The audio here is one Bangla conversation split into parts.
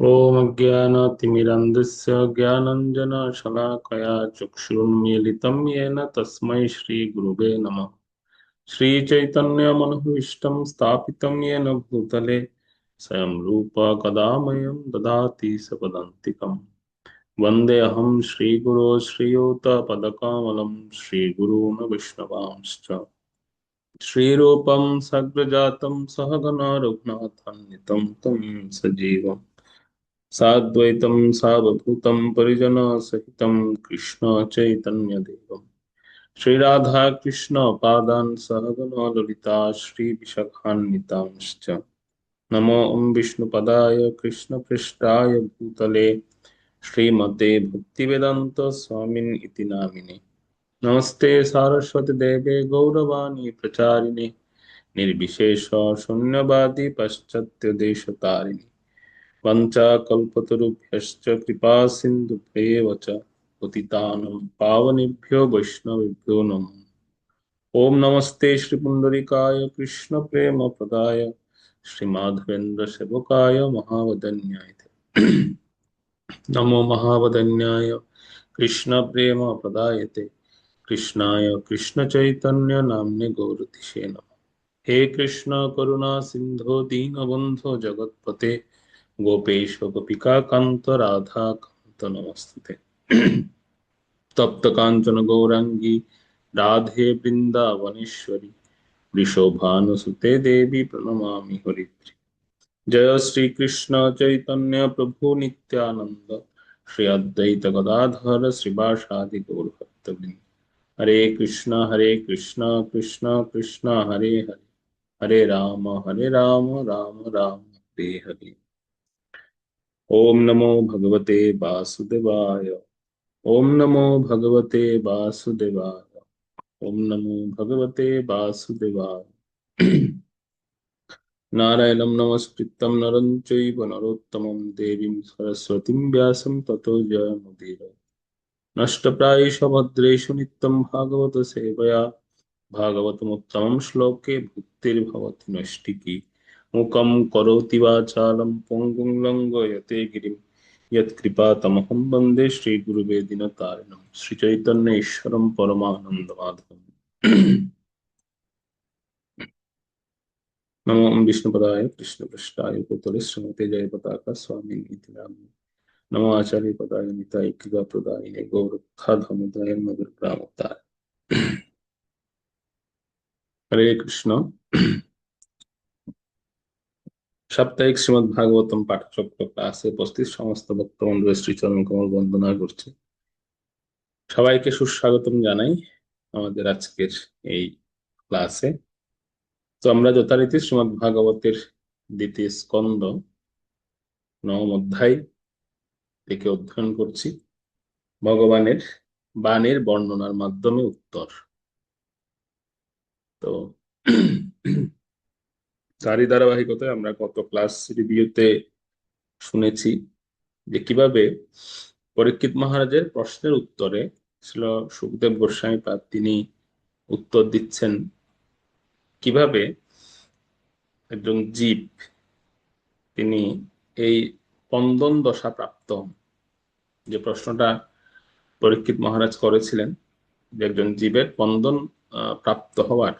ॐ अज्ञानतिमिरन्धस्य ज्ञानाञ्जनशलाकया चक्षुरुन्मीलितं येन तस्मै श्रीगुरुवे नमः। श्रीचैतन्यमनोभीष्टं स्थापितं येन भूतले स्वयं रूप कदा मह्यं ददाति सपदान्तिकम्। वन्देऽहं श्रीगुरो श्रीयुतपदकमलं श्रीगुरून् वैष्णवांश्च श्रीरूपं सग्रजातं सहगण रघुनाथान्वितं तं सजीवम् साद्वैतं सावधूतं परिजनसहितं कृष्ण चैतन्यदेवं श्रीराधा कृष्ण पादान् सहगण ललिता श्रीविशाखान्वितांश्च नमो विष्णुपदाय कृष्णपृष्ठाय भूतले श्रीमते भक्तिवेदान्त स्वामिन् इति नामिने नमस्ते सारस्वती देवे गौरवाणी प्रचारिणे निर्विशेष शून्यवादी पाश्चात्य देशतारिणे वाञ्छाकल्पतरुभ्यश्च कृपा सिन्धुभ्येव च पतितानां पावनेभ्यो वैष्णवेभ्यो नमः। ओम नमस्ते श्री पुंडरीकाय कृष्ण प्रेम प्रदाय श्रीमाधवेन्द्र सेवकाय महावदन्याय नमो महावदन्याय कृष्ण प्रेम प्रदायते कृष्णाय कृष्ण चैतन्य नाम्ने गौरतिषे नमः। हे कृष्ण करुणा सिंधो दीनबंधो जगत्पते गोपेश गोपिका कांत राधा कांत नमस्तुते। तप्त कांचन गौरांगी राधे वृंदावनेश्वरी वृषभानुसुते देवी प्रणमामि हरिप्रिय। जय श्री कृष्ण चैतन्य प्रभु नित्यानंद श्री अद्वैत गदाधर श्रीवासादि गौर भक्तवृंद। हरे कृष्ण कृष्ण कृष्ण हरे हरे हरे राम राम राम हरे हरे। ओम नमो भगवते वासुदेवाय। ओम नमो भगवते वासुदेवाय। ओम नमो भगवते वासुदेवाय। नारायणं नमस्कृत्यं नरं चैव नरोत्तमं देवीं सरस्वतीं व्यासं ततो जयमुदीरये। नष्टप्रायेषु भद्रेषु नित्यं भागवत सेवया भागवतमुत्तमं श्लोके भुक्तिर्भवति नष्टिकी। मूकं करोति वाचालं पङ्गुं लङ्घयते गिरिं यत्कृपातमहं वन्दे श्रीगुरुवे दीनतारिणं श्रीचैतन्य ईश्वरं परमानन्दमाधवम्। नमो विष्णुपदाय कृष्णपृष्ठाय भूतले श्रीमते जयपताका स्वामिनीति नामिने नमो आचार्यपदाय निताय कृपाप्रदायिने गौरखाधमुदाय मधुरप्रामोदाय। हरे कृष्ण। সাপ্তাহিক শ্রীমদ্ ভাগবতম পাঠচক্র ক্লাসে উপস্থিত সমস্ত ভক্তবন্ধুদের শ্রীচরণ কমল বন্দনা করছি। সবাইকে সুস্বাগতম জানাই আমাদের আজকের এই ক্লাসে। তো আমরা যথারীতি শ্রীমদ্ ভাগবতের দ্বিতীয় স্কন্দ নবম অধ্যায় থেকে অধ্যয়ন করছি ভগবানের বাণীর বর্ণনার মাধ্যমে উত্তর। তো তারই ধারাবাহিকতায় আমরা গত ক্লাস রিভিউতে শুনেছি যে কিভাবে পরীক্ষিত মহারাজের প্রশ্নের উত্তরে ছিল সুখদেব গোস্বামী পাদ তিনি উত্তর দিচ্ছেন কিভাবে একজন জীব তিনি এই স্পন্দন দশা প্রাপ্ত হন। যে প্রশ্নটা পরীক্ষিত মহারাজ করেছিলেন যে একজন জীবের স্পন্দন প্রাপ্ত হওয়ার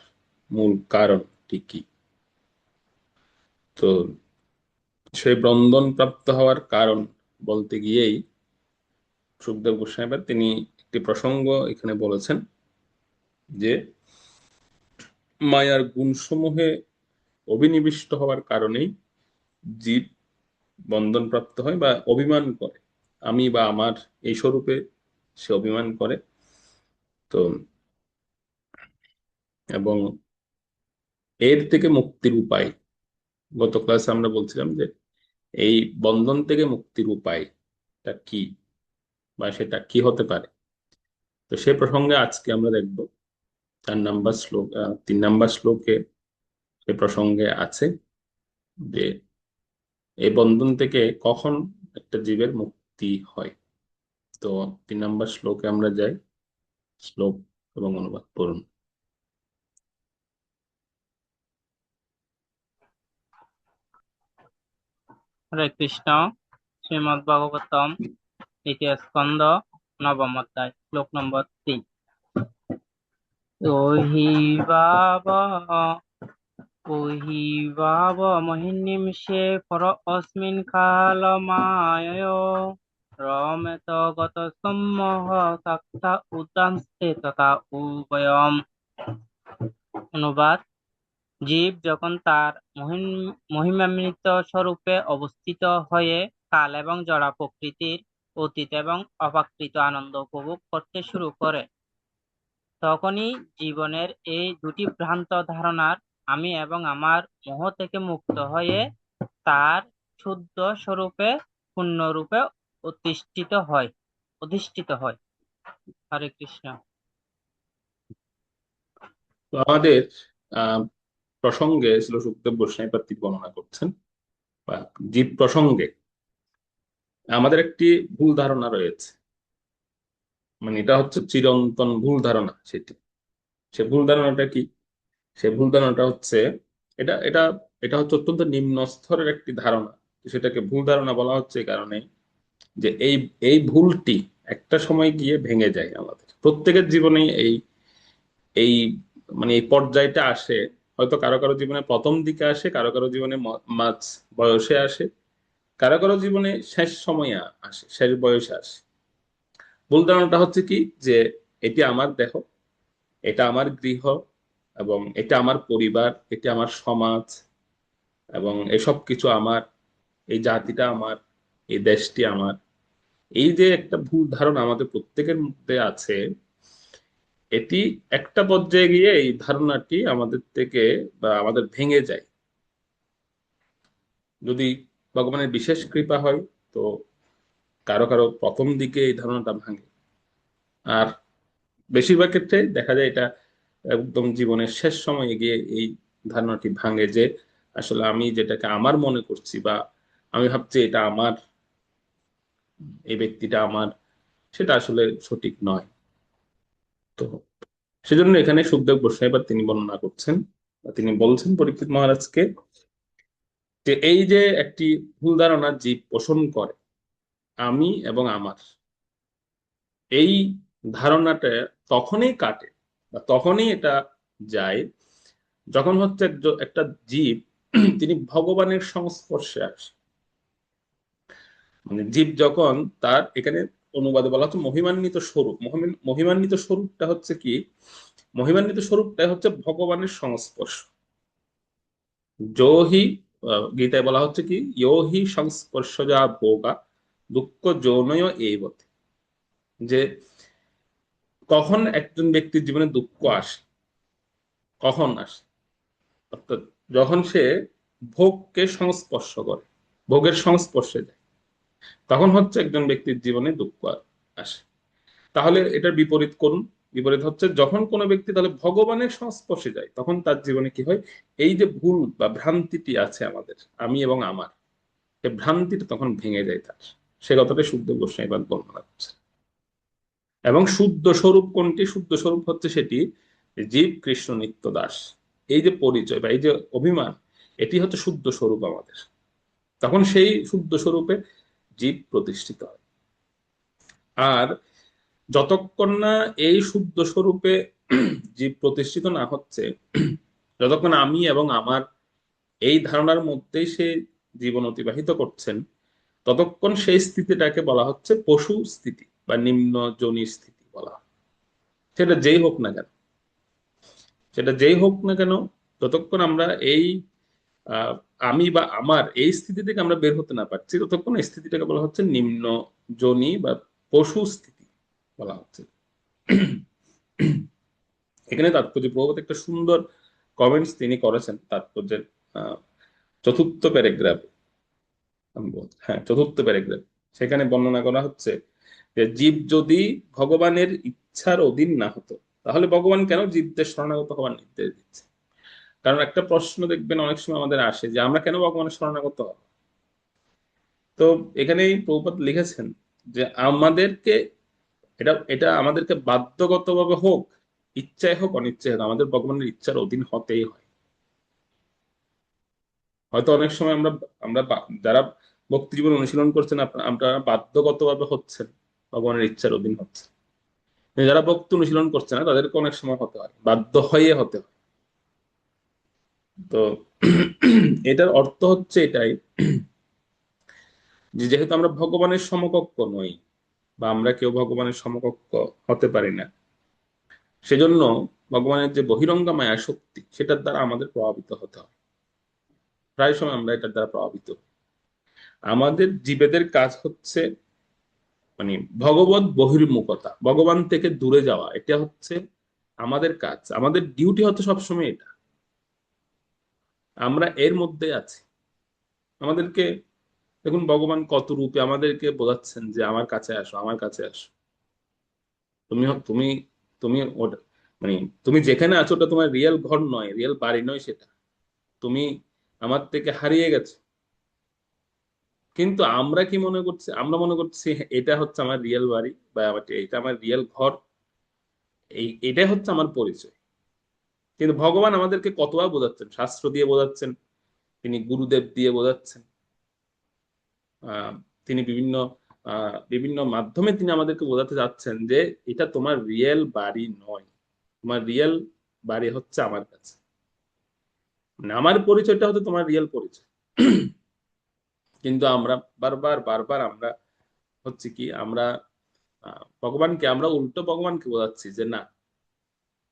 মূল কারণটি কি। তো সেই বন্ধন প্রাপ্ত হওয়ার কারণ বলতে গিয়েই সুখদেব গোস্বামী তিনি একটি প্রসঙ্গ এখানে বলেছেন যে মায়ার গুণসমূহে অভিনিবিষ্ট হওয়ার কারণেই জীব বন্ধন প্রাপ্ত হয় বা অভিমান করে, আমি বা আমার এই স্বরূপে সে অভিমান করে। তো এবং এর থেকে মুক্তির উপায় গত ক্লাসে আমরা বলছিলাম যে এই বন্ধন থেকে মুক্তির উপায়টা কি বা সেটা কি হতে পারে। তো সে প্রসঙ্গে আজকে আমরা দেখব 4 নম্বর শ্লোক 3 নম্বর শ্লোকে সে প্রসঙ্গে আছে যে এই বন্ধন থেকে কখন একটা জীবের মুক্তি হয়। তো 3 নম্বর শ্লোকে আমরা যাই। শ্লোক এবং অনুবাদ পড়ুন। হরে কৃষ্ণ। শ্রীমদ্ ভাগবতম দ্বিতীয় স্কন্ধ নবম অধ্যায় শ্লোক নম্বর 3। ওহি বাব ওহি বাব মহিনিমিষে পর অস্মিন কালমায়য় রমেত গত সম্মোহ তক্তা উদাংস্তে তথা উভয়ম। অনুবাদ: জীব যখন তার মহিমান্বিত স্বরূপে অবস্থিত হয়ে কাল এবং জড় প্রকৃতির অতীত এবং অপ্রাকৃত আনন্দ উপভোগ করতে শুরু করে, তখনই জীবনের এই দুটি ভ্রান্ত ধারণার আমি এবং আমার মোহ থেকে মুক্ত হয়ে তার শুদ্ধ স্বরূপে পূর্ণরূপে অধিষ্ঠিত হয়। হরে কৃষ্ণ। তো আমাদের আহ প্রসঙ্গে ছিল সুখদেব গোস্বামী পাত্রী বর্ণনা করছেন, বা জীব প্রসঙ্গে আমাদের একটি ভুল ধারণা রয়েছে। মানে এটা হচ্ছে চিরন্তন ভুল ধারণা। সে ভুল ধারণাটা কি? সে ভুল ধারণাটা হচ্ছে এটা এটা এটা হচ্ছে অত্যন্ত নিম্ন স্তরের একটি ধারণা। সেটাকে ভুল ধারণা বলা হচ্ছে এই কারণে যে এই এই ভুলটি একটা সময় গিয়ে ভেঙে যায়। আমাদের প্রত্যেকের জীবনেই এই এই মানে এই পর্যায়টা আসে। হয়তো কারো কারো জীবনে প্রথম দিকে আসে, কারো কারো জীবনে মাঝ বয়সে আসে, কারো কারো জীবনে শেষ সময়ে আসে, শেষ বয়সে আসে। ভুল ধারণাটা হচ্ছে কি, যে এটি আমার দেহ, এটা আমার গৃহ, এবং এটা আমার পরিবার, এটা আমার সমাজ, এবং এসব কিছু আমার, এই জাতিটা আমার, এই দেশটি আমার। এই যে একটা ভুল ধারণা আমাদের প্রত্যেকের মধ্যে আছে, এটি একটা পর্যায়ে গিয়ে এই ধারণাটি আমাদের থেকে বা আমাদের ভেঙে যায়। যদি ভগবানের বিশেষ কৃপা হয়, তো কারো কারো প্রথম দিকে এই ধারণাটা ভাঙে। আর বেশিরভাগ ক্ষেত্রে দেখা যায় এটা একদম জীবনের শেষ সময়ে গিয়ে এই ধারণাটি ভাঙে, যে আসলে আমি যেটাকে আমার মনে করছি, বা আমি ভাবছি এটা আমার, এই ব্যক্তিটা আমার, সেটা আসলে সঠিক নয়। তো সেজন্য এখানে সুখদেব গোস্বামী এবার তিনি বর্ণনা করছেন, বা তিনি বলছেন পরীক্ষিত মহারাজকে, যে এই যে একটি ভুল ধারণা জীব পোষণ করে, আমি এবং আমার, এই ধারণাটা তখনই কাটে, বা তখনই এটা যায়, যখন হচ্ছে একটা জীব তিনি ভগবানের সংস্পর্শে আসে। মানে জীব যখন তার এখানে অনুবাদে বলা হচ্ছে মহিমান্বিত স্বরূপ, মহিমান্বিত স্বরূপটা হচ্ছে কি? মহিমান্বিত স্বরূপটা হচ্ছে ভগবানের সংস্পর্শ। যোহি গীতায় বলা হচ্ছে কি, ইয়োহি সংস্পর্শজা ভোগা দুঃখ যৌনয় এইবতে। যে কখন একজন ব্যক্তির জীবনে দুঃখ আসে, কখন আসে? অর্থাৎ যখন সে ভোগকে সংস্পর্শ করে, ভোগের সংস্পর্শে যায়, তখন হচ্ছে একজন ব্যক্তির জীবনে দুঃখ আসে। তাহলে এটার বিপরীত করুন। বিপরীত হচ্ছে যখন কোনো ব্যক্তি তাহলে ভগবানের সংস্পর্শে যায়, তখন তার জীবনে কি হয়? এই যে ভুল বা ভ্রান্তিটি আছে আমাদের, আমি এবং আমার, এই ভ্রান্তিটা তখন ভেঙে যায় তার। সে কথাটা শুদ্ধ গোস্বামী পাদ বর্ণনা করছে। এবং শুদ্ধ স্বরূপ কোনটি? শুদ্ধ স্বরূপ হচ্ছে সেটি জীব কৃষ্ণ নিত্য দাস। এই যে পরিচয় বা এই যে অভিমান, এটি হচ্ছে শুদ্ধ স্বরূপ আমাদের। তখন সেই শুদ্ধ স্বরূপে জীব প্রতিষ্ঠিত হয়। আর যতক্ষণ না এই শুদ্ধ স্বরূপে জীব প্রতিষ্ঠিত না হচ্ছে, যতক্ষণ আমি এবং আমার এই ধারণার মধ্যেই সে জীবন অতিবাহিত করছেন, ততক্ষণ সেই স্থিতিটাকে বলা হচ্ছে পশু স্থিতি বা নিম্ন যোনি স্থিতি বলা হয়। সেটা যেই হোক না কেন, সেটা যেই হোক না কেন, ততক্ষণ আমরা এই আহ, আমি বা আমার এই স্থিতি থেকে আমরা বের হতে না পারছি, ততক্ষণ এই স্থিতিটাকে বলা হচ্ছে নিম্ন যোনি বা পশু স্থিতি বলা হচ্ছে। এখানে তাৎপর্য প্রভুপাদ একটা সুন্দর কমেন্টস তিনি করেছেন তাৎপর্যের আহ, চতুর্থ প্যারাগ্রাফ। হ্যাঁ, চতুর্থ প্যারাগ্রাফ। সেখানে বর্ণনা করা হচ্ছে যে জীব যদি ভগবানের ইচ্ছার অধীন না হতো, তাহলে ভগবান কেন জীবদের শরণাগত হওয়ার নির্দেশ দিচ্ছে? কারণ একটা প্রশ্ন দেখবেন অনেক সময় আমাদের আসে, যে আমরা কেন ভগবানের শরণাগত হব? তো এখানেই প্রভুপাদ লিখেছেন যে আমাদেরকে, এটা এটা আমাদেরকে বাধ্যগতভাবে হোক, ইচ্ছায় হোক অনিচ্ছায় হোক, আমাদের ভগবানের ইচ্ছার অধীন হতেই হয়। হয়তো অনেক সময় আমরা আমরা যারা ভক্তি জীবন অনুশীলন করছেন, আপনারা বাধ্যগতভাবে হচ্ছেন, ভগবানের ইচ্ছার অধীন হচ্ছে। যারা ভক্তি অনুশীলন করছে না তাদেরকে অনেক সময় হতে হয়, বাধ্য হয়ে হতে হয়। তো এটার অর্থ হচ্ছে এটাই যে যেহেতু আমরা ভগবানের সমকক্ষ নই, বা আমরা কেউ ভগবানের সমকক্ষ হতে পারি না, সেজন্য ভগবানের যে বহিরঙ্গা মায়া শক্তি সেটার দ্বারা আমাদের প্রভাবিত হতে হয়। প্রায় সময় আমরা এটার দ্বারা প্রভাবিত হই। আমাদের জীবেদের কাজ হচ্ছে মানে ভগবত বহির্মুখতা, ভগবান থেকে দূরে যাওয়া, এটা হচ্ছে আমাদের কাজ, আমাদের ডিউটি হচ্ছে সবসময় এটা। আমরা এর মধ্যে আছি। আমাদেরকে দেখুন ভগবান কত রূপে আমাদেরকে বোঝাচ্ছেন যে আমার কাছে আসো, আমার কাছে আসো। তুমি তুমি তুমি ওটা মানে তুমি যেখানে আছো ওটা তোমার রিয়েল ঘর নয়, রিয়েল বাড়ি নয় সেটা। তুমি আমার থেকে হারিয়ে গেছো। কিন্তু আমরা কি মনে করছি, আমরা মনে করছি এটা হচ্ছে আমার রিয়েল বাড়ি, বা এটা আমার রিয়েল ঘর, এটাই হচ্ছে আমার পরিচয়। কিন্তু ভগবান আমাদেরকে কতবার বোঝাচ্ছেন, শাস্ত্র দিয়ে বোঝাচ্ছেন, তিনি গুরুদেব দিয়ে বোঝাচ্ছেন, আহ তিনি বিভিন্ন মাধ্যমে তিনি আমাদেরকে বোঝাতে চাচ্ছেন যে এটা তোমার রিয়েল বাড়ি নয়, তোমার রিয়েল বাড়ি হচ্ছে আমার কাছে। মানে আমার পরিচয়টা হচ্ছে তোমার রিয়েল পরিচয়। কিন্তু আমরা বারবার বারবার আমরা হচ্ছে কি, আমরা ভগবানকে, আমরা উল্টো ভগবানকে বোঝাচ্ছি যে না,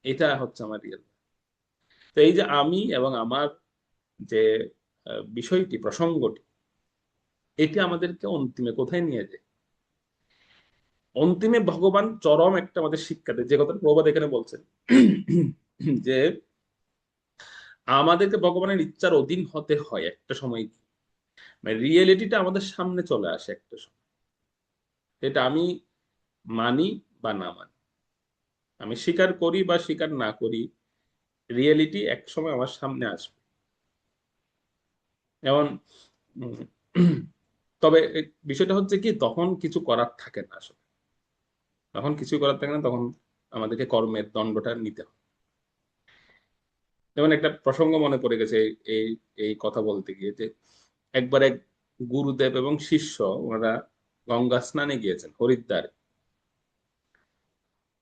এটা হচ্ছে আমার রিয়েল। তো এই যে আমি এবং আমার যে বিষয়টি, প্রসঙ্গটি, এটি আমাদেরকে অন্তিমে কোথায় নিয়ে যায়? অন্তিমে ভগবান চরম একটা আমাদের শিক্ষা দেয়, যে কথা প্রভুপাদ এখানে বলছেন যে আমাদেরকে ভগবানের ইচ্ছার অধীন হতে হয় একটা সময় গিয়ে। মানে রিয়েলিটিটা আমাদের সামনে চলে আসে একটা সময়, এটা আমি মানি বা না মানি, আমি স্বীকার করি বা স্বীকার না করি, রিয়েলিটি এক সময় আমার সামনে আসবে। যেমন উম, তবে বিষয়টা হচ্ছে কি, তখন কিছু করার থাকে না আসলে, তখন কিছু করার থাকে না, তখন আমাদেরকে কর্মের দণ্ডটা নিতে হয়। যেমন একটা প্রসঙ্গ মনে পড়ে গেছে এই এই কথা বলতে গিয়ে, যে একবার এক গুরুদেব এবং শিষ্য, ওনারা গঙ্গা স্নানে গিয়েছেন হরিদ্বার।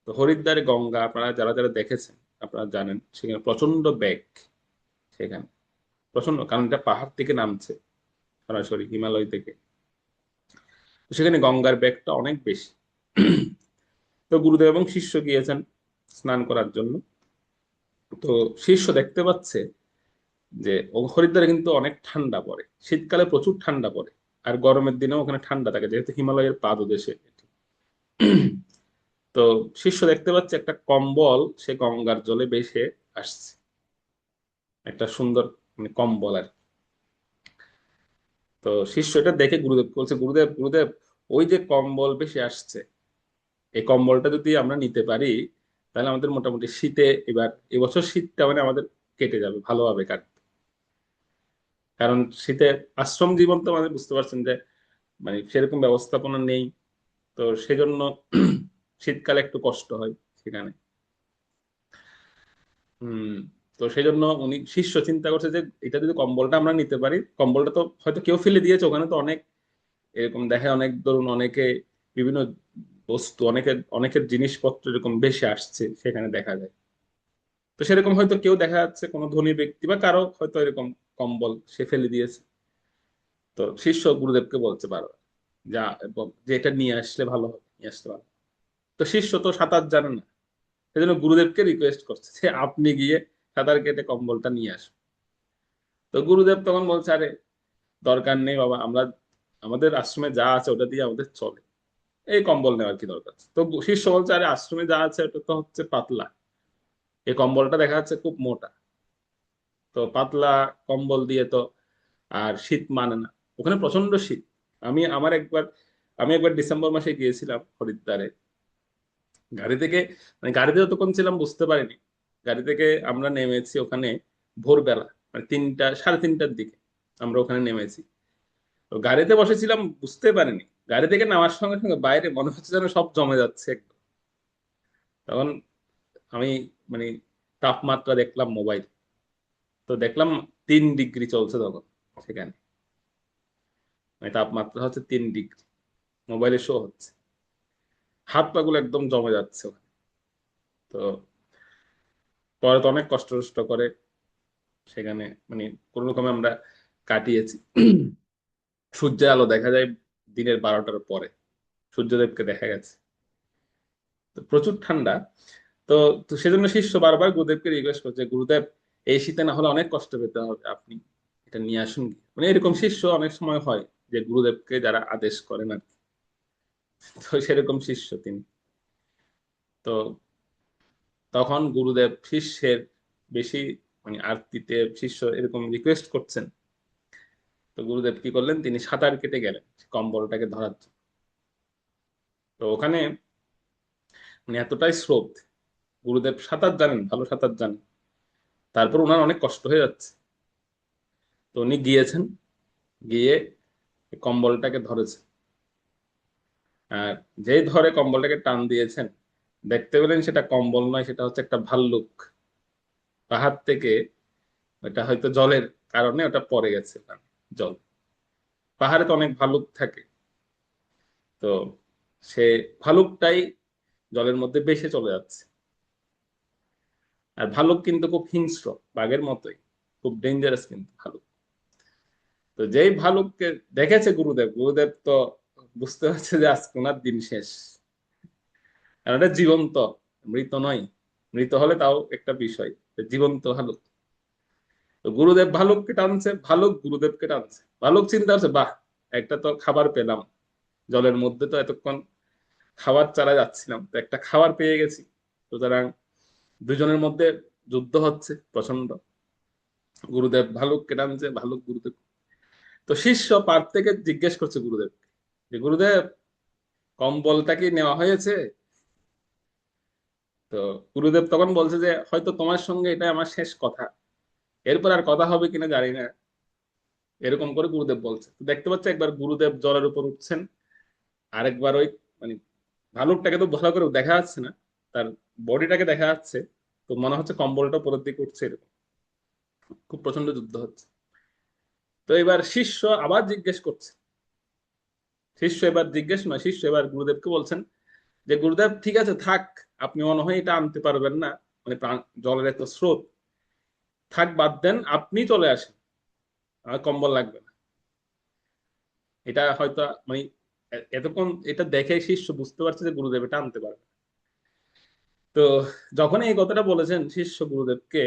তো হরিদ্বারে গঙ্গা, আপনারা যারা যারা দেখেছেন আপনারা জানেন, সেখানে প্রচন্ড বেগ, সেখানে প্রচন্ড, কারণ এটা পাহাড় থেকে নামছে, সরাসরি হিমালয় থেকে। তো সেখানে গঙ্গার বেগটা অনেক বেশি। তো গুরুদেব এবং শিষ্য গিয়েছেন স্নান করার জন্য। তো শিষ্য দেখতে পাচ্ছে যে হরিদ্বারে কিন্তু অনেক ঠান্ডা পড়ে, শীতকালে প্রচুর ঠান্ডা পড়ে, আর গরমের দিনেও ওখানে ঠান্ডা থাকে, যেহেতু হিমালয়ের পাদদেশে। তো শিষ্য দেখতে পাচ্ছে একটা কম্বল সে গঙ্গার জলে ভেসে আসছে, একটা সুন্দর মানে কম্বল আর কি। তো শিষ্য এটা দেখে গুরুদেব বলছে, গুরুদেব গুরুদেব, ওই যে কম্বল ভেসে আসছে, এই কম্বলটা যদি আমরা নিতে পারি, তাহলে আমাদের মোটামুটি শীতে এবার এবছর শীতটা মানে আমাদের কেটে যাবে, ভালোভাবে কাটবে। কারণ শীতে আশ্রম জীবন তো আমাদের বুঝতে পারছেন যে মানে সেরকম ব্যবস্থাপনা নেই। তো সেজন্য শীতকালে একটু কষ্ট হয় সেখানে। হম। তো সেই জন্য উনি শিষ্য চিন্তা করছে যে এটা যদি কম্বলটা আমরা নিতে পারি, কম্বলটা তো হয়তো কেউ ফেলে দিয়েছে, ওখানে তো অনেক এরকম দেখে, অনেক ধরুন অনেকে বিভিন্ন বস্তু, অনেকের জিনিসপত্র এরকম বেশি আসছে সেখানে দেখা যায়। তো সেরকম হয়তো কেউ দেখা যাচ্ছে কোনো ধনী ব্যক্তি বা কারো হয়তো এরকম কম্বল সে ফেলে দিয়েছে। তো শিষ্য গুরুদেবকে বলছে বারবার যা, এবং যে এটা নিয়ে আসলে ভালো হবে, নিয়ে আসতে ভালো। তো শিষ্য তো সাঁতার জানে না, সেজন্য গুরুদেবকে রিকোয়েস্ট করছে যে আপনি গিয়ে সাঁতার কেটে কম্বলটা নিয়ে আসুন। তো গুরুদেব তখন বলছে আরে দরকার নেই বাবা, আমরা আমাদের আশ্রমে যা আছে ওটা দিয়ে আমাদের চলে, এই কম্বল নেওয়ার কি দরকার আছে? তো শিষ্য বলছে আরে আশ্রমে যা আছে ওটা তো হচ্ছে পাতলা, এই কম্বলটা দেখা যাচ্ছে খুব মোটা, তো পাতলা কম্বল দিয়ে তো আর শীত মানে না, ওখানে প্রচন্ড শীত। আমি আমার একবার আমি একবার ডিসেম্বর মাসে গিয়েছিলাম হরিদ্বারে, গাড়ি থেকে, মানে গাড়িতে যতক্ষণ ছিলাম বুঝতে পারিনি। গাড়ি থেকে আমরা নেমেছি ওখানে ভোরবেলা, মানে 3টা, সাড়ে 3টার দিকে আমরা ওখানে নেমেছি। তো গাড়িতে বসেছিলাম, বুঝতে পারিনি, গাড়ি থেকে নামার সঙ্গে সঙ্গে বাইরে মনে হচ্ছে যেন সব জমে যাচ্ছে একদম। তখন আমি মানে তাপমাত্রা দেখলাম মোবাইল, তো দেখলাম 3 ডিগ্রি চলছে তখন সেখানে। মানে তাপমাত্রা হচ্ছে 3 ডিগ্রি, মোবাইলে শো হচ্ছে, হাত পা গুলো একদম জমে যাচ্ছে ওখানে। তো পরে তো অনেক কষ্ট টষ্ট করে সেখানে, মানে কোন রকমে আমরা কাটিয়েছি। সূর্যের আলো দেখা যায় দিনের 12টার পরে, সূর্যদেবকে দেখা গেছে। তো প্রচুর ঠান্ডা। তো তো সেজন্য শিষ্য বারবার গুরুদেবকে রিকোয়েস্ট করছে, গুরুদেব এই শীতে না হলে অনেক কষ্ট পেতে হবে, আপনি এটা নিয়ে আসুন। মানে এরকম শিষ্য অনেক সময় হয়, যে গুরুদেবকে যারা আদেশ করেন আর কি। তো সেরকম শিষ্য তিনি। তো তখন গুরুদেব শিষ্যের বেশি, মানে আরতিতে শিষ্য এরকম রিকোয়েস্ট করছেন। তো গুরুদেব কি করলেন, তিনি সাঁতার কেটে গেলেন কম্বলটাকে ধরার জন্য। তো ওখানে মানে এতটাই স্রোত, গুরুদেব সাঁতার জানেন, ভালো সাঁতার জানেন, তারপর ওনার অনেক কষ্ট হয়ে যাচ্ছে। তো উনি গিয়েছেন, গিয়ে কম্বলটাকে ধরেছেন। আর যেই ধরে কম্বলটাকে টান দিয়েছেন, দেখতে পেলেন সেটা কম্বল নয়, সেটা হচ্ছে একটা ভাল্লুক। পাহাড় থেকে, ওটা হয়তো জলের কারণে ওটা পড়ে গেছে ওখানে, জল, পাহাড়ে তো অনেক ভালুক থাকে। তো সে ভালুকটাই জলের মধ্যে ভেসে চলে যাচ্ছে। আর ভালুক কিন্তু খুব হিংস্র, বাঘের মতোই, খুব ডেঞ্জারাস কিন্তু ভালুক। তো যেই ভালুককে দেখেছে গুরুদেব, গুরুদেব তো বুঝতে পারছে যে আজকে ওনার দিন শেষ। আর ওটা জীবন্ত, মৃত নয়। মৃত হলে তাও একটা বিষয়, জীবন্ত ভালুক। তো গুরুদেব ভালুককে টানছে, ভালুক গুরুদেবকে টানছে। ভালুক চিন্তা করছে, বাহ, একটা তো খাবার পেলাম, জলের মধ্যে তো এতক্ষণ খাবার চালা যাচ্ছিলাম, তো একটা খাবার পেয়ে গেছি। সুতরাং দুজনের মধ্যে যুদ্ধ হচ্ছে প্রচন্ড। গুরুদেব ভালুককে টানছে, ভালুক গুরুদেব। তো শিষ্য পার থেকে জিজ্ঞেস করছে গুরুদেব, যে গুরুদেব কম্বলটা কি নেওয়া হয়েছে? তো গুরুদেব তখন বলছে যে হয়তো তোমার সঙ্গে এটা আমার শেষ কথা, এরপর আর কথা হবে কিনা জানি না। এরকম করে গুরুদেব বলছে। তো দেখতে পাচ্ছে একবার গুরুদেব জলের উপর উঠছেন, আরেকবার ওই, মানে ভালুকটাকে তো ভালো করে দেখা যাচ্ছে না, তার বডিটাকে দেখা যাচ্ছে। তো মনে হচ্ছে কম্বলটা উপরের দিকে উঠছে এরকম। খুব প্রচন্ড যুদ্ধ হচ্ছে। তো এবার শিষ্য আবার জিজ্ঞেস করছে, শিষ্য এবার জিজ্ঞেস নয়, শিষ্য এবার গুরুদেবকে বলছেন যে গুরুদেব ঠিক আছে থাক, আপনি মনে হয় এটা আনতে পারবেন না, মানে জলের এত স্রোত, থাক বাদ দেন, আপনি চলে আসেন, আমার কম্বল লাগবে না। এটা হয়তো, মানে এতক্ষণ এটা দেখে শিষ্য বুঝতে পারছে যে গুরুদেব এটা আনতে পারবে না। তো যখন এই কথাটা বলেছেন শিষ্য গুরুদেবকে,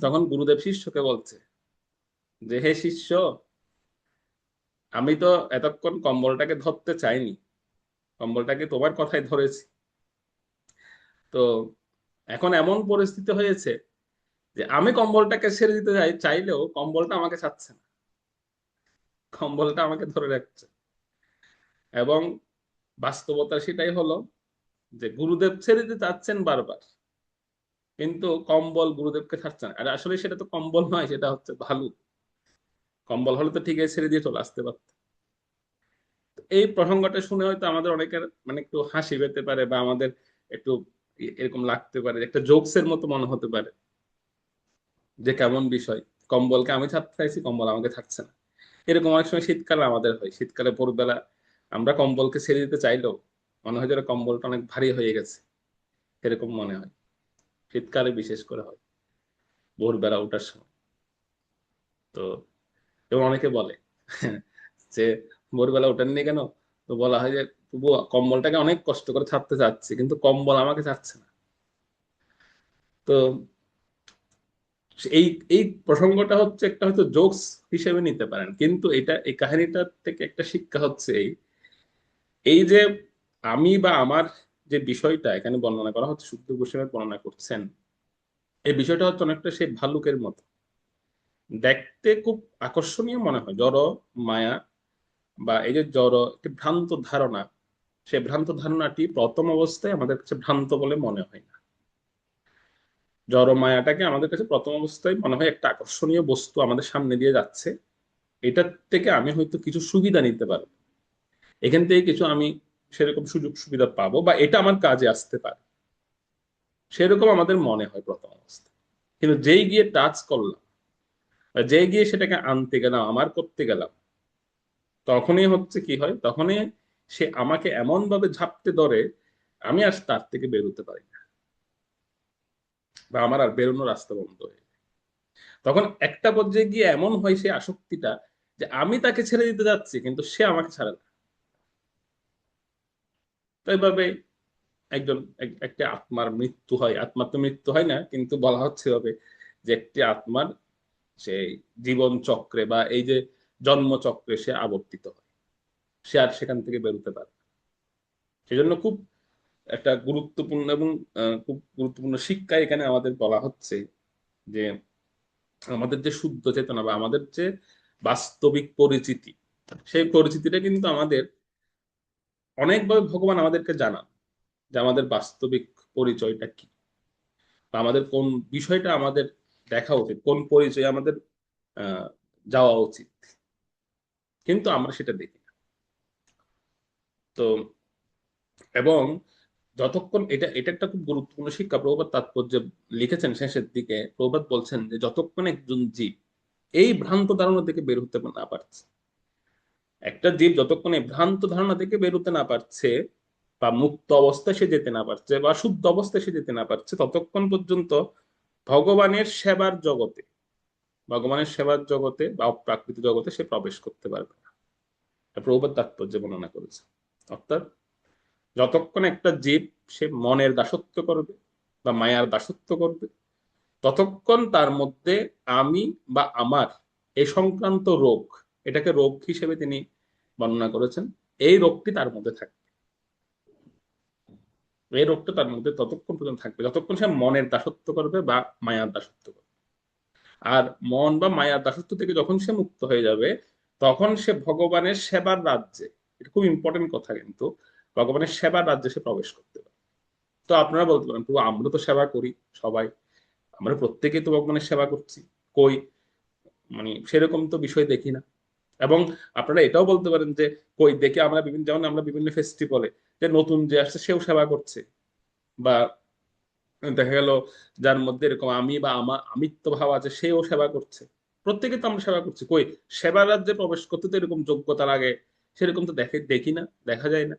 তখন গুরুদেব শিষ্যকে বলছে যে হে শিষ্য, আমি তো এতক্ষণ কম্বলটাকে ধরতে চাইনি, কম্বলটাকে তোমার কথাই ধরেছি। তো এখন এমন পরিস্থিতি হয়েছে যে আমি কম্বলটাকে ছেড়ে দিতে চাইলেও কম্বলটা আমাকে ছাড়ছে না, কম্বলটা আমাকে ধরে রাখছে। এবং বাস্তবতা সেটাই হলো, যে গুরুদেব ছেড়ে দিতে চাচ্ছেন বারবার, কিন্তু কম্বল গুরুদেবকে ছাড়ছে না। আর আসলে সেটা তো কম্বল নয়, সেটা হচ্ছে ভালু। কম্বল হলে তো ঠিক আছে ছেড়ে দিয়ে চলে আসতে পারত। এই প্রসঙ্গটা শুনে হয়তো আমাদের অনেকের মানে একটু হাসি পেতে পারে, বা আমাদের একটু এরকম লাগতে পারে, একটা জোকসের মতো মনে হতে পারে, যে কেমন বিষয়, কম্বলকে আমি ছাড়তে চাইছি, কম্বল আমাকে ছাড়ছে না। এরকম অনেক সময় শীতকালে আমাদের হয়, শীতকালে ভোরবেলা আমরা কম্বলকে ছেড়ে দিতে চাইলেও মনে হয় যেন কম্বলটা অনেক ভারী হয়ে গেছে, এরকম মনে হয়। শীতকালে বিশেষ করে হয় ভোরবেলা ওঠার সময়। তো এবং অনেকে বলে যে ভোরবেলা ওঠেননি কেন? তো বলা হয় যে তবু কম্বলটাকে অনেক কষ্ট করে ছাড়তে চাচ্ছি, কিন্তু কম্বল আমাকে ছাড়ছে না। তো এই এই প্রসঙ্গটা হচ্ছে একটা হয়তো জোকস হিসেবে নিতে পারেন, কিন্তু এটা, এই কাহিনীটা থেকে একটা শিক্ষা হচ্ছে এই, এই যে আমি বা আমার যে বিষয়টা এখানে বর্ণনা করা হচ্ছে, শুদ্ধ গোস্বামী বর্ণনা করছেন, এই বিষয়টা হচ্ছে অনেকটা সেই ভাল্লুকের মতো, দেখতে খুব আকর্ষণীয় মনে হয়, জড় মায়া, বা এই যে জড় একটি ভ্রান্ত ধারণা, সেই ভ্রান্ত ধারণাটি প্রথম অবস্থায় আমাদের কাছে ভ্রান্ত বলে মনে হয় না। জড় মায়াটাকে আমাদের কাছে প্রথম অবস্থায় মনে হয় একটা আকর্ষণীয় বস্তু আমাদের সামনে দিয়ে যাচ্ছে, এটার থেকে আমি হয়তো কিছু সুবিধা নিতে পারবো, এখান থেকে কিছু আমি সেরকম সুযোগ সুবিধা পাবো, বা এটা আমার কাজে আসতে পারে, সেরকম আমাদের মনে হয় প্রথম অবস্থায়। কিন্তু যেই গিয়ে টাচ করলাম, বা যেই গিয়ে সেটাকে আনতে গেলাম, আমার করতে গেলাম, তখনই হচ্ছে কি হয়, তখনই সে আমাকে এমন ভাবে ঝাপটে ধরে, আমি আর তার থেকে বেরোতে পারি না, বা আমার আর বেরোনোর রাস্তা বন্ধ হয়ে যায়। তখন একটা পর্যায়ে গিয়ে এমন হয় সে আসক্তিটা, যে আমি তাকে ছেড়ে দিতে যাচ্ছি কিন্তু সে আমাকে ছাড়ে না। তো এইভাবে একজন একটি আত্মার মৃত্যু হয়। আত্মার তো মৃত্যু হয় না, কিন্তু বলা হচ্ছে হবে যে একটি আত্মার সেই জীবন চক্রে বা এই যে জন্ম চক্রে সে আবর্তিত হয়, সে আর সেখান থেকে বেরোতে পারে না। সেজন্য খুব একটা গুরুত্বপূর্ণ এবং খুব গুরুত্বপূর্ণ শিক্ষা এখানে আমাদের বলা হচ্ছে যে আমাদের যে শুদ্ধ চেতনা বা আমাদের যে বাস্তবিক পরিচিতি, সেই পরিচিতিটা কিন্তু আমাদের অনেকভাবে ভগবান আমাদেরকে জানান, যে আমাদের বাস্তবিক পরিচয়টা কি, বা আমাদের কোন বিষয়টা আমাদের দেখা উচিত, কোন পরিচয় আমাদের আহ যাওয়া উচিত, কিন্তু আমরা সেটা দেখি না। তো এবং যতক্ষণ এটা এটা একটা খুব গুরুত্বপূর্ণ শিক্ষা প্রভুপাদ তাৎপর্য লিখেছেন শেষের দিকে। প্রভুপাদ বলছেন যে যতক্ষণ একজন জীব এই ভ্রান্ত ধারণা থেকে বের হতে না পারছে, একটা জীব যতক্ষণ এই ভ্রান্ত ধারণা থেকে বের হতে না পারছে, বা মুক্ত অবস্থায় সে যেতে না পারছে, বা শুদ্ধ অবস্থায় সে যেতে না পারছে, ততক্ষণ পর্যন্ত ভগবানের সেবার জগতে, ভগবানের সেবার জগতে বা প্রাকৃতিক জগতে সে প্রবেশ করতে পারবে না। এটা প্রভুপাদ তাৎপর্য বর্ণনা করেছে। অর্থাৎ যতক্ষণ একটা জীব সে মনের দাসত্ব করবে বা মায়ার দাসত্ব করবে, ততক্ষণ তার মধ্যে আমি বা আমার এই সংক্রান্ত রোগ, এটাকে রোগ হিসেবে তিনি বর্ণনা করেছেন, এই রোগটি তার মধ্যে থাকবে। এই রোগটা তার মধ্যে ততক্ষণ পর্যন্ত থাকবে যতক্ষণ সে মনের দাসত্ব করবে বা মায়ার দাসত্ব করবে। আর মন বা মায়ার দাসত্ব থেকে যখন সে মুক্ত হয়ে যাবে, তখন সে ভগবানের সেবার রাজ্যে, এটা খুব ইম্পর্টেন্ট কথা কিন্তু, ভগবানের সেবার রাজ্যে সে প্রবেশ করতে পারে। তো আপনারা বলতে পারেন, প্রভু আমরা তো সেবা করি সবাই, আমরা প্রত্যেকেই তো ভগবানের সেবা করছি, কই মানে সেরকম তো বিষয় দেখি না। এবং আপনারা এটাও বলতে পারেন যে কই দেখে আমরা বিভিন্ন, যেমন আমরা বিভিন্ন ফেস্টিভ্যালে যে নতুন যে আসছে সেও সেবা করছে, বা দেখা গেল যার মধ্যে এরকম আমি বা আমার আমিত্ব ভাব আছে সেও সেবা করছে। প্রত্যেকে তো আমরা সেবা করছি, কই সেবার রাজ্যে প্রবেশ করতে তো এরকম যোগ্যতা লাগে, সেরকম তো দেখি না, দেখা যায় না।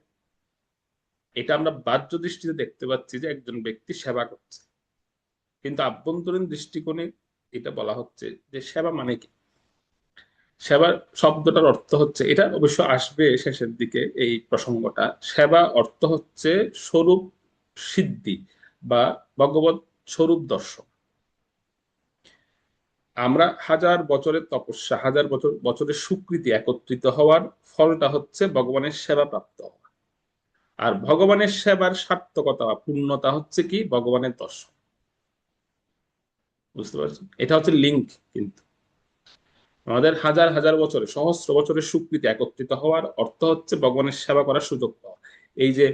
এটা আমরা বাহ্য দৃষ্টিতে দেখতে পাচ্ছি যে একজন ব্যক্তি সেবা করছে, কিন্তু আভ্যন্তরীণ দৃষ্টিকোণে এটা বলা হচ্ছে যে সেবা মানে কি। সেবা শব্দটার অর্থ হচ্ছে, এটা অবশ্য আসবে শেষের দিকে এই প্রসঙ্গটা, সেবা অর্থ হচ্ছে স্বরূপ সিদ্ধি বা ভগবত স্বরূপ দর্শন। আমরা হাজার বছরের তপস্যা, হাজার বছর বছরের স্বীকৃতি একত্রিত হওয়ার ফলটা হচ্ছে ভগবানের সেবা প্রাপ্ত হওয়া। আর ভগবানের সেবার সার্থকতা বা পূর্ণতা হচ্ছে কি ভগবানের দর্শন। বুঝতে পারছেন, এটা হচ্ছে লিঙ্ক কিন্তু। আমাদের হাজার হাজার বছরে সহস্র বছরের স্বীকৃতি একত্রিত হওয়ার অর্থ হচ্ছে ভগবানের সেবা করার সুযোগ পাওয়া। এই যে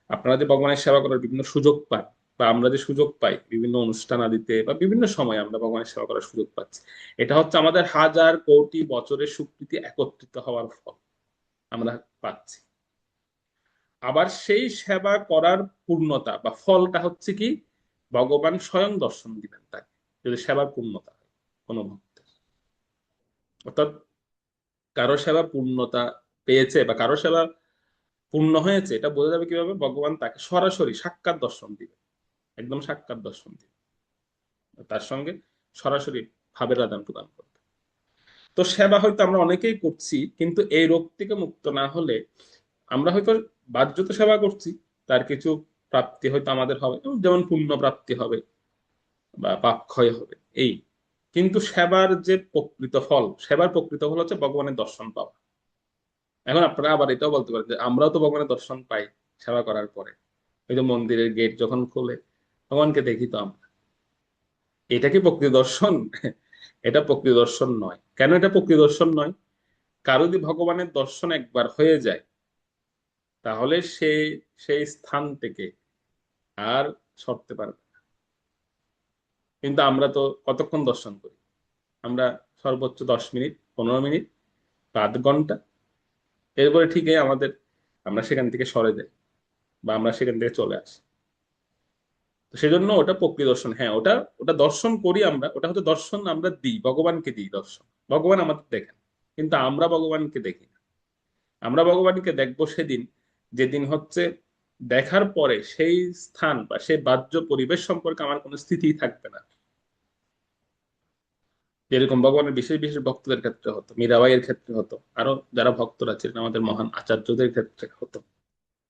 আপনারা যে ভগবানের সেবা করার বিভিন্ন সুযোগ পান, বা আমরা যে সুযোগ পাই বিভিন্ন অনুষ্ঠান আদিতে বা বিভিন্ন সময় আমরা ভগবানের সেবা করার সুযোগ পাচ্ছি, এটা হচ্ছে আমাদের হাজার কোটি বছরের স্বীকৃতি একত্রিত হওয়ার ফল আমরা পাচ্ছি। আবার সেই সেবা করার পূর্ণতা বা ফলটা হচ্ছে কি ভগবান স্বয়ং দর্শন দিবেন তাকে, যদি সেবার পূর্ণতা হয় কোনো ভক্তের। অর্থাৎ কারো সেবা পূর্ণতা পেয়েছে বা কারো সেবা পূর্ণ হয়েছে, এটা বোঝা যাবে কিভাবে, ভগবান তাকে সরাসরি সাক্ষাৎ দর্শন দিবে, একদম সাক্ষাৎ দর্শন দিবে, তার সঙ্গে সরাসরি ভাবের আদান প্রদান করবে। তো সেবা হয়তো আমরা অনেকেই করছি, কিন্তু এই রোগ থেকে মুক্ত না হলে আমরা হয়তো বাহ্যত সেবা করছি, তার কিছু প্রাপ্তি হয়তো আমাদের হবে, যেমন পুণ্য প্রাপ্তি হবে বা পাপ ক্ষয় হবে, এই। কিন্তু সেবার যে প্রকৃত ফল, সেবার প্রকৃত ফল হচ্ছে ভগবানের দর্শন পাওয়া। এখন আপনারা আবার এটাও বলতে পারেন যে আমরাও তো ভগবানের দর্শন পাই সেবা করার পরে, ওই যে মন্দিরের গেট যখন খোলে ভগবানকে দেখি তো আমরা। এটা কি প্রকৃত দর্শন? এটা প্রকৃত দর্শন নয়। কেন এটা প্রকৃত দর্শন নয়? কারো যদি ভগবানের দর্শন একবার হয়ে যায়, তাহলে সে সেই স্থান থেকে আর সরতে পারবে না। কিন্তু আমরা তো কতক্ষণ দর্শন করি? আমরা সর্বোচ্চ 10 মিনিট, 15 মিনিট বা আধ ঘন্টা, এরপরে ঠিকই আমাদের, আমরা সেখান থেকে সরে যাই বা আমরা সেখান থেকে চলে আসি। তো সেজন্য ওটা প্রকৃত দর্শন, হ্যাঁ ওটা ওটা দর্শন করি আমরা, ওটা হচ্ছে দর্শন আমরা দিই, ভগবানকে দিই দর্শন। ভগবান আমাদের দেখেন, কিন্তু আমরা ভগবানকে দেখি না। আমরা ভগবানকে দেখবো সেদিন, যেদিন হচ্ছে দেখার পরে সেই স্থান বা সেই বাহ্য পরিবেশ সম্পর্কে আমার কোনো স্থিতি থাকবে না। যেরকম ভগবানের বিশেষ বিশেষ ভক্তদের ক্ষেত্রে হতো, মীরাবাইয়ের ক্ষেত্রে হতো, আরো যারা ভক্তরা ছিলেন আমাদের মহান আচার্যদের ক্ষেত্রে হতো,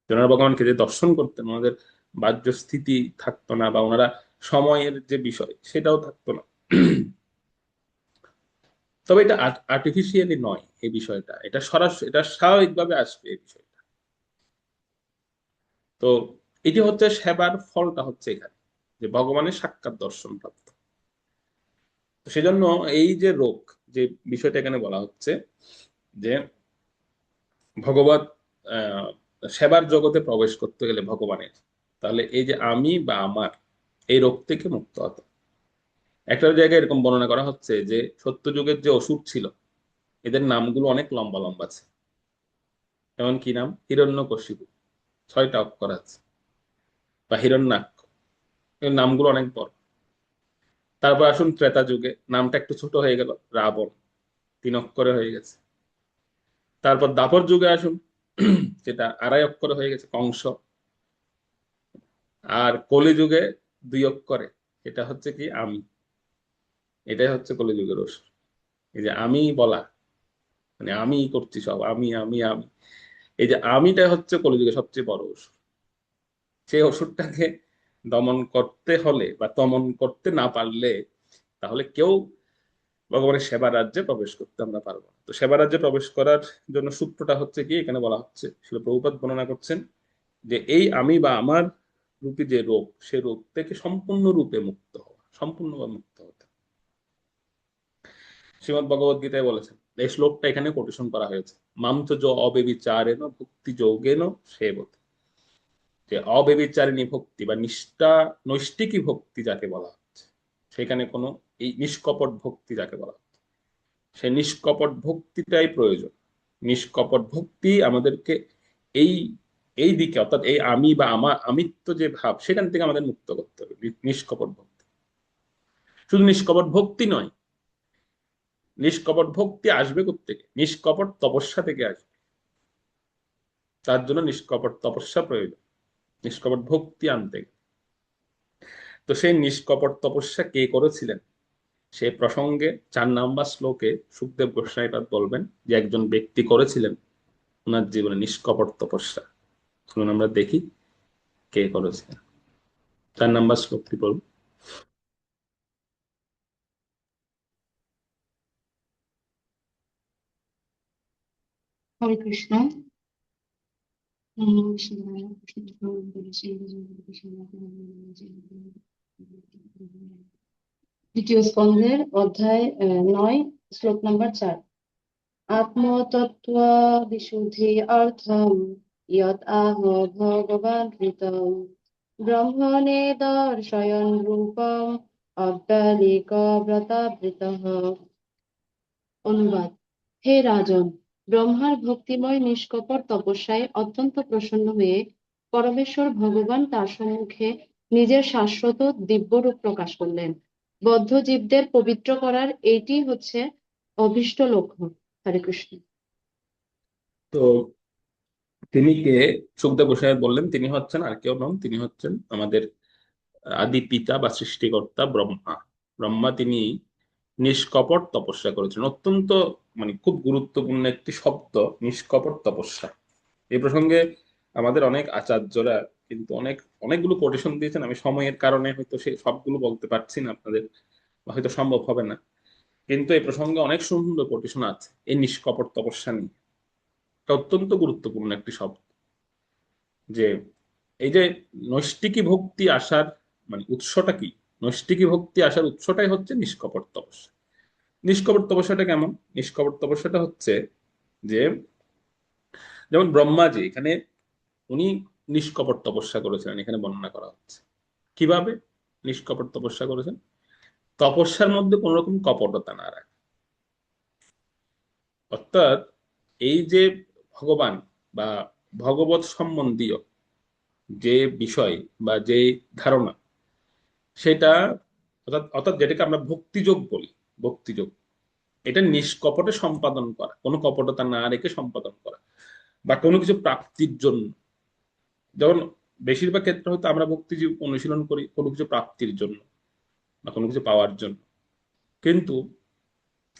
যারা ভগবানকে যে দর্শন করতেন ওনাদের বাহ্য স্থিতি থাকতো না, বা ওনারা সময়ের যে বিষয় সেটাও থাকতো না। তবে এটা আর্টিফিশিয়ালি নয়, এই বিষয়টা এটা সরাসরি, এটা স্বাভাবিকভাবে আসবে এই বিষয়টা। তো এটি হচ্ছে সেবার ফলটা হচ্ছে এখানে, যে ভগবানের সাক্ষাৎ দর্শন প্রাপ্ত। তো সেজন্য এই যে রোগ, যে বিষয়টা এখানে বলা হচ্ছে যে ভগবত আহ সেবার জগতে প্রবেশ করতে গেলে ভগবানের, তাহলে এই যে আমি বা আমার, এই রোগ থেকে মুক্ত হতে। একটা জায়গায় এরকম বর্ণনা করা হচ্ছে যে সত্যযুগের যে অসুর ছিল, এদের নামগুলো অনেক লম্বা লম্বা আছে। যেমন কি নাম? হিরণ্যকশিপু, 6টা অক্ষর আছে। বা হিরণ্যাক্ষ, এর নামগুলো অনেক বড়। তারপর আসুন ত্রেতা যুগে, নামটা একটু ছোট হয়ে গেল, রাবণ, 3 অক্ষরে হয়ে গেছে। তারপর দাপর যুগে আসুন, যেটা 2.5 অক্ষরে হয়ে গেছে, কংস। আর কলিযুগে 2 অক্ষরে, এটা হচ্ছে কি? আমি। এটাই হচ্ছে কলিযুগের অসুর। এই যে আমি বলা, মানে আমি করছি সব, আমি আমি আমি, এই যে আমিটা হচ্ছে কলিযুগের সবচেয়ে বড় অসুর। সেই অসুরটাকে দমন করতে হলে বা দমন করতে না পারলে, তাহলে কেউ ভগবানের সেবা রাজ্যে প্রবেশ করতে আমরা পারবো না। তো সেবা রাজ্যে প্রবেশ করার জন্য সূত্রটা হচ্ছে কি, এখানে বলা হচ্ছে, শিল প্রভুপাদ বর্ণনা করছেন যে এই আমি বা আমার রূপী যে রোগ, সে রোগ থেকে সম্পূর্ণ রূপে মুক্ত হওয়া, সম্পূর্ণভাবে মুক্ত হতে। শ্রীমদ ভগবত গীতায় বলেছেন, এই শ্লোকটা এখানে কোটেশন করা হয়েছে, মামচ য অবেবিচারেণ ভক্তি যোগেন সেবতে। যে অবেবিচারিণী ভক্তি বা নিষ্ঠা, নৈষ্ঠিকী ভক্তি যাকে বলা হচ্ছে, সেখানে কোনো এই নিষ্কপট ভক্তি যাকে বলা হচ্ছে, সেই নিষ্কপট ভক্তিটাই প্রয়োজন। নিষ্কপট ভক্তি আমাদেরকে এই এই দিকে, অর্থাৎ এই আমি বা আমার আমিত্ব যে ভাব, সেখান থেকে আমাদের মুক্ত করতে হবে। নিষ্কপট ভক্তি, শুধু নিষ্কপট ভক্তি নয়, নিষ্কপট ভক্তি আসবে কোত্থেকে? নিষ্কপট তপস্যা থেকে আসবে। তার জন্য নিষ্কপট তপস্যা প্রয়োজন, নিষ্কপট ভক্তি আনতে গেলে। তো সেই নিষ্কপট তপস্যা কে করেছিলেন, সে প্রসঙ্গে 4 নম্বর শ্লোকে সুখদেব গোস্বামী পাদ বলবেন যে একজন ব্যক্তি করেছিলেন ওনার জীবনে নিষ্কপট তপস্যা। চলুন আমরা দেখি কে করেছিলেন। 4 নম্বর শ্লোকটি বলুন। হরে কৃষ্ণ। শিবায় কৃষ্ণ দ্বিতীয় স্কন্ধের অধ্যায় 9, শ্লোক নম্বর 4। আত্মতত্ত্ব বিশুদ্ধি অর্থম ইয়ৎ আহ ভগবান কৃতম ব্রহ্মণে দর্শয়ন রূপম অব্দালিক ব্রতাবৃতঃ। অনুবাদ: হে রাজন, ব্রহ্মার ভক্তিময় নিষ্কপট তপস্যায় অত্যন্ত প্রসন্ন হয়ে পরমেশ্বর ভগবান তার সম্মুখে নিজের শাশ্বত দিব্যরূপ প্রকাশ করলেন। বদ্ধ জীবদের পবিত্র করার এইটি হচ্ছে অভীষ্ট লক্ষ্য। হরে কৃষ্ণ। তো তিনি কে? সুখদেব গোস্বামী বললেন তিনি হচ্ছেন আর কেউ নন, তিনি হচ্ছেন আমাদের আদি পিতা বা সৃষ্টিকর্তা ব্রহ্মা। ব্রহ্মা তিনি নিষ্কপট তপস্যা করেছেন। অত্যন্ত, মানে খুব গুরুত্বপূর্ণ একটি শব্দ, নিষ্কপট তপস্যা। এই প্রসঙ্গে আমাদের অনেক আচার্যরা কিন্তু অনেকগুলো কোটেশন দিয়েছেন। আমি সময়ের কারণে হয়তো সে সবগুলো বলতে পারছি না, আপনাদের হয়তো সম্ভব হবে না, কিন্তু এই প্রসঙ্গে অনেক সুন্দর কোটেশন আছে এই নিষ্কপট তপস্যা নিয়ে। এটা অত্যন্ত গুরুত্বপূর্ণ একটি শব্দ। যে এই যে নৈষ্ঠিকী ভক্তি আসার মানে উৎসটা কি, নৈষ্ঠিকী ভক্তি আসার উৎসটাই হচ্ছে নিষ্কপট তপস্যা। নিষ্কপট তপস্যাটা কেমন? নিষ্কপট তপস্যাটা হচ্ছে যে, যেমন ব্রহ্মাজি এখানে উনি নিষ্কপট তপস্যা করেছিলেন, এখানে বর্ণনা করা হচ্ছে। কিভাবে নিষ্কপট তপস্যা করেছেন? তপস্যার মধ্যে কোন রকম কপটতা না রাখা। অর্থাৎ এই যে ভগবান বা ভগবত সম্বন্ধীয় যে বিষয় বা যে ধারণা, সেটা অর্থাৎ অর্থাৎ যেটাকে আমরা ভক্তিযোগ বলি, ভক্তিযোগ, এটা নিষ্কপটে সম্পাদন করা, কোনো কপটতা না রেখে সম্পাদন করা। বা কোনো কিছু প্রাপ্তির জন্য। যেমন বেশিরভাগ ক্ষেত্রে হয়তো আমরা ভক্তি অনুশীলন করি কোনো কিছু প্রাপ্তির জন্য বা কোনো কিছু পাওয়ার জন্য, কিন্তু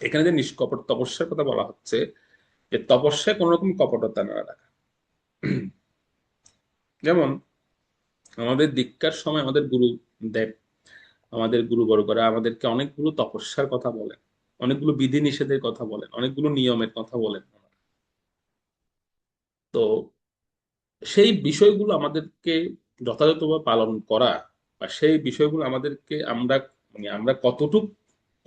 এখানে যে নিষ্কপট তপস্যার কথা বলা হচ্ছে, যে তপস্যায় কোনো রকম কপটতা না রাখা। যেমন আমাদের দীক্ষার সময় আমাদের গুরুদেব, আমাদের গুরুবর্গরা আমাদেরকে অনেকগুলো তপস্যার কথা বলেন, অনেকগুলো বিধি নিষেধের কথা বলেন, অনেকগুলো নিয়মের কথা বলেন। তো সেই বিষয়গুলো আমাদেরকে যথাযথভাবে পালন করা, বা সেই বিষয়গুলো আমাদেরকে আমরা কতটুকু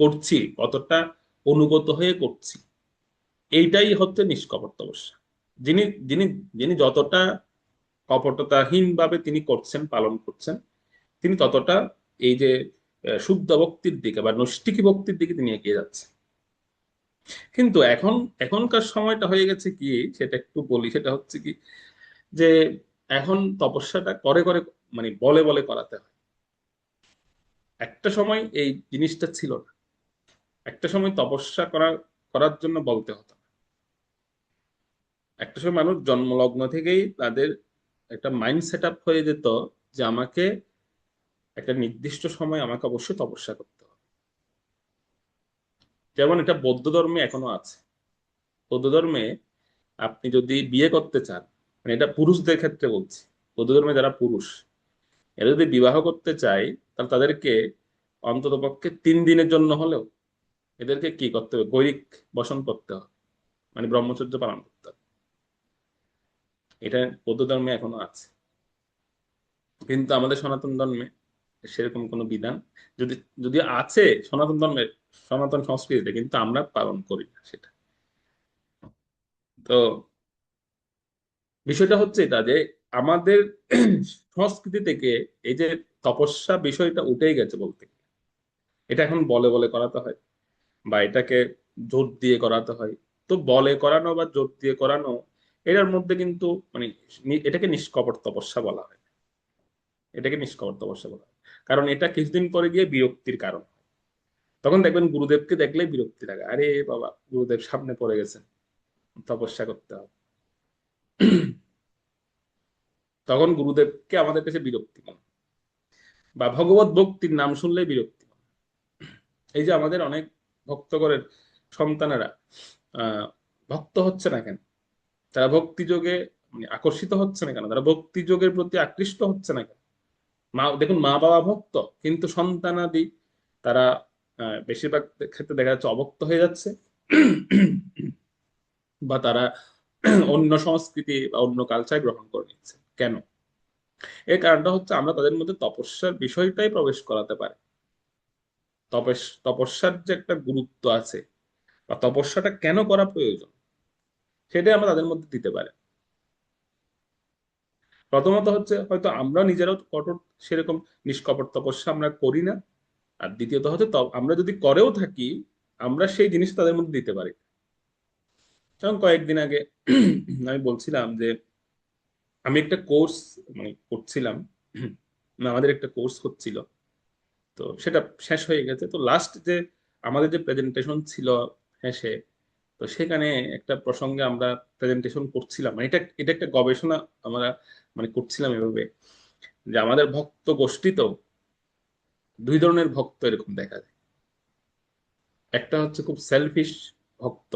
করছি, কতটা অনুগত হয়ে করছি, এইটাই হচ্ছে নিষ্কপট তপস্যা। যিনি যিনি যিনি যতটা কপটতাহীন ভাবে তিনি করছেন, পালন করছেন, তিনি ততটা এই যে শুদ্ধ ভক্তির দিকে বা নৈষ্ঠিকী ভক্তির দিকে তিনি এগিয়ে যাচ্ছেন। কিন্তু এখনকার সময়টা হয়ে গেছে কি, সেটা একটু বলি, সেটা হচ্ছে কি, যে এখন তপস্যাটা করে করে, মানে বলে বলে করাতে হয়। একটা সময় এই জিনিসটা ছিল না। একটা সময় তপস্যা করার জন্য বলতে হতো না। একটা সময় মানুষ জন্মলগ্ন থেকেই তাদের একটা মাইন্ড সেট আপ হয়ে যেত যে আমাকে একটা নির্দিষ্ট সময় আমাকে অবশ্যই তপস্যা করতে হবে। যেমন এটা বৌদ্ধ ধর্মে এখনো আছে। বৌদ্ধ ধর্মে আপনি যদি বিয়ে করতে চান, মানে এটা পুরুষদের ক্ষেত্রে বলছি, বৌদ্ধ ধর্মে যারা পুরুষ, এরা যদি বিবাহ করতে চায়, তাহলে তাদেরকে অন্তত পক্ষে 3 দিনের জন্য হলেও এদেরকে কি করতে হবে, গৈরিক বসন করতে হবে, মানে ব্রহ্মচর্য পালন করতে হবে। এটা বৌদ্ধ ধর্মে এখনো আছে, কিন্তু আমাদের সনাতন ধর্মে সেরকম কোনো বিধান, যদি যদি আছে সনাতন ধর্মের, সনাতন সংস্কৃতিতে, কিন্তু আমরা পালন করি না সেটা। তো বিষয়টা হচ্ছে এটা যে আমাদের সংস্কৃতি থেকে এই যে তপস্যা বিষয়টা উঠেই গেছে বলতে গেলে। এটা এখন বলে বলে করাতে হয়, বা এটাকে জোর দিয়ে করাতে হয়। তো বলে করানো বা জোর দিয়ে করানো, এটার মধ্যে কিন্তু মানে এটাকে নিষ্কপট তপস্যা বলা হয়। এটাকে নিষ্কপট তপস্যা বলা হয়, কারণ এটা কিছুদিন পরে গিয়ে বিরক্তির কারণ হয়। তখন দেখবেন গুরুদেবকে দেখলেই বিরক্তি লাগে, আরে বাবা গুরুদেব সামনে পড়ে গেছেন, তপস্যা করতে হবে। তখন গুরুদেবকে আমাদের কাছে বিরক্তি মনে হয়। বা ভগবত ভক্তির নাম শুনলেই বিরক্তি মনে হয়। এই যে আমাদের অনেক ভক্তগণের সন্তানেরা আহ ভক্ত হচ্ছে না কেন, তারা ভক্তি যোগে মানে আকর্ষিত হচ্ছে না কেন, তারা ভক্তি যোগের প্রতি আকৃষ্ট হচ্ছে না কেন? দেখুন, মা বাবা ভক্ত, কিন্তু সন্তানাদি তারা বেশিরভাগ ক্ষেত্রে দেখা যাচ্ছে অভক্ত হয়ে যাচ্ছে, বা তারা অন্য সংস্কৃতি বা অন্য কালচার গ্রহণ করে নিচ্ছে। কেন? এর কারণটা হচ্ছে আমরা তাদের মধ্যে তপস্যার বিষয়টাই প্রবেশ করাতে পারি। তপস্যার যে একটা গুরুত্ব আছে, বা তপস্যাটা কেন করা প্রয়োজন, সেটাই আমরা তাদের মধ্যে দিতে পারি। প্রথমত হচ্ছে হয়তো আমরা নিজেরাও কঠোর সেরকম নিষ্কপট তপস্যা আমরা করি না। আর দ্বিতীয়ত হচ্ছে আমরা যদি করেও থাকি, আমরা সেই জিনিস তাদের মধ্যে দিতে পারি। যেমন কয়েকদিন আগে আমি বলছিলাম যে আমি একটা কোর্স মানে করছিলাম, আমাদের একটা কোর্স হচ্ছিল, তো সেটা শেষ হয়ে গেছে। তো লাস্ট যে আমাদের যে প্রেজেন্টেশন ছিল শেষে, তো সেখানে একটা প্রসঙ্গে আমরা প্রেজেন্টেশন করছিলাম, মানে এটা এটা একটা গবেষণা আমরা মানে করছিলাম এভাবে, যে আমাদের ভক্ত গোষ্ঠীতেও 2 ধরনের ভক্ত এরকম দেখা যায়। একটা হচ্ছে খুব সেলফিশ ভক্ত,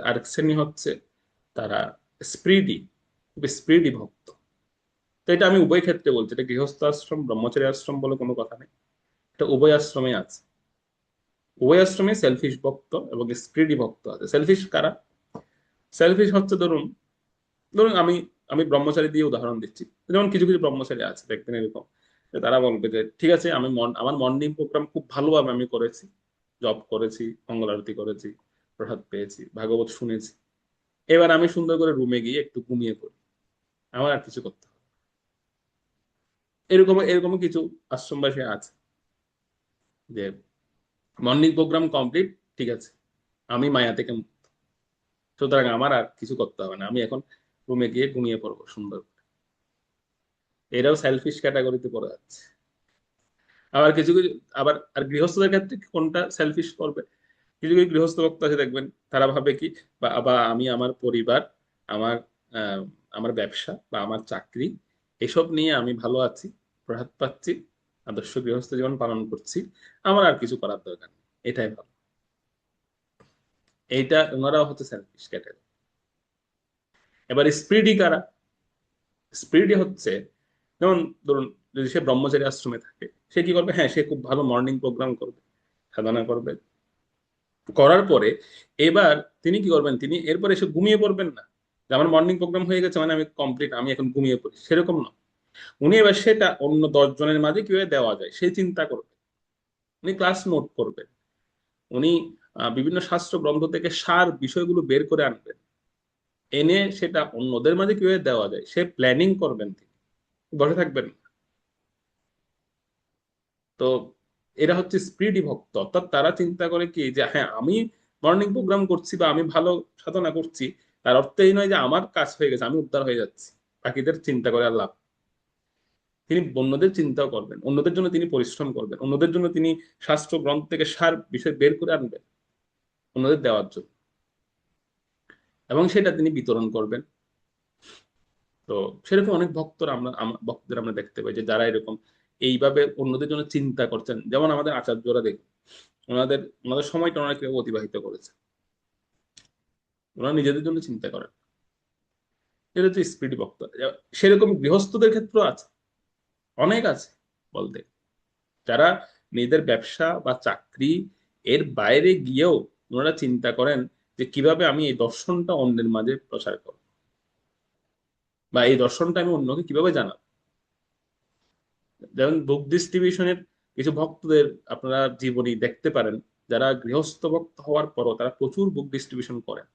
আরেক শ্রেণী হচ্ছে তারা স্প্রিডি, খুব স্প্রিডি ভক্ত। তো এটা আমি উভয় ক্ষেত্রে বলছি, এটা গৃহস্থ আশ্রম ব্রহ্মচারী আশ্রম বলে কোনো কথা নেই, এটা উভয় আশ্রমে আছে। উভয় আশ্রমে সেলফিশ ভক্ত এবং স্প্রিডি ভক্ত আছে। সেলফিশ কারা? সেলফিশ হচ্ছে, ধরুন ধরুন আমি আমি ব্রহ্মচারী দিয়ে উদাহরণ দিচ্ছি। যেমন কিছু কিছু ব্রহ্মচারী আছে দেখবেন এরকম, যে তারা বলবে যে ঠিক আছে, আমার মর্নিং প্রোগ্রাম খুব ভালোভাবে আমি করেছি, জব করেছি, মঙ্গল আরতি করেছি, প্রসাদ পেয়েছি, ভাগবত শুনেছি, এবার আমি সুন্দর করে রুমে গিয়ে একটু ঘুমিয়ে পড়ি, আমার আর কিছু করতে হবে। এরকম এরকম কিছু আশ্রমবাসী আছে, যে মর্নিং প্রোগ্রাম কমপ্লিট, ঠিক আছে, আমি মায়া থেকে মুক্ত, সুতরাং আমার আর কিছু করতে হবে না, আমি এখন রুমে গিয়ে ঘুমিয়ে পড়বো সুন্দর করে। এরাও সেলফিশ ক্যাটাগরিতে পড়ে যাচ্ছে। আবার কিছু কিছু, আবার আর গৃহস্থদের ক্ষেত্রে কোনটা সেলফিশ করবে, কিছু কিছু গৃহস্থ ভক্ত আছে দেখবেন, তারা ভাবে কি, বা আমি আমার পরিবার আমার আহ, আমার ব্যবসা বা আমার চাকরি, এসব নিয়ে আমি ভালো আছি, প্রভাত পাচ্ছি, আদর্শ গৃহস্থ জীবন পালন করছি, আমার আর কিছু করার দরকার নেই, এটাই ভালো। এইটা ওনারাও হচ্ছে সেলফিশ ক্যাটাগরি। এবার স্পিরিডি কারা? স্পিরিডি হচ্ছে, যেমন ধরুন, যদি সে ব্রহ্মচারী আশ্রমে থাকে, সে কি করবে? হ্যাঁ, সে খুব ভালো মর্নিং প্রোগ্রাম করবে, সাধনা করবে, করার পরে এবার তিনি কি করবেন? তিনি এরপরে এসে ঘুমিয়ে পড়বেন না, যে আমার মর্নিং প্রোগ্রাম হয়ে গেছে মানে আমি কমপ্লিট, আমি এখন ঘুমিয়ে পড়ি, সেরকম না। উনি এবার সেটা অন্য 10 জনের মাঝে কিভাবে দেওয়া যায় সেই চিন্তা করবেন। উনি ক্লাস নোট করবেন, উনি বিভিন্ন শাস্ত্র গ্রন্থ থেকে সার বিষয়গুলো বের করে আনবেন, এনে সেটা অন্যদের মাঝে কিভাবে দেওয়া যায় সে প্ল্যানিং করবেন, তিনি বসে থাকবেন না। তো এরা হচ্ছে স্পিরিটি ভক্ত, অর্থাৎ তারা চিন্তা করে কি, যে হ্যাঁ আমি মর্নিং প্রোগ্রাম করছি বা আমি ভালো সাধনা করছি, তার অর্থ এই নয় যে আমার কাজ হয়ে গেছে, আমি উদ্ধার হয়ে যাচ্ছি, বাকিদের চিন্তা করে আর লাভ। তিনি অন্যদের চিন্তাও করবেন, অন্যদের জন্য তিনি পরিশ্রম করবেন, অন্যদের জন্য তিনি শাস্ত্র গ্রন্থ থেকে সার বিষয় বের করে আনবেন অন্যদের দেওয়ার জন্য, এবং সেটা তিনি বিতরণ করবেন। তো সেরকম অনেক ভক্তরা ভক্তদের আমরা দেখতে পাই যে যারা এরকম এইভাবে অন্যদের জন্য চিন্তা করছেন, যেমন আমাদের আচার্যরা দেখি, ওনাদের ওনাদের সময়টা ওনারা কিভাবে অতিবাহিত করেছে, ওনারা নিজেদের জন্য চিন্তা করেন। এটা হচ্ছে স্পিরিট ভক্ত। সেরকম গৃহস্থদের ক্ষেত্রেও আছে, অনেক আছে বলতে, যারা নিজেদের ব্যবসা বা চাকরি এর বাইরে গিয়েও ওনারা চিন্তা করেন যে কিভাবে আমি এই দর্শনটা অন্যের মাঝে প্রচার করব, বা এই দর্শনটা আমি অন্যকে কিভাবে জানাবো। যেমন বুক ডিস্ট্রিবিউশনের কিছু ভক্তদের আপনারা জীবনী দেখতে পারেন, যারা গৃহস্থ ভক্ত হওয়ার পরও তারা প্রচুর বুক ডিস্ট্রিবিউশন করেন,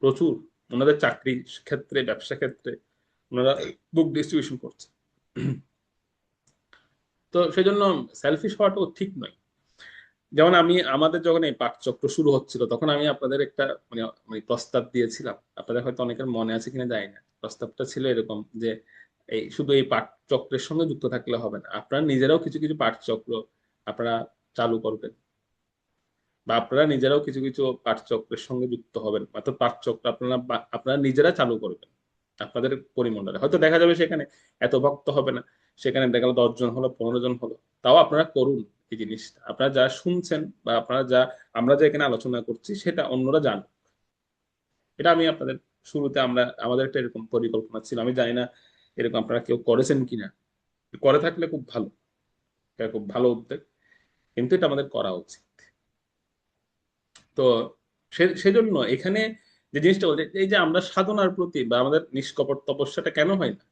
প্রচুর, ওনাদের চাকরি ক্ষেত্রে, ব্যবসা ক্ষেত্রে ওনারা বুক ডিস্ট্রিবিউশন করছে। তো সেই জন্য সেলফিশ হওয়াটাও ঠিক নয়। যেমন আমি, আমাদের যখন এই পাঠচক্র শুরু হচ্ছিল, তখন আমি আপনাদের একটা মানে মানে প্রস্তাব দিয়েছিলাম, আপনাদের হয়তো অনেকের মনে আছে কিনা জানি না। প্রস্তাবটা ছিল এরকম যে এই শুধু এই পাঠচক্রের সঙ্গে যুক্ত থাকলে হবে না, আপনারা নিজেরাও কিছু কিছু পাঠচক্র আপনারা চালু করবেন, বা আপনারা নিজেরাও কিছু কিছু পাঠচক্রের সঙ্গে যুক্ত হবেন, অর্থাৎ পাঠচক্র আপনারা আপনারা নিজেরা চালু করবেন আপনাদের পরিমণ্ডলে। হয়তো দেখা যাবে সেখানে এত ভক্ত হবে না, সেখানে দেখা গেল 10 জন হলো, 15 জন হলো, তাও আপনারা করুন এই জিনিসটা। আপনারা যা শুনছেন বা আপনারা যা, আমরা যা এখানে আলোচনা করছি সেটা অন্যরা জানুক। এটা আমি আপনাদের শুরুতে আমাদের একটা এরকম পরিকল্পনা ছিল, আমি জানি না এরকম আপনারা কেউ করেছেন কিনা, করে থাকলে খুব ভালো, এটা খুব ভালো উদ্যোগ, কিন্তু এটা আমাদের করা উচিত। তো সেজন্য এখানে যে জিনিসটা বলতে, এই যে আমরা সাধনার প্রতি বা আমাদের নিষ্কপট তপস্যাটা কেন হয় না,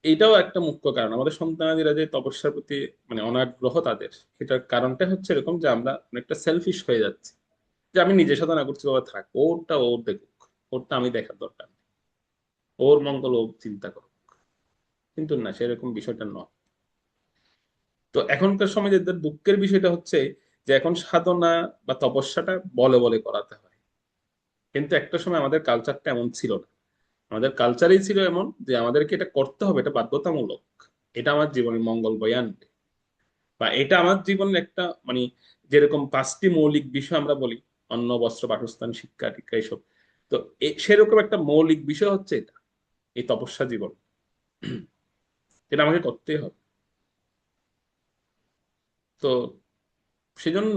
এটাও একটা মুখ্য কারণ। আমাদের সন্তানাদিরা যে তপস্যার প্রতি মানে অনাগ্রহ তাদের, এটার কারণটা হচ্ছে এরকম যে আমরা অনেকটা সেলফিশ হয়ে যাচ্ছি, যে আমি নিজে সাধনা করছি, বাবা থাক, ওরটা ওর দেখুক, ওরটা আমি দেখার দরকার নেই, ওর মঙ্গল ও চিন্তা করুক। কিন্তু না, সেরকম বিষয়টা নয়। তো এখনকার সময় যে দুঃখের বিষয়টা হচ্ছে যে এখন সাধনা বা তপস্যাটা বলে বলে করাতে হয়, কিন্তু একটা সময় আমাদের কালচারটা এমন ছিল না। আমাদের কালচারই ছিল এমন যে আমাদেরকে এটা করতে হবে, এটা বাধ্যতামূলক, এটা আমার জীবনের মঙ্গল বয়ে আনবে, বা এটা আমার জীবনের একটা মানে, যেরকম 5টি মৌলিক বিষয় আমরা বলি, অন্ন, বস্ত্র, বাসস্থান, শিক্ষা টিক্ষা, এইসব। তো সেরকম একটা মৌলিক বিষয় হচ্ছে এটা, এই তপস্যা জীবন, এটা আমাকে করতেই হবে। তো সেজন্য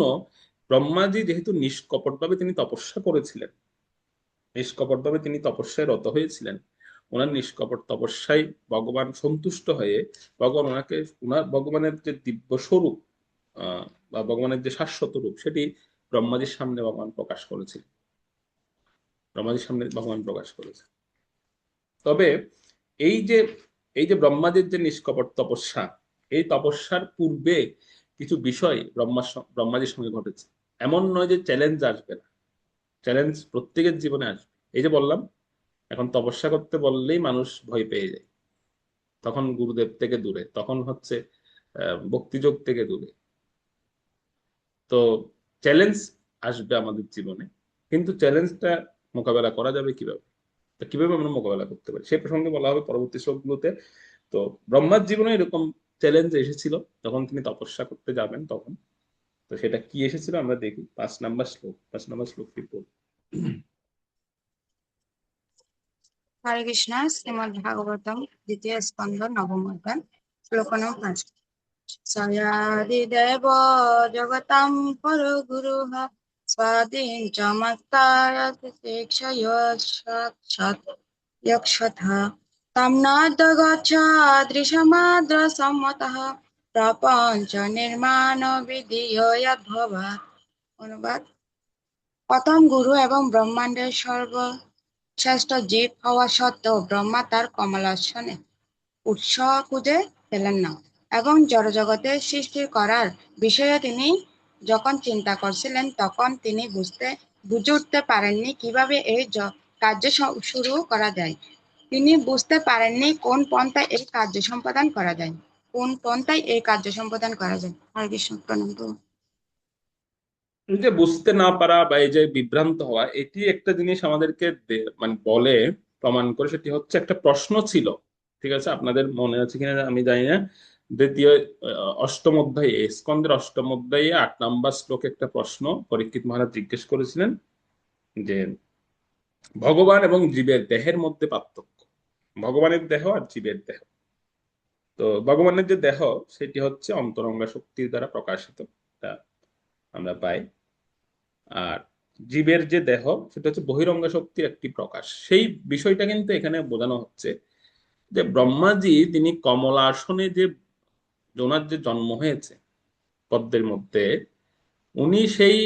ব্রহ্মাজি যেহেতু নিষ্কপটভাবে তিনি তপস্যা করেছিলেন, নিষ্কপটভাবে তিনি তপস্যায় রত হয়েছিলেন, ওনার নিষ্কপট তপস্যায় ভগবান সন্তুষ্ট হয়ে ভগবান ওনাকে, ওনার ভগবানের যে দিব্য স্বরূপ আহ বা ভগবানের যে শাশ্বত রূপ, সেটি ব্রহ্মাজির সামনে ভগবান প্রকাশ করেছিলেন, ব্রহ্মাজির সামনে ভগবান প্রকাশ করেছে। তবে এই যে এই যে ব্রহ্মাজির যে নিষ্কপট তপস্যা, এই তপস্যার পূর্বে কিছু বিষয় ব্রহ্মাজির সঙ্গে ঘটেছে। এমন নয় যে চ্যালেঞ্জ আসবে না, চ্যালেঞ্জ প্রত্যেকের জীবনে আসবে। এই যে বললাম, এখন তপস্যা করতে বললেই মানুষ ভয় পেয়ে যায়, তখন গুরুদেব থেকে দূরে, তখন হচ্ছে ভক্তিযোগ থেকে দূরে। তো চ্যালেঞ্জ আসবে আমাদের জীবনে, কিন্তু চ্যালেঞ্জটা মোকাবেলা করা যাবে কিভাবে, তো কিভাবে আমরা মোকাবেলা করতে পারি সে প্রসঙ্গে বলা হবে পরবর্তী শ্লোকগুলোতে। তো ব্রহ্মার জীবনে এরকম চ্যালেঞ্জ এসেছিল, তখন তিনি তপস্যা করতে যাবেন তখন। তো সেটা কি এসেছিল আমরা দেখি, 5 নম্বর শ্লোক, 5 নম্বর শ্লোকটি পড়ি। হরে কৃষ্ণ। শ্রীমদ্ ভাগবতম দ্বিতীয় স্কন্ধ নবম অধ্যায় শ্লোক নং 5। সয়াদিদেব জগতাং পরো গুরুঃ স্বাধীন চমৎকার শিক্ষয় সাক্ষাৎ যক্ষথা তাম নাদ্যগচ্ছাদৃশমাদ্র সম্মতঃ প্রপঞ্চ নির্মাণ বিধিয় যদ্ভবাৎ। অনুবাদ: প্রথম গুরু এবং ব্রহ্মাণ্ডের সর্বশ্রেষ্ঠ জীব হওয়া সত্ত্বেও ব্রহ্মা তার কমলাসনে উৎস খুঁজে পেলেন না, এবং জড়জগতের সৃষ্টি করার বিষয়ে তিনি যখন চিন্তা করছিলেন তখন তিনি বুঝে উঠতে পারেননি কিভাবে এই কার্য শুরু করা যায়। তিনি বুঝতে পারেননি কোন পন্থায় এই কার্য সম্পাদন করা যায়। হরে কৃষ্ণ। প্রণাম প্রভু। এই যে বুঝতে না পারা বা এই যে বিভ্রান্ত হওয়া, এটি একটা জিনিস আমাদেরকে মানে বলে প্রমাণ করে, সেটি হচ্ছে একটা প্রশ্ন ছিল। ঠিক আছে, আপনাদের মনে আছে কিনা আমি জানি না। দ্বিতীয় অষ্টম অধ্যায়ে, স্কন্দের অষ্টম অধ্যায়ে 8 নম্বর শ্লোকে একটা প্রশ্ন পরীক্ষিত মহারাজ জিজ্ঞেস করেছিলেন যে ভগবান এবং জীবের দেহের মধ্যে পার্থক্য, ভগবানের দেহ আর জীবের দেহ। তো ভগবানের যে দেহ সেটি হচ্ছে অন্তরঙ্গা শক্তির দ্বারা প্রকাশিত, তা আমরা পাই। আর জীবের যে দেহ সেটা হচ্ছে বহিরঙ্গ শক্তির একটি প্রকাশ। সেই বিষয়টা কিন্তু এখানে বোঝানো হচ্ছে যে ব্রহ্মাজি তিনি কমলাসনে যে ওনার যে জন্ম হয়েছে পদ্মের মধ্যে, উনি সেই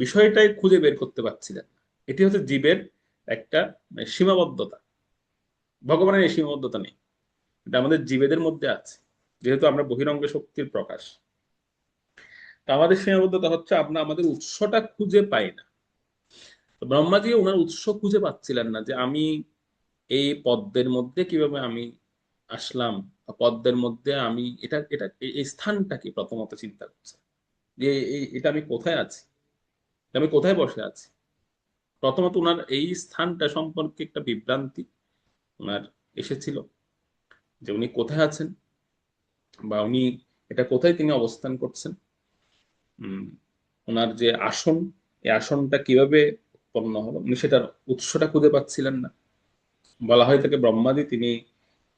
বিষয়টাই খুঁজে বের করতে পারছিলেন না। এটি হচ্ছে জীবের একটা সীমাবদ্ধতা। ভগবানের এই সীমাবদ্ধতা নেই, এটা আমাদের জীবেদের মধ্যে আছে, যেহেতু আমরা বহিরঙ্গ শক্তির প্রকাশ। তা আমাদের সীমাবদ্ধতা হচ্ছে আমরা আমাদের উৎসটা খুঁজে পাই না। তো ব্রহ্মাজি ওনার উৎস খুঁজে পাচ্ছিলেন না, যে আমি এই পদ্মের মধ্যে কিভাবে আমি আসলাম, বা পদ্মের মধ্যে আমি এটা এটা এই স্থানটা কি প্রথমত চিন্তা করছে, যে এটা আমি কোথায় আছি, এটা আমি কোথায় বসে আছি। প্রথমত ওনার এই স্থানটা সম্পর্কে একটা বিভ্রান্তি ওনার এসেছিল, যে উনি কোথায় আছেন, বা উনি এটা কোথায় তিনি অবস্থান করছেন। উম ওনার যে আসন, এই আসনটা কিভাবে উৎপন্ন হলো, উনি সেটার উৎসটা খুঁজে পাচ্ছিলেন না। বলা হয় থেকে ব্রহ্মাদি তিনি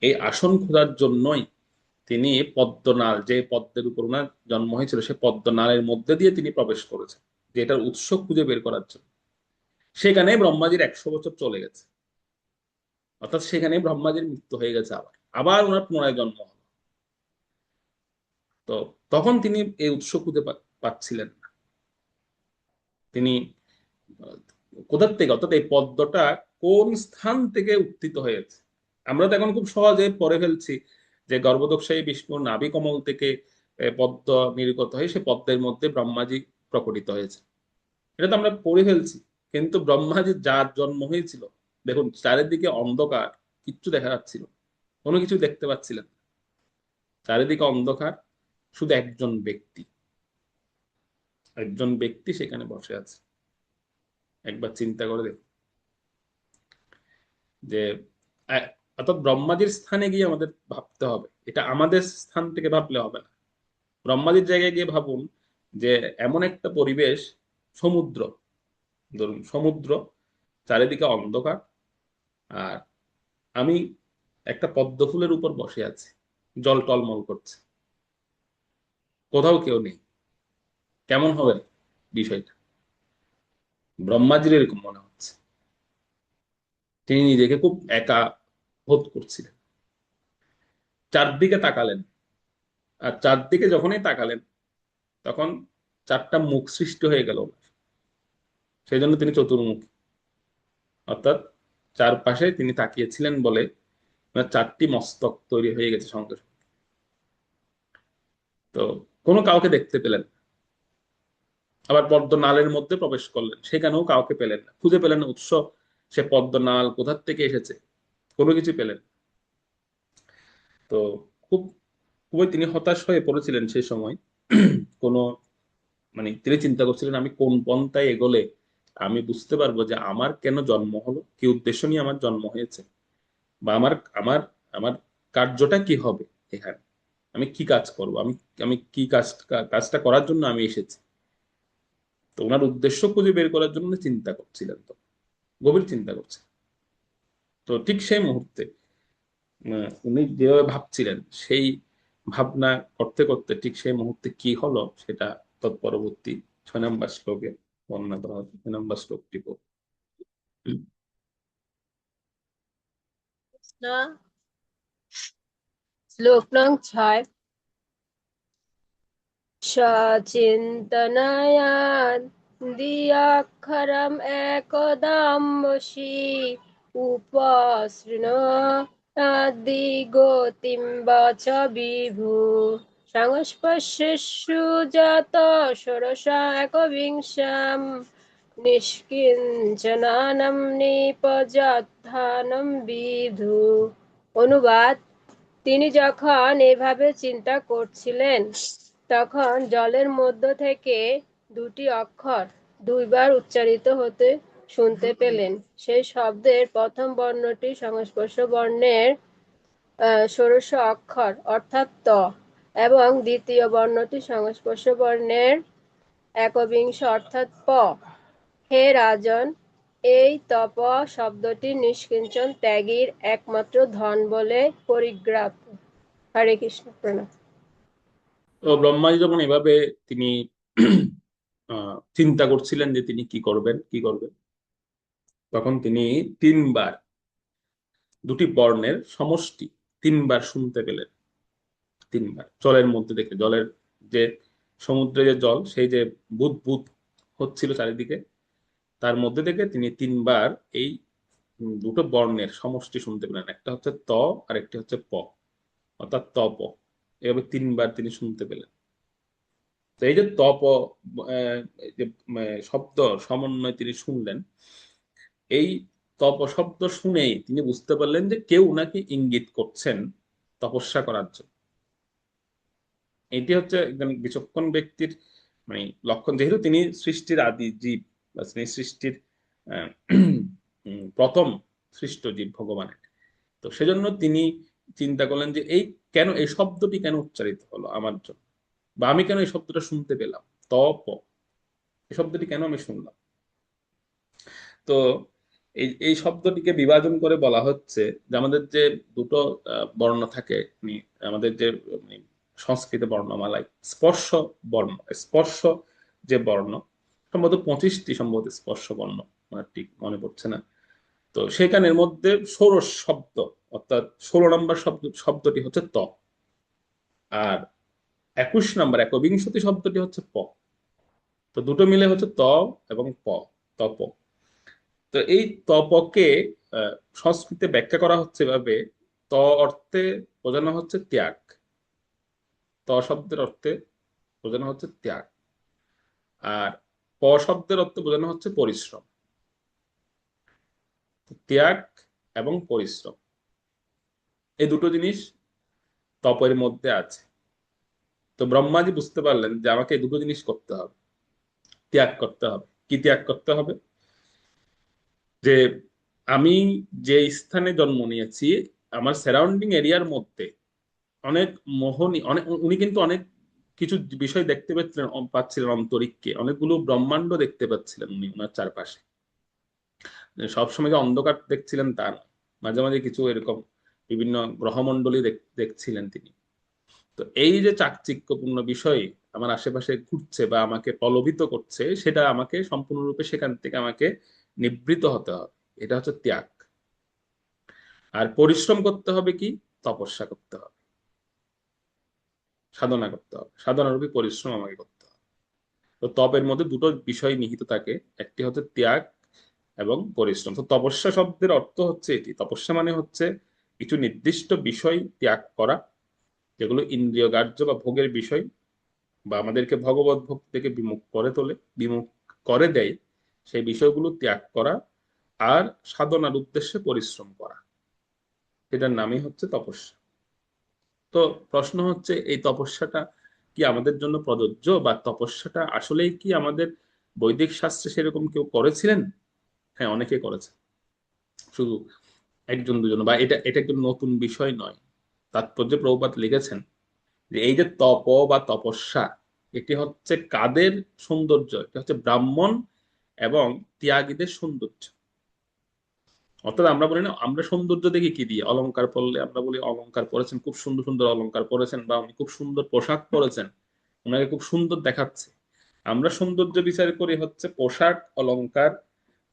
এই আসন খোঁজার জন্যই তিনি পদ্মনাল, যে পদ্মের উপর ওনার জন্ম হয়েছিল, সে পদ্মনালের মধ্যে দিয়ে তিনি প্রবেশ করেছেন, যে এটার উৎস খুঁজে বের করার জন্য। সেখানে ব্রহ্মাজির 100 বছর চলে গেছে, অর্থাৎ সেখানে ব্রহ্মাজির মৃত্যু হয়ে গেছে, আবার আবার ওনার পুনরায় জন্ম হলো। তো তখন তিনি এই উৎস খুঁজে পাচ্ছিলেন না। তিনি কোথার থেকে, অর্থাৎ এই পদ্মটা কোন স্থান থেকে উত্থিত হয়েছে। আমরা তো এখন খুব সহজে পড়ে ফেলছি যে গর্ভদোষায়ী বিষ্ণুর নাভি কমল থেকে পদ্ম নির্গত হয়ে সে পদ্মের মধ্যে ব্রহ্মাজি প্রকটিত হয়েছে, এটা তো আমরা পড়ে ফেলছি। কিন্তু ব্রহ্মাজি যার জন্ম হয়েছিল, দেখুন চারিদিকে অন্ধকার, কিচ্ছু দেখা যাচ্ছিল না, কোনো কিছু দেখতে পাচ্ছিলেন না। চারিদিকে অন্ধকার, শুধু একজন ব্যক্তি, একজন ব্যক্তি সেখানে বসে আছে। একবার চিন্তা করে দেখুন যে আহ, অর্থাৎ ব্রহ্মাজির স্থানে গিয়ে আমাদের ভাবতে হবে, এটা আমাদের স্থান থেকে ভাবলে হবে না। ব্রহ্মাজির জায়গায় গিয়ে ভাবুন যে এমন একটা পরিবেশ, সমুদ্র, ধরুন সমুদ্র, চারিদিকে অন্ধকার, আর আমি একটা পদ্ম ফুলের উপর বসে আছি, জল টলমল করছে, কোথাও কেউ নেই। কেমন হবে বিষয়টা? ব্রহ্মাজির এরকম মনে হচ্ছে, তিনি নিজেকে খুব একা বোধ করছিলেন। চারদিকে তাকালেন, আর চারদিকে যখনই তাকালেন তখন 4টা মুখ সৃষ্টি হয়ে গেল। সেই জন্য তিনি চতুর্মুখী, অর্থাৎ চারপাশে তিনি তাকিয়েছিলেন বলে ওনার 4টি মস্তক তৈরি হয়ে গেছে সঙ্গে সঙ্গে। তো কোনো কাউকে দেখতে পেলেন না। আবার পদ্মনালের মধ্যে প্রবেশ করলেন, সেখানেও কাউকে পেলেন না, খুঁজে পেলেন না উৎস, সে পদ্মনাল কোথার থেকে এসেছে, কোনো কিছু পেলেন না। তো খুব খুবই তিনি হতাশ হয়ে পড়েছিলেন সেই সময়। কোনো মানে তিনি চিন্তা করছিলেন আমি কোন পন্থায় এগোলে আমি বুঝতে পারবো যে আমার কেন জন্ম হলো, কি উদ্দেশ্য নিয়ে আমার জন্ম হয়েছে, বা আমার আমার আমার কার্যটা কি হবে এখানে, আমি কি কাজ করব, আমি আমি কি কাজটা করার জন্য আমি এসেছি। তো ওনার উদ্দেশ্য খুঁজে বের করার জন্য চিন্তা করছিলেন, তো গভীর চিন্তা করছেন। তো ঠিক সেই মুহূর্তে উনি যেভাবে ভাবছিলেন, সেই ভাবনা করতে করতে ঠিক সেই মুহূর্তে কি হলো সেটা তৎপরবর্তী 6 নম্বর শ্লোকে বর্ণনা করা হচ্ছে। 6 নম্বর শ্লোকটি পড়ুন। শ্লোক নং 6 সচিন্তনায়ান দ্বিয়াক্ষরম একদাম্বসি উপসৃণাদ্দিগতিম বচ বিভু সংস্পর্শেষু জাত ষোড়শা একবিংশাম নিষ্কিঞ্চনানম নিপজাত্থানম বিধু। অনুবাদ: তিনি যখন এভাবে চিন্তা করছিলেন, তখন জলের মধ্য থেকে দুটি অক্ষর দুইবার উচ্চারিত হতে শুনতে পেলেন। সেই শব্দের প্রথম বর্ণটি সংস্পর্শ বর্ণের ষোড়শ অক্ষর অর্থাৎ ত, এবং দ্বিতীয় বর্ণটি সংস্পর্শ বর্ণের একবিংশ অর্থাৎ প। হে রাজন, এই তপ শব্দটি নিষ্কিঞ্চন ত্যাগীর একমাত্র ধন বলে পরিজ্ঞাত। হরে কৃষ্ণ, প্রণাম। তো ব্রহ্মাজি যখন এভাবে তিনি চিন্তা করছিলেন যে তিনি কি করবেন, তখন তিনি 3বার দুটি বর্ণের সমষ্টি 3বার শুনতে পেলেন। 3বার জলের মধ্যে দেখে, জলের যে সমুদ্রে যে জল, সেই যে বুদ বুদ হচ্ছিল চারিদিকে, তার মধ্যে থেকে তিনি 3বার এই দুটো বর্ণের সমষ্টি শুনতে পেলেন। একটা হচ্ছে ত আর একটি হচ্ছে প, অর্থাৎ তপ। এভাবে 3বার তিনি শুনতে পেলেন। তো এই যে তপ এই যে শব্দ সমন্বয় তিনি শুনলেন, এই তপ শব্দ শুনেই তিনি বুঝতে পারলেন যে কেউ নাকি ইঙ্গিত করছেন তপস্যা করার জন্য। এটি হচ্ছে একজন বিচক্ষণ ব্যক্তির লক্ষণ, যেহেতু তিনি সৃষ্টির আদি জীব বা তিনি সৃষ্টির আহ, প্রথম সৃষ্ট জীব ভগবানের। তো সেজন্য তিনি চিন্তা করলেন যে কেন এই শব্দটি কেন উচ্চারিত হলো আমার জন্য, বা আমি কেন এই শব্দটা শুনতে পেলাম, তপ, এই শব্দটি কেন আমি শুনলাম। তো এই শব্দটিকে বিভাজন করে বলা হচ্ছে যে আমাদের যে দুটো বর্ণ থাকে, আমাদের যে সংস্কৃত বর্ণমালায় স্পর্শ বর্ণ, স্পর্শ যে বর্ণ সম্ভবত 25টি সম্ভবত স্পর্শ বর্ণ, আমার ঠিক মনে পড়ছে না। তো সেখানের মধ্যে ষোড়শ শব্দ অর্থাৎ 16 নম্বর শব্দটি হচ্ছে ত, আর 21 নম্বর একবিংশতি শব্দটি হচ্ছে প। তো দুটো মিলে হচ্ছে ত এবং প, তপ। তো এই তপকে সংস্কৃতে ব্যাখ্যা করা হচ্ছে এভাবে: ত অর্থে বোঝানো হচ্ছে ত্যাগ, ত শব্দের অর্থে বোঝানো হচ্ছে ত্যাগ, আর প শব্দের অর্থে বোঝানো হচ্ছে পরিশ্রম। ত্যাগ এবং পরিশ্রম এই দুটো জিনিস তপের মধ্যে আছে। তো ব্রহ্মাজি বুঝতে পারলেন যে আমাকে এই দুটো জিনিস করতে হবে, ত্যাগ করতে হবে। কি ত্যাগ করতে হবে? যে আমি যে স্থানে জন্ম নিয়েছি, আমার সারাউন্ডিং এরিয়ার মধ্যে অনেক মোহনী, উনি কিন্তু অনেক কিছু বিষয় দেখতে পাচ্ছিলেন অন্তরিক্ষে, অনেকগুলো ব্রহ্মাণ্ড দেখতে পাচ্ছিলেন উনি ওনার চারপাশে। সবসময় যে অন্ধকার দেখছিলেন তা না, মাঝে মাঝে কিছু এরকম বিভিন্ন গ্রহমণ্ডলী দেখছিলেন তিনি। তো এই যে চাকচিক্যপূর্ণ বিষয় আমার আশেপাশে ঘুরছে বা আমাকে প্রলোভিত করছে, সেটা আমাকে সম্পূর্ণরূপে সেখান থেকে আমাকে নিবৃত হতে হবে। এটা হচ্ছে ত্যাগ। আর পরিশ্রম করতে হবে কি? তপস্যা করতে হবে, সাধনা করতে হবে, সাধনারূপী পরিশ্রম আমাকে করতে হবে। তো তপের মধ্যে দুটো বিষয় নিহিত থাকে, একটি হচ্ছে ত্যাগ এবং পরিশ্রম। তো তপস্যা শব্দের অর্থ হচ্ছে এটি। তপস্যা মানে হচ্ছে কিছু নির্দিষ্ট বিষয় ত্যাগ করা, যেগুলো ইন্দ্রিয় গ্রাহ্য বা ভোগের বিষয়, বা আমাদেরকে ভগবত ভক্তি থেকে বিমুখ করে দেয়, সেই বিষয়গুলো ত্যাগ করা আর সাধনার উদ্দেশ্যে পরিশ্রম করা, এটার নামই হচ্ছে তপস্যা। তো প্রশ্ন হচ্ছে, এই তপস্যাটা কি আমাদের জন্য প্রযোজ্য, বা তপস্যাটা আসলেই কি আমাদের বৈদিক শাস্ত্রে সেরকম কেউ করেছিলেন? হ্যাঁ, অনেকে করেছে, শুধু একজন দুজন, বা এটা এটা একটু নতুন বিষয় নয়। তাৎপর্য প্রভুপাদ লিখেছেন যে এই যে তপ বা তপস্যা, এটি হচ্ছে কাদের সৌন্দর্য? এটা হচ্ছে ব্রাহ্মণ এবং ত্যাগীদের সৌন্দর্য। অর্থাৎ আমরা বলি না, আমরা সৌন্দর্য দেখি কি দিয়ে? অলংকার পরলে আমরা বলি অলংকার পরেছেন, খুব সুন্দর সুন্দর অলংকার পরেছেন, বা উনি খুব সুন্দর পোশাক পরেছেন, ওনাকে খুব সুন্দর দেখাচ্ছে। আমরা সৌন্দর্য বিচার করি হচ্ছে পোশাক, অলংকার,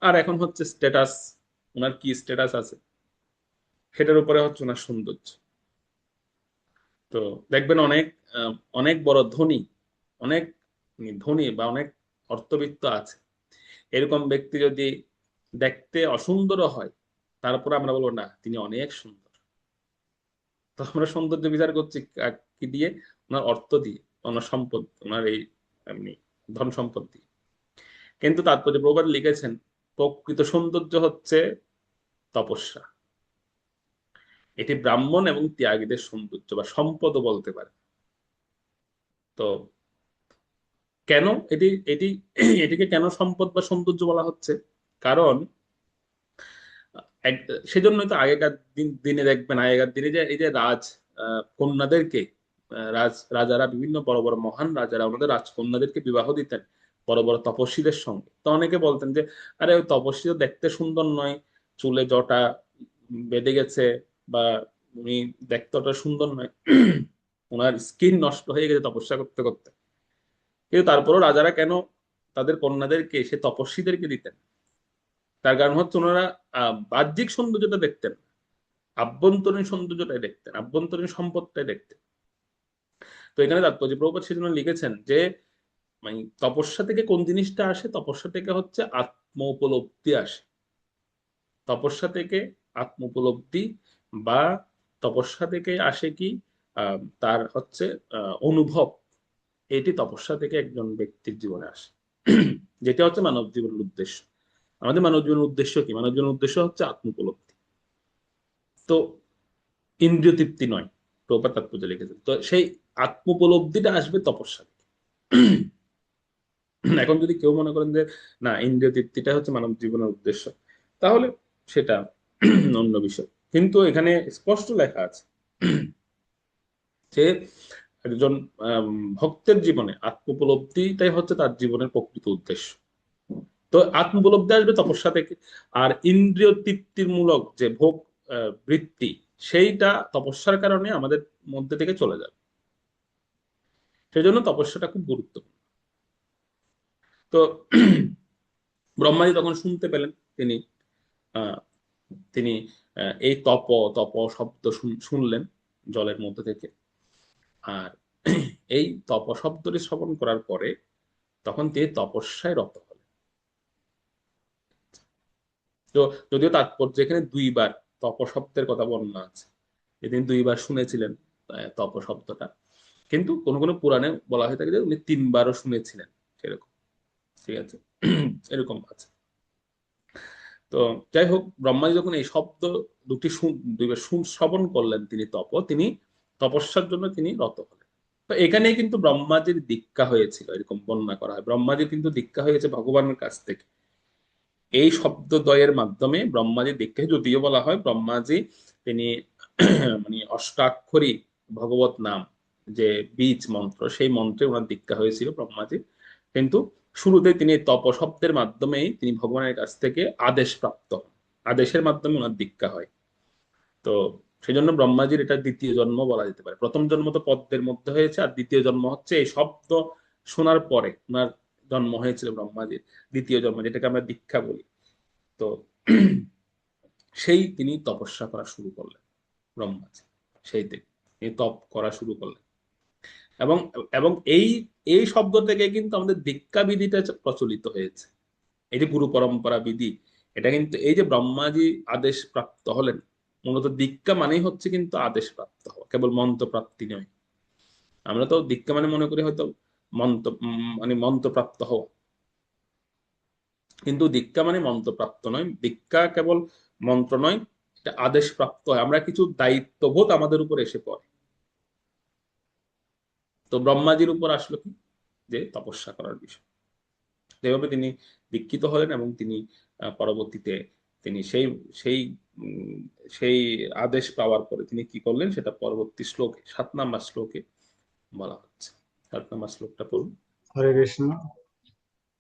আর এখন হচ্ছে স্ট্যাটাস, ওনার কি স্ট্যাটাস আছে সেটার উপরে হচ্ছে ওনার সৌন্দর্য। তো দেখবেন অনেক অনেক বড় ধনী, অনেক ধনী বা অনেক অর্থবিত্ত আছে, এরকম ব্যক্তি যদি দেখতে অসুন্দরও হয়, তারপরে আমরা বলবো না তিনি অনেক সুন্দর। তো আমরা সৌন্দর্য বিচার করছি কি দিয়ে? ওনার অর্থ দিয়ে, ওনার সম্পদ, ওনার এই এমনি ধন সম্পদ দিয়ে। কিন্তু তাৎপর্য প্রবাদ লিখেছেন প্রকৃত সৌন্দর্য হচ্ছে তপস্যা। এটি ব্রাহ্মণ এবং ত্যাগীদের সৌন্দর্য বা সম্পদও বলতে পারে। তো কেন এটি এটি এটিকে কেন সম্পদ বা সৌন্দর্য বলা হচ্ছে? কারণ এক- সেজন্যই তো আগেকার দিনে দেখবেন, আগেকার দিনে যে এই যে কন্যাদেরকে, রাজারা, বিভিন্ন বড় বড় মহান রাজারা ওনাদের রাজকন্যাদেরকে বিবাহ দিতেন বড় বড় তপস্বীদের সঙ্গে। তো অনেকে বলতেন যে আরে ওই তপস্বী তো দেখতে সুন্দর নয়, চুলে জটা বেঁধে গেছে, বা উনি দেখতে অতটা সুন্দর নয়, ওনার স্কিন নষ্ট হয়ে গেছে তপস্যা করতে করতে। কিন্তু তারপরও রাজারা কেন তাদের কন্যাদেরকে সে তপস্বীদেরকে দিতেন? তার কারণ হচ্ছে ওনারা বাহ্যিক সৌন্দর্যটা দেখতেন, আভ্যন্তরীণ সৌন্দর্যটাই দেখতেন, আভ্যন্তরীণ সম্পদটাই দেখতেন। তো এখানে তাৎপর্য প্রভুপাদ সেজন্য লিখেছেন যে মানে তপস্যা থেকে কোন জিনিসটা আসে? তপস্যা থেকে হচ্ছে আত্ম উপলব্ধি আসে। তপস্যা থেকে আত্ম উপলব্ধি, বা তপস্যা থেকে আসে কি তার হচ্ছে অনুভব। এটি তপস্যা থেকে একজন ব্যক্তির জীবনে আসে, যেটা হচ্ছে মানব জীবনের উদ্দেশ্য। আমাদের মানব জীবনের উদ্দেশ্য কি? মানব জীবনের উদ্দেশ্য হচ্ছে আত্ম উপলব্ধি। তো ইন্দ্রিয় তৃপ্তি নয়, প্রপার তাৎপর্য লিখেছেন। তো সেই আত্ম উপলব্ধিটা আসবে তপস্যা থেকে। এখন যদি কেউ মনে করেন যে না, ইন্দ্রিয় তৃপ্তিটা হচ্ছে মানব জীবনের উদ্দেশ্য, তাহলে সেটা অন্য বিষয়। কিন্তু এখানে স্পষ্ট লেখা আছে যে একজন ভক্তের জীবনে আত্ম উপলব্ধিটাই হচ্ছে তার জীবনের প্রকৃত উদ্দেশ্য। তো আত্ম উপলব্ধি আসবে তপস্যা থেকে। আর ইন্দ্রিয় তৃপ্তির মূলক যে ভোগ বৃত্তি, সেইটা তপস্যার কারণে আমাদের মধ্যে থেকে চলে যাবে। সেই জন্য তপস্যাটা খুব গুরুত্বপূর্ণ। তো ব্রহ্মাজি তখন শুনতে পেলেন, তিনি আহ, তিনি এই তপ তপ শব্দ শুনলেন জলের মধ্যে থেকে। আর এই তপ শব্দটি শ্রবণ করার পরে তখন তিনি তপস্যায় রত হলেন। তো যদিও তাৎপর্য এখানে দুইবার তপ শব্দের কথা বর্ণনা আছে, যে তিনি দুইবার শুনেছিলেন তপ শব্দটা। কিন্তু কোন কোন পুরাণে বলা হয়ে থাকে যে উনি তিনবারও শুনেছিলেন, সেরকম। ঠিক আছে, এরকম আছে। তো যাই হোক, ব্রহ্মাজি যখন এই শব্দ দুটি দুইবার শ্রবণ করলেন, তিনি তপস্যার জন্য তিনি রত হলেন। তো এখানে কিন্তু ব্রহ্মাজির দীক্ষা হয়েছিল, এরকম বর্ণনা করা হয়। ব্রহ্মাজির কিন্তু দীক্ষা হয়েছে ভগবানের কাছ থেকে। এই শব্দদ্বয়ের মাধ্যমে ব্রহ্মাজি দীক্ষা, যদিও বলা হয় ব্রহ্মাজি তিনি মানে অষ্টাক্ষরী ভগবত নাম, যে বীজ মন্ত্র, সেই মন্ত্রে ওনার দীক্ষা হয়েছিল ব্রহ্মাজি। কিন্তু শুরুতে তিনি তপ শব্দের মাধ্যমেই তিনি ভগবানের কাছ থেকে আদেশ প্রাপ্ত হন। আদেশের মাধ্যমে ওনার দীক্ষা হয়। তো সেই জন্য ব্রহ্মাজির এটা দ্বিতীয় জন্ম বলা যেতে পারে। প্রথম জন্ম তো পদ্মের মধ্যে হয়েছে, আর দ্বিতীয় জন্ম হচ্ছে এই শব্দ শোনার পরে ওনার জন্ম হয়েছিল ব্রহ্মাজির। দ্বিতীয় জন্ম, যেটাকে আমরা দীক্ষা বলি। তো সেই তিনি তপস্যা করা শুরু করলেন ব্রহ্মাজি, সেই থেকে তিনি তপ করা শুরু করলেন। এবং এবং এই এই শব্দ থেকে কিন্তু আমাদের দীক্ষা বিধিটা প্রচলিত হয়েছে। এই যে গুরু পরম্পরা বিধি, এটা কিন্তু এই যে ব্রহ্মাজি আদেশ প্রাপ্ত হলেন, মূলত দীক্ষা মানেই হচ্ছে কিন্তু আদেশ প্রাপ্ত হওয়া, কেবল মন্ত্র প্রাপ্তি নয়। আমরা তো দীক্ষা মানে মনে করি হয়তো মন্ত্র, মানে মন্ত্র প্রাপ্ত হওয়া, কিন্তু দীক্ষা মানে মন্ত্র প্রাপ্ত নয়। দীক্ষা কেবল মন্ত্র নয়, এটা আদেশ প্রাপ্ত হয়। আমরা কিছু দায়িত্ববোধ আমাদের উপর এসে পড়ে। তো ব্রহ্মাজির উপর আসলো কি, যে তপস্যা করার বিষয়। যেভাবে তিনি দীক্ষিত হলেন, এবং তিনি পরবর্তীতে তিনি সেই সেই উম, সেই আদেশ পাওয়ার পরে তিনি কি করলেন, সেটা পরবর্তী শ্লোকে, 7 নম্বর শ্লোকে বলা হচ্ছে। 7 নম্বর শ্লোকটা পড়ুন। হরে কৃষ্ণ।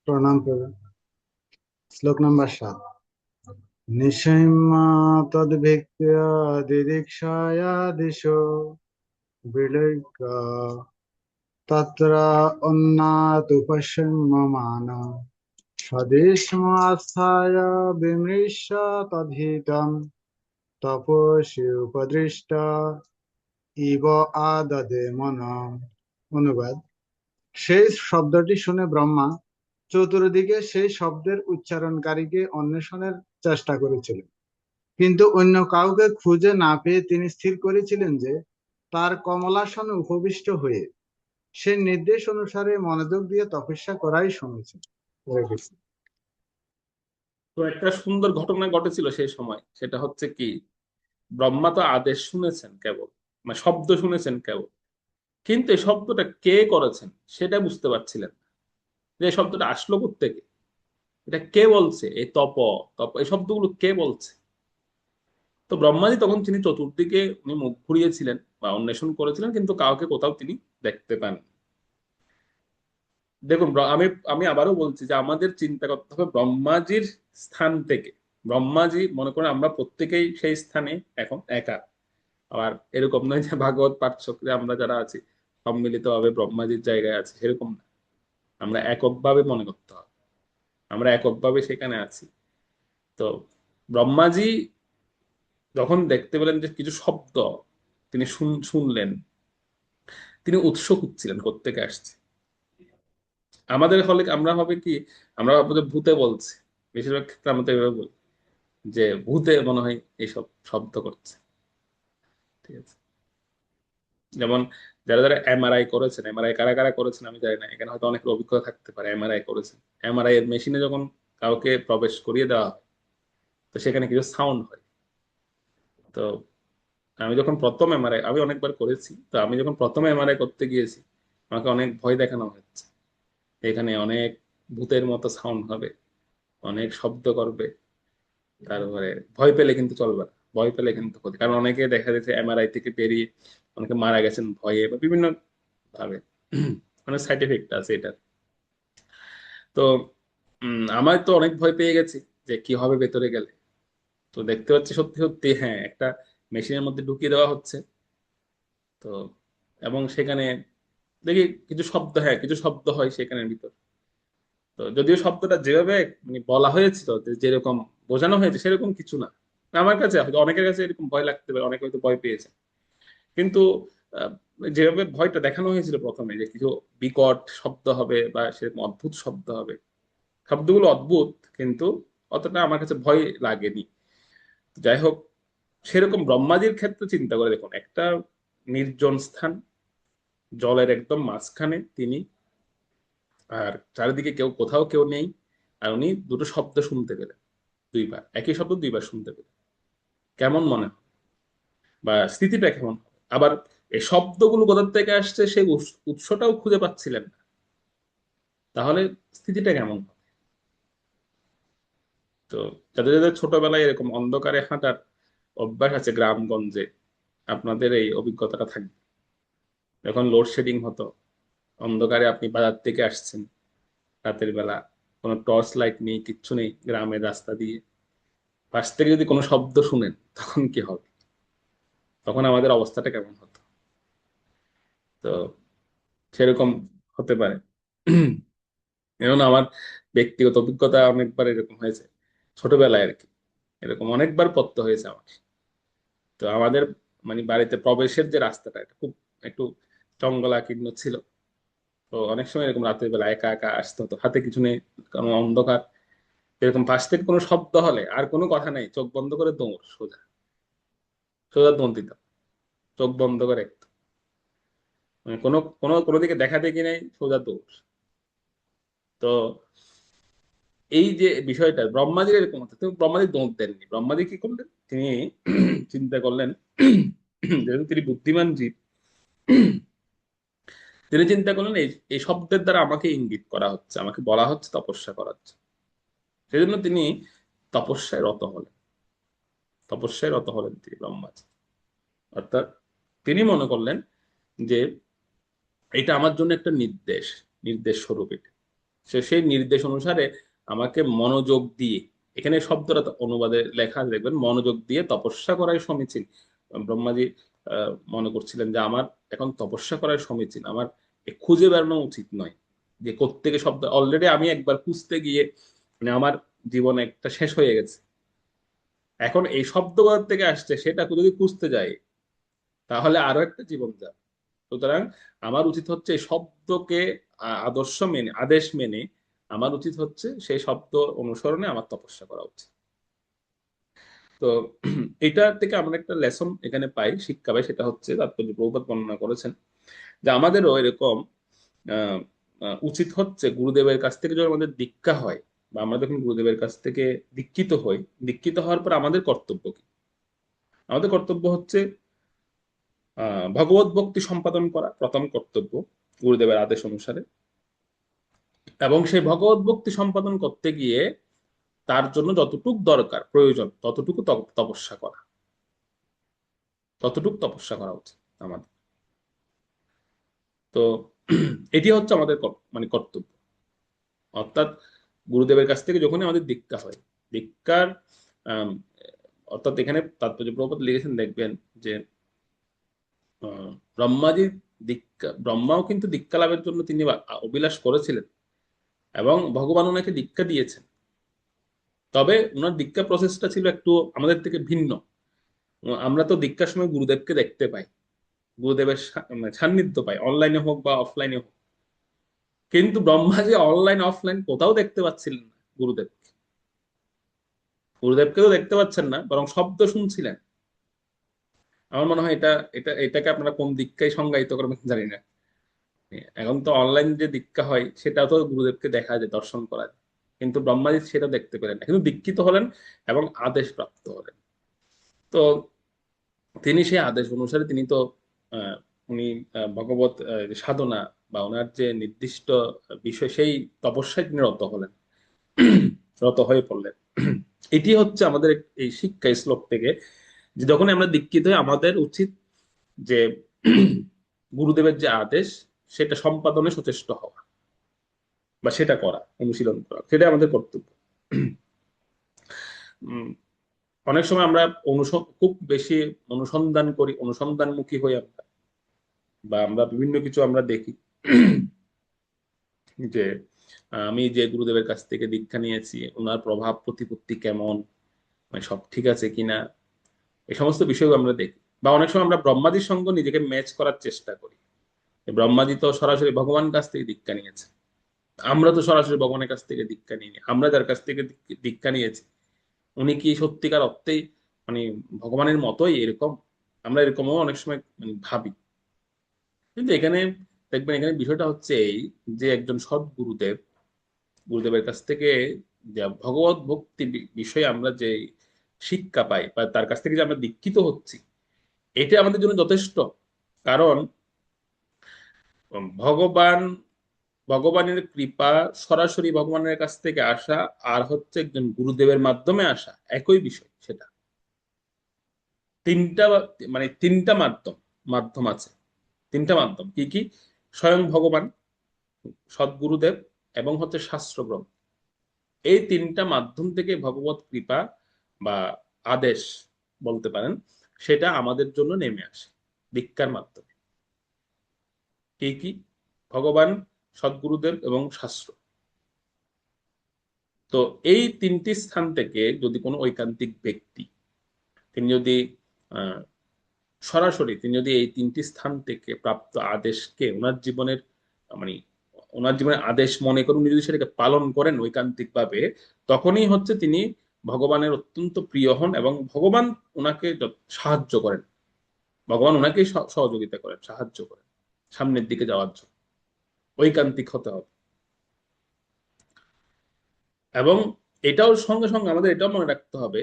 প্রণাম প্রভু। শ্লোক নাম্বার 7। निशिम्य तद्भिक्त्या दिदीक्षाया दिशो विलोक्य तत्र उन्नातुपश्यमान स्वदेशमास्थाय विमृश्य तद्धितं তপস্বী উপদৃষ্ট ইব আদদে মন। অনুবাদ: সেই শব্দটি শুনে ব্রহ্মা চতুর্দিকে সেই শব্দের উচ্চারণকারীকে অন্বেষণের চেষ্টা করেছিলেন, কিন্তু অন্য কাউকে খুঁজে না পেয়ে তিনি স্থির করেছিলেন যে তার কমলাসনে উপবিষ্ট হয়ে সেই নির্দেশ অনুসারে মনোযোগ দিয়ে তপস্যা করাই শুনেছেন। তো একটা সুন্দর ঘটনা ঘটেছিল সেই সময়, সেটা হচ্ছে কি, ব্রহ্মা তো আদেশ শুনেছেন কেবল, মানে শব্দ শুনেছেন কেবল, কিন্তু এই শব্দটা কে করেছেন সেটা বুঝতে পারছিলেন না। যে এই শব্দটা আসলো কোত্থেকে, এটা কে বলছে, এই তপ তপ এই শব্দগুলো কে বলছে। তো ব্রহ্মাজি তখন তিনি চতুর্দিকে উনি মুখ ঘুরিয়েছিলেন বা অন্বেষণ করেছিলেন, কিন্তু কাউকে কোথাও তিনি দেখতে পান। দেখুন, আমি আমি আবারও বলছি যে আমাদের চিন্তা করতে হবে ব্রহ্মাজির স্থান থেকে। ব্রহ্মাজি, মনে করেন আমরা প্রত্যেকেই সেই স্থানে এখন একা। আবার এরকম নয় যে ভাগবত পাঠচক্রে আমরা যারা আছি সম্মিলিত ভাবে ব্রহ্মাজির জায়গায় আছে, সেরকম না। আমরা এককভাবে মনে করতে হবে, আমরা এককভাবে সেখানে আছি। তো ব্রহ্মাজি যখন দেখতে পেলেন যে কিছু শব্দ তিনি শুনলেন, তিনি উৎস খুঁজছিলেন কোত্থেকে আসছে। আমাদের হলে আমরা হবে কি, আমরা ভাববো যে ভূতে বলছে, বেশিরভাগ ক্ষেত্রে আমরা তো এভাবে বলি যে ভূতে মনে হয় এইসব শব্দ করছে। ঠিক আছে, যেমন যারা যারা এমআরআই করেছেন, এমআরআই কারা কারা করেছেন আমি জানি না, এখানে হয়তো অনেকের অভিজ্ঞতা থাকতে পারে। এমআরআই করেছেন, এমআরআই এর মেশিনে যখন কাউকে প্রবেশ করিয়ে দেওয়া হয়, তো সেখানে কিছু সাউন্ড হয়। তো আমি যখন প্রথম এমআরআই, আমি অনেকবার করেছি, তো আমি যখন প্রথম এমআরআই করতে গিয়েছি, আমাকে অনেক ভয় দেখানো হয়েছে। এখানে অনেক ভূতের মতো সাউন্ড হবে, অনেক শব্দ করবে। তারপরে ভয় পেলে কিন্তু চলবে না, ভয় পেলে কিন্তু ক্ষতি, কারণ অনেকে দেখা যাচ্ছে এমআরআই থেকে বেরিয়ে অনেকে মারা গেছেন ভয়ে বা বিভিন্ন ভাবে। অনেক সাইড এফেক্ট আছে এটা। তো আমার তো অনেক ভয় পেয়ে গেছি যে কি হবে ভেতরে গেলে। তো দেখতে পাচ্ছি সত্যি সত্যি হ্যাঁ, একটা মেশিনের মধ্যে ঢুকিয়ে দেওয়া হচ্ছে। তো এবং সেখানে দেখি কিছু শব্দ, হ্যাঁ কিছু শব্দ হয় সেখানের ভিতর। তো যদিও শব্দটা যেভাবে মানে বলা হয়েছিল, যেরকম বোঝানো হয়েছে সেরকম কিছু না। আমার কাছে হয়তো, অনেকের কাছে এরকম ভয় লাগতে পারে, অনেকে হয়তো ভয় পেয়েছে, কিন্তু আহ, যেভাবে ভয়টা দেখানো হয়েছিল প্রথমে যে কিছু বিকট শব্দ হবে বা সেরকম অদ্ভুত শব্দ হবে, শব্দগুলো অদ্ভুত, কিন্তু অতটা আমার কাছে ভয় লাগেনি। যাই হোক, সেরকম ব্রহ্মাজির ক্ষেত্রে চিন্তা করে দেখুন, একটা নির্জন স্থান, জলের একদম মাঝখানে তিনি, আর চারিদিকে কেউ, কোথাও কেউ নেই, আর উনি দুটো শব্দ শুনতে পেলেন, দুইবার একই শব্দ দুইবার শুনতে পেলেন। কেমন মনে হয় বা স্থিতিটা কেমন হবে? আবার এই শব্দগুলো কোথা থেকে আসছে সেই উৎসটাও খুঁজে পাচ্ছিলেন না, তাহলে স্থিতিটা কেমন হবে? তো যাদের যাদের ছোটবেলায় এরকম অন্ধকারে হাঁটার অভ্যাস আছে গ্রামগঞ্জে, আপনাদের এই অভিজ্ঞতাটা থাকবে। যখন লোডশেডিং হতো, অন্ধকারে আপনি বাজার থেকে আসছেন রাতের বেলা, কোনো টর্চ লাইট নেই, কিচ্ছু নেই, গ্রামের রাস্তা দিয়ে পাশ থেকে যদি কোনো শব্দ শুনেন, তখন কি হবে? তখন আমাদের অবস্থাটা কেমন হতো? তো সেরকম হতে পারে। এখন আমার ব্যক্তিগত অভিজ্ঞতা অনেকবার এরকম হয়েছে, ছোটবেলায় আর কি, এরকম অনেকবার পড়তে হয়েছে আমার। তো আমাদের মানে বাড়িতে প্রবেশের যে রাস্তাটা, এটা খুব একটু জঙ্গলাকীর্ণ ছিল। তো অনেক সময় এরকম রাতের বেলা একা একা আসতে হতো, হাতে কিছু নেই, কারণ অন্ধকার। এরকম পাশ থেকে কোনো শব্দ হলে আর কোনো কথা নাই, চোখ বন্ধ করে দৌড়, সোজা সোজা দৌড় দিতাম, চোখ বন্ধ করে একদম, মানে কোনো কোনো কোনো দিকে দেখা দেখি নাই, সোজা দৌড়। তো এই যে বিষয়টা ব্রহ্মাজির এরকম হতো, কিন্তু ব্রহ্মাজি দৌড় দেননি। ব্রহ্মাজি কি করলেন, তিনি চিন্তা করলেন, যেহেতু তিনি বুদ্ধিমান জীব, তিনি চিন্তা করলেন এই এই শব্দের দ্বারা আমাকে ইঙ্গিত করা হচ্ছে, আমাকে বলা হচ্ছে তপস্যা করা হচ্ছে। সেই জন্য তিনি তপস্যায় রত হলেন, তপস্যায় রত হলেন তিনি ব্রহ্মাজি। অর্থাৎ তিনি মনে করলেন যে এটা আমার জন্য একটা নির্দেশ, নির্দেশ স্বরূপ এটা। সেই নির্দেশ অনুসারে আমাকে মনোযোগ দিয়ে এখানে শব্দটা অনুবাদে লেখা দেখবেন, মনোযোগ দিয়ে তপস্যা করাই সমীচীন। ব্রহ্মাজি মনে করছিলেন যে আমার এখন তপস্যা করাই সমীচীন, আমার খুঁজে বেড়ানো উচিত নয় যে কোত্থেকে শব্দ, অলরেডি আমি একবার খুঁজতে গিয়ে মানে আমার জীবন একটা শেষ হয়ে গেছে। এখন এই শব্দ কোথা থেকে আসছে সেটা যদি খুঁজতে যাই তাহলে আরো একটা জীবন যাবে। সুতরাং আমার উচিত হচ্ছে এই শব্দকে আদর্শ মেনে, আদেশ মেনে আমার উচিত হচ্ছে সেই শব্দ অনুসরণে আমার তপস্যা করা উচিত। তো এটা থেকে আমরা একটা লেসন এখানে পাই, শিক্ষা পাই, সেটা হচ্ছে তাৎপর্য প্রভুপাদ বর্ণনা করেছেন যে আমাদেরও এরকম আহ উচিত হচ্ছে গুরুদেবের কাছ থেকে যখন আমাদের দীক্ষা হয় বা আমরা যখন গুরুদেবের কাছ থেকে দীক্ষিত হই, দীক্ষিত হওয়ার পর আমাদের কর্তব্য কি? আমাদের কর্তব্য হচ্ছে ভগবত ভক্তি সম্পাদন করা, প্রথম কর্তব্য গুরুদেবের আদেশ অনুসারে। এবং সেই ভগবত ভক্তি সম্পাদন করতে গিয়ে তার জন্য যতটুকু দরকার প্রয়োজন ততটুকু তপস্যা করা, ততটুকু তপস্যা করা উচিত আমাদের। তো এটি হচ্ছে আমাদের মানে কর্তব্য। অর্থাৎ গুরুদেবের কাছ থেকে যখনই আমাদের দীক্ষা হয়, দীক্ষার আম, অর্থাৎ এখানে তাৎপর্য প্রভুপাদ লিখেছেন দেখবেন যে ব্রহ্মাজির দীক্ষা, ব্রহ্মাও কিন্তু দীক্ষা লাভের জন্য তিনি অভিলাষ করেছিলেন এবং ভগবান ওনাকে দীক্ষা দিয়েছেন। তবে ওনার দীক্ষা প্রসেসটা ছিল একটু আমাদের থেকে ভিন্ন। আমরা তো দীক্ষার সময় গুরুদেবকে দেখতে পাই, গুরুদেবের মানে সান্নিধ্য পাই, অনলাইনে হোক বা অফলাইনে হোক। কিন্তু ব্রহ্মাজি অনলাইন অফলাইন কোথাও দেখতে পাচ্ছিলেন না গুরুদেবকে। গুরুদেবকে তো দেখতে পাচ্ছেন না, বরং শব্দ শুনছিলেন। আমার মনে হয় এটাকে আপনারা কোন দীক্ষায় সংজ্ঞায়িত করবেন জানি না। এখন তো অনলাইন যে দীক্ষা হয় সেটাও তো গুরুদেবকে দেখা যায়, দর্শন করা যায়, কিন্তু ব্রহ্মাজি সেটা দেখতে পেলেন না, কিন্তু দীক্ষিত হলেন এবং আদেশ প্রাপ্ত হলেন। তো তিনি সেই আদেশ অনুসারে তিনি তো আহ, উনি ভগবত সাধনা বা ওনার যে নির্দিষ্ট বিষয় সেই তপস্যায় তিনি রত হলেন, রত হয়ে পড়লেন। এটি হচ্ছে আমাদের এই শিক্ষা শ্লোক থেকে, যে যখন আমরা দীক্ষিত হই আমাদের উচিত যে গুরুদেবের যে আদেশ সেটা সম্পাদনে সচেষ্ট হওয়া বা সেটা করা, অনুশীলন করা, সেটা আমাদের কর্তব্য। উম, অনেক সময় আমরা খুব বেশি অনুসন্ধান করি, অনুসন্ধানমুখী হই আমরা, বা আমরা বিভিন্ন কিছু আমরা দেখি যে আমি যে গুরুদেবের কাছ থেকে দীক্ষা নিয়েছি ওনার প্রভাব প্রতিপত্তি কেমন, মানে সব ঠিক আছে কিনা, এই সমস্ত বিষয়গুলো আমরা দেখি। বা অনেক সময় আমরা ব্রহ্মাজির সঙ্গে নিজেকে ম্যাচ করার চেষ্টা করি। ব্রহ্মাজি তো সরাসরি ভগবান কাছ থেকে দীক্ষা নিয়েছে, আমরা তো সরাসরি ভগবানের কাছ থেকে দীক্ষা নিইনি। আমরা যার কাছ থেকে দীক্ষা নিয়েছি উনি কি সত্যিকার অর্থেই মানে ভগবানের মতোই এরকম? আমরা এরকমও অনেক সময় ভাবি। কিন্তু এখানে দেখবেন, এখানে বিষয়টা হচ্ছে এই যে একজন সৎ গুরুদেব, গুরুদেবের কাছ থেকে যে ভগবত ভক্তি বিষয়ে আমরা যে শিক্ষা পাই বা তার কাছ থেকে যে আমরা দীক্ষিত হচ্ছি, এটা আমাদের জন্য যথেষ্ট। কারণ ভগবান, ভগবানের কৃপা সরাসরি ভগবানের কাছ থেকে আসা আর হচ্ছে একজন গুরুদেবের মাধ্যমে আসা একই বিষয়। সেটা তিনটা মানে তিনটা মাধ্যম, মাধ্যম আছে। তিনটা মাধ্যম কি কি? স্বয়ং ভগবান, সদ্গুরুদেব এবং হচ্ছে শাস্ত্র গ্রন্থ। এই তিনটা মাধ্যম থেকে ভগবত কৃপা বা আদেশ বলতে পারেন সেটা আমাদের জন্য নেমে আসে দীক্ষার মাধ্যমে। কি কি? ভগবান, সদ্গুরুদেব এবং শাস্ত্র। তো এই তিনটি স্থান থেকে যদি কোনো ঐকান্তিক ব্যক্তি তিনি যদি আহ সরাসরি তিনি যদি এই তিনটি স্থান থেকে প্রাপ্ত আদেশকে ওনার জীবনের মানে ওনার জীবনের আদেশ মনে করে উনি যদি সেটাকে পালন করেন ঐকান্তিক ভাবে, তখনই হচ্ছে তিনি ভগবানের অত্যন্ত প্রিয় হন এবং ভগবান ওনাকে সাহায্য করেন, ভগবান ওনাকে সহযোগিতা করেন, সাহায্য করেন সামনের দিকে যাওয়ার জন্য। ঐকান্তিক হতে হবে। এবং এটাও সঙ্গে সঙ্গে আমাদের এটাও মনে রাখতে হবে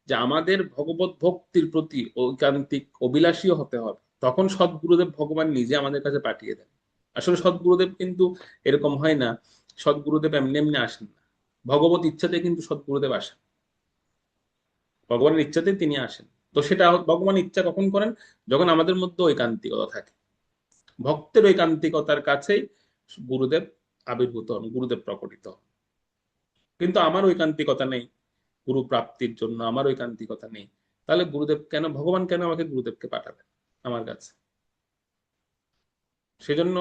যে আমাদের ভগবত ভক্তির প্রতি ঐকান্তিক অভিলাষীও হতে হবে। তখন সদ্গুরুদেব ভগবান নিজে আমাদের কাছে পাঠিয়ে দেন। আসলে সদ্গুরুদেব কিন্তু এরকম হয় না, সদ্গুরুদেব এমনি এমনি আসেন না। ভগবত ইচ্ছাতে কিন্তু সদ্গুরুদেব আসেন, ভগবানের ইচ্ছাতে তিনি আসেন। তো সেটা ভগবান ইচ্ছা কখন করেন? যখন আমাদের মধ্যে ঐকান্তিকতা থাকে, ভক্তের ঐকান্তিকতার কাছেই গুরুদেব আবির্ভূত হন, গুরুদেব প্রকটিত হন। কিন্তু আমার ঐকান্তিকতা নেই, গুরু প্রাপ্তির জন্য আমার ঐকান্তিকতা নেই, তাহলে গুরুদেব কেন, ভগবান কেন আমাকে গুরুদেবকে পাঠাবেন আমার কাছে? সেজন্য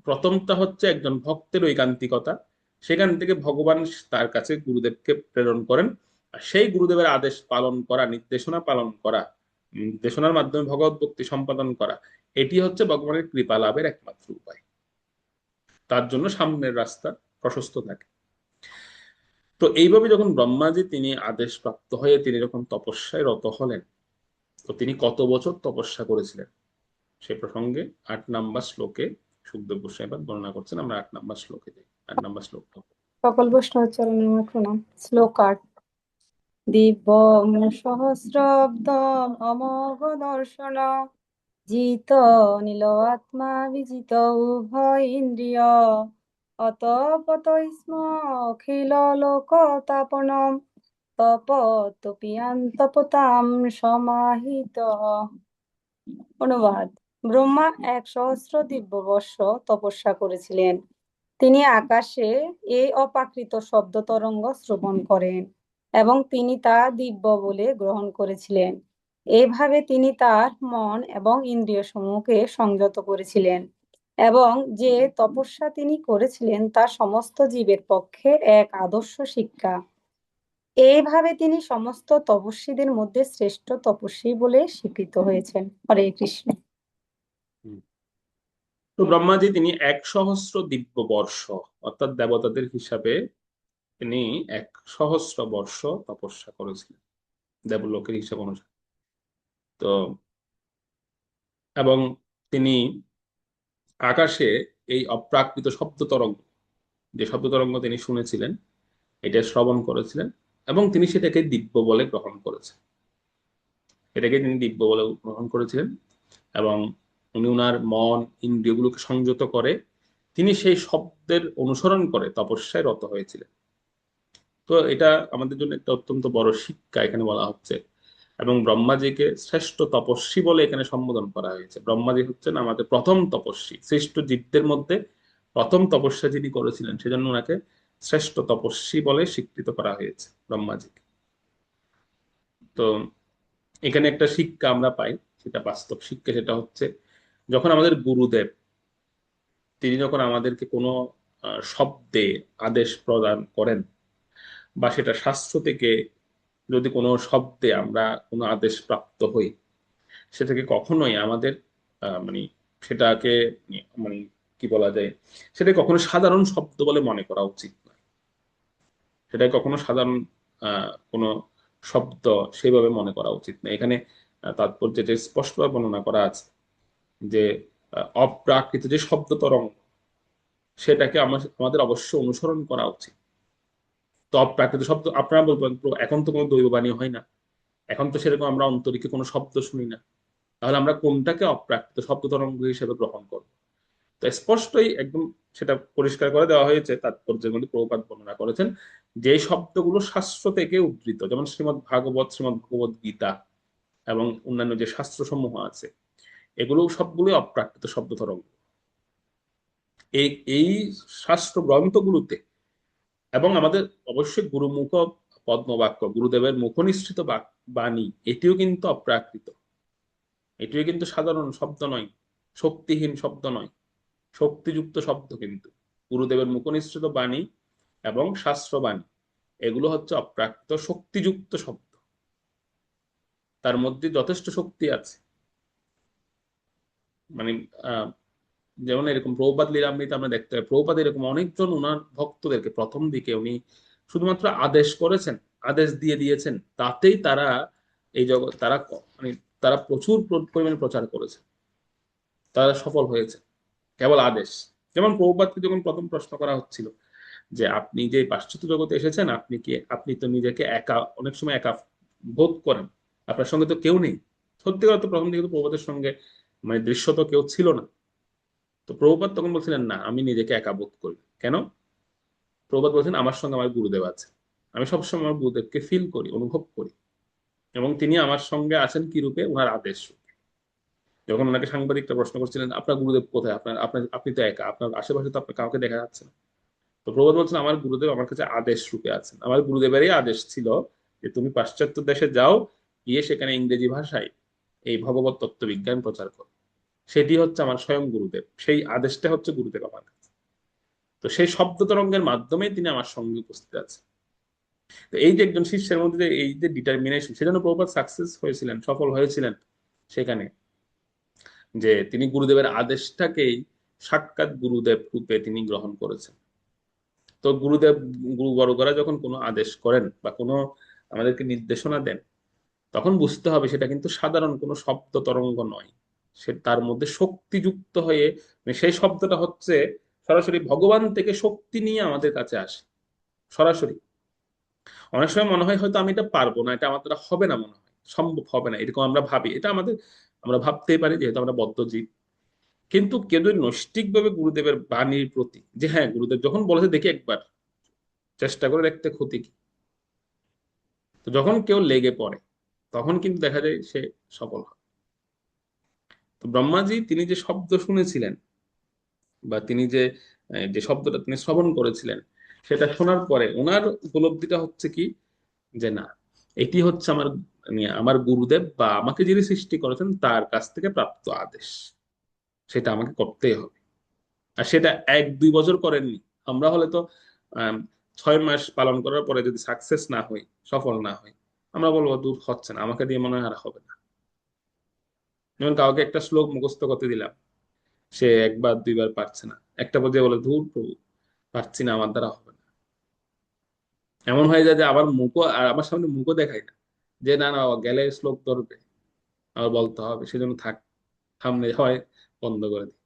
প্রথমটা হচ্ছে একজন ভক্তের ঐকান্তিকতা, সেখান থেকে ভগবান তার কাছে গুরুদেবকে প্রেরণ করেন, আর সেই গুরুদেবের আদেশ পালন করা, নির্দেশনা পালন করা, নির্দেশনার মাধ্যমে ভগবত ভক্তি সম্পাদন করা, এটি হচ্ছে ভগবানের কৃপা লাভের একমাত্র উপায়। তার জন্য সামনের রাস্তা প্রশস্ত থাকে। তো এইভাবে যখন ব্রহ্মাজি তিনি আদেশ প্রাপ্ত হয়ে তিনি যখন তপস্যায় রত হলেন, তো তিনি কত বছর তপস্যা করেছিলেন সে প্রসঙ্গে 8 নম্বর শ্লোকে সুখদেব গোস্বামী পাদ বর্ণনা করছেন। আমরা 8 নম্বর শ্লোকে যাই। 8 নম্বর শ্লোক। সকল বৈষ্ণব চরণে আমার প্রণাম। শ্লোক 8। দিব্যম সহস্রাব্দম অমোঘ দর্শন জিত নীল আত্মা বিজিত উভয় ইন্দ্রিয় অতপত স্ম অখিল লোক তাপনম তপতপিয়ান্তপতাম সমাহিত। অনুবাদ। ব্রহ্মা 1 সহস্র দিব্য বর্ষ তপস্যা করেছিলেন। তিনি আকাশে এই অপ্রাকৃত শব্দ তরঙ্গ শ্রবণ করেন এবং তিনি তা দিব্য বলে গ্রহণ করেছিলেন। এইভাবে তিনি তার মন এবং ইন্দ্রিয় সমূহকে সংযত করেছিলেন এবং যে তপস্যা তিনি করেছিলেন তা সমস্ত জীবের পক্ষে এক আদর্শ শিক্ষা। এইভাবে তিনি সমস্ত তপস্বীদের মধ্যে শ্রেষ্ঠ তপস্বী বলে স্বীকৃত হয়েছেন। হরে কৃষ্ণ। তো ব্রহ্মাজি তিনি 1 সহস্র দিব্য বর্ষ অর্থাৎ দেবতাদের হিসাবে তিনি 1 সহস্র বর্ষ তপস্যা করেছিলেন দেবলোকের হিসাব অনুসারে। তো এবং তিনি আকাশে এই অপ্রাকৃত শব্দ তরঙ্গ, যে শব্দ তরঙ্গ তিনি শুনেছিলেন, এটা শ্রবণ করেছিলেন এবং তিনি সেটাকে দিব্য বলে গ্রহণ করেছেন। এটাকে তিনি দিব্য বলে গ্রহণ করেছিলেন এবং উনি ওনার মন ইন্দ্রিয়গুলোকে সংযত করে তিনি সেই শব্দের অনুসরণ করে তপস্যায় রত হয়েছিলেন। তো এটা আমাদের জন্য একটা অত্যন্ত বড় শিক্ষা এখানে বলা হচ্ছে। এবং ব্রহ্মাজিকে শ্রেষ্ঠ তপস্বী বলে এখানে সম্বোধন করা হয়েছে। ব্রহ্মাজি হচ্ছেন আমাদের প্রথম তপস্বী, শ্রেষ্ঠ জীবদের মধ্যে প্রথম তপস্যা যিনি করেছিলেন, সেজন্য ওনাকে শ্রেষ্ঠ তপস্বী বলে স্বীকৃত করা হয়েছে ব্রহ্মাজিকে। তো এখানে একটা শিক্ষা আমরা পাই, সেটা বাস্তব শিক্ষা, সেটা হচ্ছে যখন আমাদের গুরুদেব তিনি যখন আমাদেরকে কোনো শব্দে আদেশ প্রদান করেন বা সেটা শাস্ত্র থেকে যদি কোনো শব্দে আমরা কোনো আদেশ প্রাপ্ত হই, সেটাকে কখনোই আমাদের মানে সেটাকে মানে কি বলা যায়, সেটা কখনো সাধারণ শব্দ বলে মনে করা উচিত নয়। সেটা কখনো সাধারণ কোনো শব্দ সেভাবে মনে করা উচিত না। এখানে তাৎপর্য যে স্পষ্টভাবে বর্ণনা করা আছে যে অপ্রাকৃত যে শব্দ তরঙ্গ, সেটাকে আমাদের অবশ্য অনুসরণ করা উচিত। তো অপ্রাকৃত শব্দ আপনারা বলবেন এখন তো কোনো দৈববাণী হয় না, এখন তো সেরকম আমরা অন্তরিকে কোনো শব্দ শুনি না, তাহলে আমরা কোনটাকে অপ্রাকৃত শব্দ তরঙ্গ হিসেবে গ্রহণ করব? তো স্পষ্টই একদম সেটা পরিষ্কার করে দেওয়া হয়েছে তাৎপর্যের মধ্যে। প্রভুপাদ বর্ণনা করেছেন যে শব্দগুলো শাস্ত্র থেকে উদ্ধৃত, যেমন শ্রীমদ ভাগবত, শ্রীমদ ভগবত গীতা এবং অন্যান্য যে শাস্ত্র সমূহ আছে, এগুলো সবগুলো অপ্রাকৃত শব্দ তরঙ্গ। এই শাস্ত্র গ্রন্থগুলোতে এবং আমাদের অবশ্যই গুরুমুখ পদ্মবাক্য, গুরুদেবের মুখনিসৃত বাণী, এটিও কিন্তু অপ্রাকৃত। এটিও কিন্তু সাধারণ শব্দ নয়, শক্তিহীন শব্দ নয়, শক্তিযুক্ত শব্দ। কিন্তু গুরুদেবের মুখনিসৃত বাণী এবং শাস্ত্রবাণী এগুলো হচ্ছে অপ্রাকৃত শক্তিযুক্ত শব্দ, তার মধ্যে যথেষ্ট শক্তি আছে। মানে যেমন এরকম প্রভুপাদ লীলামৃতে আমরা দেখতে পাই, প্রভুপাদ এরকম অনেকজন ওনার ভক্তদেরকে প্রথম দিকে উনি শুধুমাত্র আদেশ করেছেন, আদেশ দিয়ে দিয়েছেন, তাতেই তারা এই জগৎ মানে তারা প্রচুর পরিমাণে প্রচার করেছে, তারা সফল হয়েছে কেবল আদেশ। যেমন প্রভুপাদকে যখন প্রথম প্রশ্ন করা হচ্ছিল যে আপনি যে পাশ্চাত্য জগতে এসেছেন, আপনি তো নিজেকে একা, অনেক সময় একা বোধ করেন, আপনার সঙ্গে তো কেউ নেই। সত্যি কথা, প্রথম দিকে তো প্রভুপাদের সঙ্গে মানে দৃশ্যত কেউ ছিল না। তো প্রভুপাদ তখন বলছিলেন না, আমি নিজেকে একা বোধ করি। কেন? প্রভুপাদ বলছেন আমার সঙ্গে আমার গুরুদেব আছে, আমি সবসময় আমার গুরুদেবকে ফিল করি, অনুভব করি, এবং তিনি আমার সঙ্গে আছেন কি রূপে? ওনার আদেশ রূপে। যখন ওনাকে সাংবাদিকটা প্রশ্ন করছিলেন আপনার গুরুদেব কোথায়, আপনি তো একা, আপনার আশেপাশে তো আপনার কাউকে দেখা যাচ্ছে না। তো প্রভুপাদ বলছেন আমার গুরুদেব আমার কাছে আদেশ রূপে আছেন, আমার গুরুদেবেরই আদেশ ছিল যে তুমি পাশ্চাত্য দেশে যাও, গিয়ে সেখানে ইংরেজি ভাষায় এই ভগবত তত্ত্ববিজ্ঞান প্রচার করো। সেটি হচ্ছে আমার স্বয়ং গুরুদেব, সেই আদেশটা হচ্ছে গুরুদেব আমার কাছে। তো সেই শব্দ তরঙ্গের মাধ্যমেই তিনি আমার সঙ্গে উপস্থিত আছেন। তো এই যে একজন শিষ্যের মধ্যে যে এই যে ডিটারমিনেশন, সেজন্য প্রভুপাদ সাকসেস হয়েছিলেন, সফল হয়েছিলেন সেখানে, যে তিনি গুরুদেবের আদেশটাকেই সাক্ষাৎ গুরুদেব রূপে তিনি গ্রহণ করেছেন। তো গুরুদেব, গুরু বড়রা যখন কোনো আদেশ করেন বা কোনো আমাদেরকে নির্দেশনা দেন, তখন বুঝতে হবে সেটা কিন্তু সাধারণ কোনো শব্দ তরঙ্গ নয়, সে তার মধ্যে শক্তিযুক্ত হয়ে, মানে সেই শব্দটা হচ্ছে সরাসরি ভগবান থেকে শক্তি নিয়ে আমাদের কাছে আসে সরাসরি। অনেক সময় মনে হয় হয়তো আমি এটা পারবো না, এটা আমার দ্বারা হবে না, মনে হয় সম্ভব হবে না, এরকম আমরা ভাবি। এটা আমাদের, আমরা ভাবতেই পারি যেহেতু আমরা বদ্ধ জীব। কিন্তু কেউ যদি নৈষ্ঠিকভাবে গুরুদেবের বাণীর প্রতি, যে হ্যাঁ গুরুদেব যখন বলেছে দেখি একবার চেষ্টা করে দেখতে ক্ষতি কি, তো যখন কেউ লেগে পড়ে তখন কিন্তু দেখা যায় সে সফল হয়। তো ব্রহ্মাজি তিনি যে শব্দ শুনেছিলেন, বা তিনি যে যে শব্দটা তিনি শ্রবণ করেছিলেন, সেটা শোনার পরে ওনার উপলব্ধিটা হচ্ছে কি, যে না, এটি হচ্ছে আমার, মানে আমার গুরুদেব বা আমাকে যিনি সৃষ্টি করেছেন তার কাছ থেকে প্রাপ্ত আদেশ, সেটা আমাকে করতেই হবে। আর সেটা 1-2 বছর করেননি। আমরা হলে তো 6 মাস পালন করার পরে যদি সাকসেস না হই, সফল না হই, আমরা বলবো দূর হচ্ছে না, আমাকে দিয়ে মনে হয় আর হবে না। যেমন কাউকে একটা শ্লোক মুখস্থ করতে দিলাম, সে 1-2 বার পারছে না, একটা পর্যায়ে বলে ধুর প্রভু পারছি না, আমার দ্বারা হবে না। এমন হয়ে যায় যে আবার মুখও, আর আমার সামনে মুখও দেখায় না, যে না না বাবা, গেলে শ্লোক ধরবে, আবার বলতে হবে, সেজন্য থাক, সামনে হয় বন্ধ করে দিই।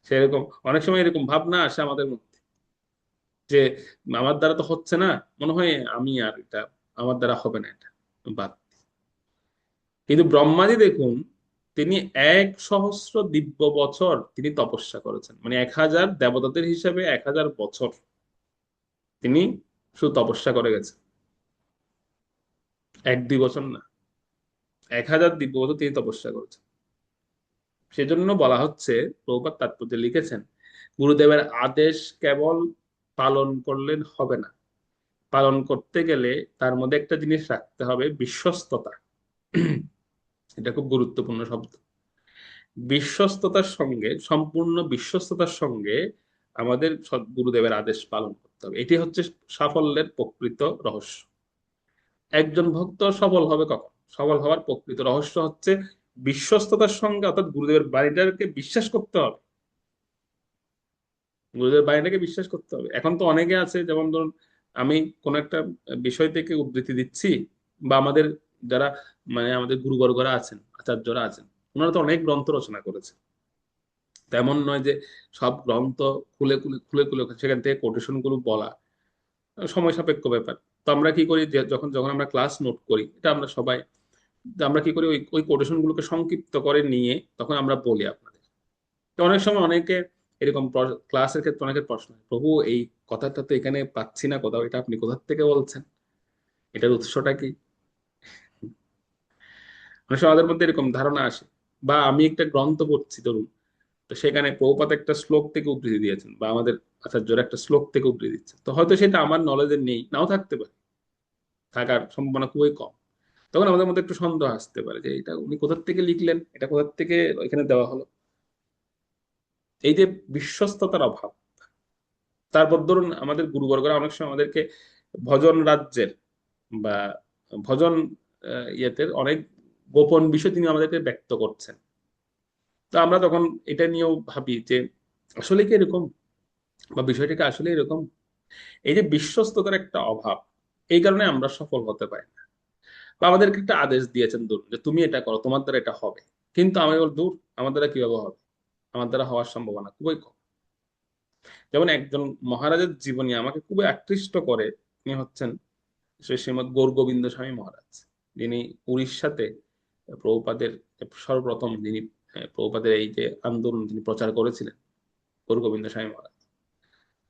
সেরকম অনেক সময় এরকম ভাবনা আসে আমাদের মধ্যে, যে আমার দ্বারা তো হচ্ছে না, মনে হয় আমি আর এটা, আমার দ্বারা হবে না, এটা বাদ দিই। কিন্তু ব্রহ্মাজি দেখুন, তিনি 1 সহস্র দিব্য বছর তিনি তপস্যা করেছেন, মানে 1000 দেবতাদের হিসাবে 1000 বছর তিনি শুধু তপস্যা করে গেছেন। 1-2 বছর না, 1000 দিব্য বছর তিনি তপস্যা করেছেন। সেজন্য বলা হচ্ছে, প্রভুপাদ তাৎপর্যে লিখেছেন, গুরুদেবের আদেশ কেবল পালন করলে হবে না, পালন করতে গেলে তার মধ্যে একটা জিনিস রাখতে হবে, বিশ্বস্ততা। এটা খুব গুরুত্বপূর্ণ শব্দ। বিশ্বস্ততার সঙ্গে, সম্পূর্ণ বিশ্বস্ততার সঙ্গে আমাদের গুরুদেবের আদেশ পালন করতে হবে। এটি হচ্ছে সাফল্যের প্রকৃত রহস্য। একজন ভক্ত সফল হবে কখন? সফল হওয়ার প্রকৃত রহস্য হচ্ছে বিশ্বস্ততার সঙ্গে, অর্থাৎ গুরুদেবের বাণীটাকে বিশ্বাস করতে হবে। গুরুদেবের বাণীটাকে বিশ্বাস করতে হবে। এখন তো অনেকে আছে, যেমন ধরুন আমি কোন একটা বিষয় থেকে উদ্ধৃতি দিচ্ছি, বা আমাদের যারা, মানে আমাদের গুরুবর্গরা আছেন, আচার্যরা আছেন, ওনারা তো অনেক গ্রন্থ রচনা করেছে। তেমন নয় যে সব গ্রন্থ খুলে খুলে খুলে খুলে সেখান থেকে কোটেশন গুলো বলা সময় সাপেক্ষ ব্যাপার। তো আমরা কি করি, যে যখন যখন আমরা ক্লাস নোট করি, এটা আমরা সবাই, তো আমরা কি করি, ওই ওই কোটেশন গুলোকে সংক্ষিপ্ত করে নিয়ে তখন আমরা বলি আপনাদের। তো অনেক সময় অনেকে এরকম ক্লাসের ক্ষেত্রে অনেকের প্রশ্ন হয়, প্রভু এই কথাটা তো এখানে পাচ্ছি না কোথাও, এটা আপনি কোথা থেকে বলছেন, এটার উৎসটা কি? অনেক সময় আমাদের মধ্যে এরকম ধারণা আসে। বা আমি একটা গ্রন্থ পড়ছি ধরুন, তো সেখানে প্রভুপাদ একটা শ্লোক থেকে উদ্ধৃতি দিয়েছেন, বা আমাদের আচার্যরা একটা শ্লোক থেকে উদ্ধৃতি দিচ্ছেন, তো হয়তো সেটা আমার নলেজে নেই, নাও থাকতে পারে, থাকার সম্ভাবনা খুবই কম। তখন আমাদের মধ্যে একটু সন্দেহ আসতে পারে যে এটা উনি কোথা থেকে লিখলেন, এটা কোথা থেকে এখানে দেওয়া হলো। এই যে বিশ্বস্ততার অভাব। তারপর ধরুন আমাদের গুরুবর্গরা অনেক সময় আমাদেরকে ভজন রাজ্যের বা ভজন ইয়েতে অনেক গোপন বিষয় তিনি আমাদেরকে ব্যক্ত করছেন। তো আমরা তখন এটা নিয়েও ভাবি যে আসলে কি এরকম, বা বিষয়টাকে আসলে এরকম। এই যে বিশ্বস্ততার একটা অভাব, এই কারণে আমরা সফল হতে পারি না। বা আমাদেরকে একটা আদেশ দিয়েছেন ধরুন যে তুমি এটা করো, তোমার দ্বারা এটা হবে, কিন্তু আমি বল দূর, আমার দ্বারা কিভাবে হবে, আমার দ্বারা হওয়ার সম্ভাবনা খুবই কম। যেমন একজন মহারাজের জীবনী আমাকে খুবই আকৃষ্ট করে, তিনি হচ্ছেন শ্রী শ্রীমৎ গৌর গোবিন্দ স্বামী মহারাজ, যিনি উড়িষ্যাতে প্রভুপাদের সর্বপ্রথম যিনি প্রভুপাদের এই যে আন্দোলন তিনি প্রচার করেছিলেন, গৌর গোবিন্দ স্বামী মহারাজ।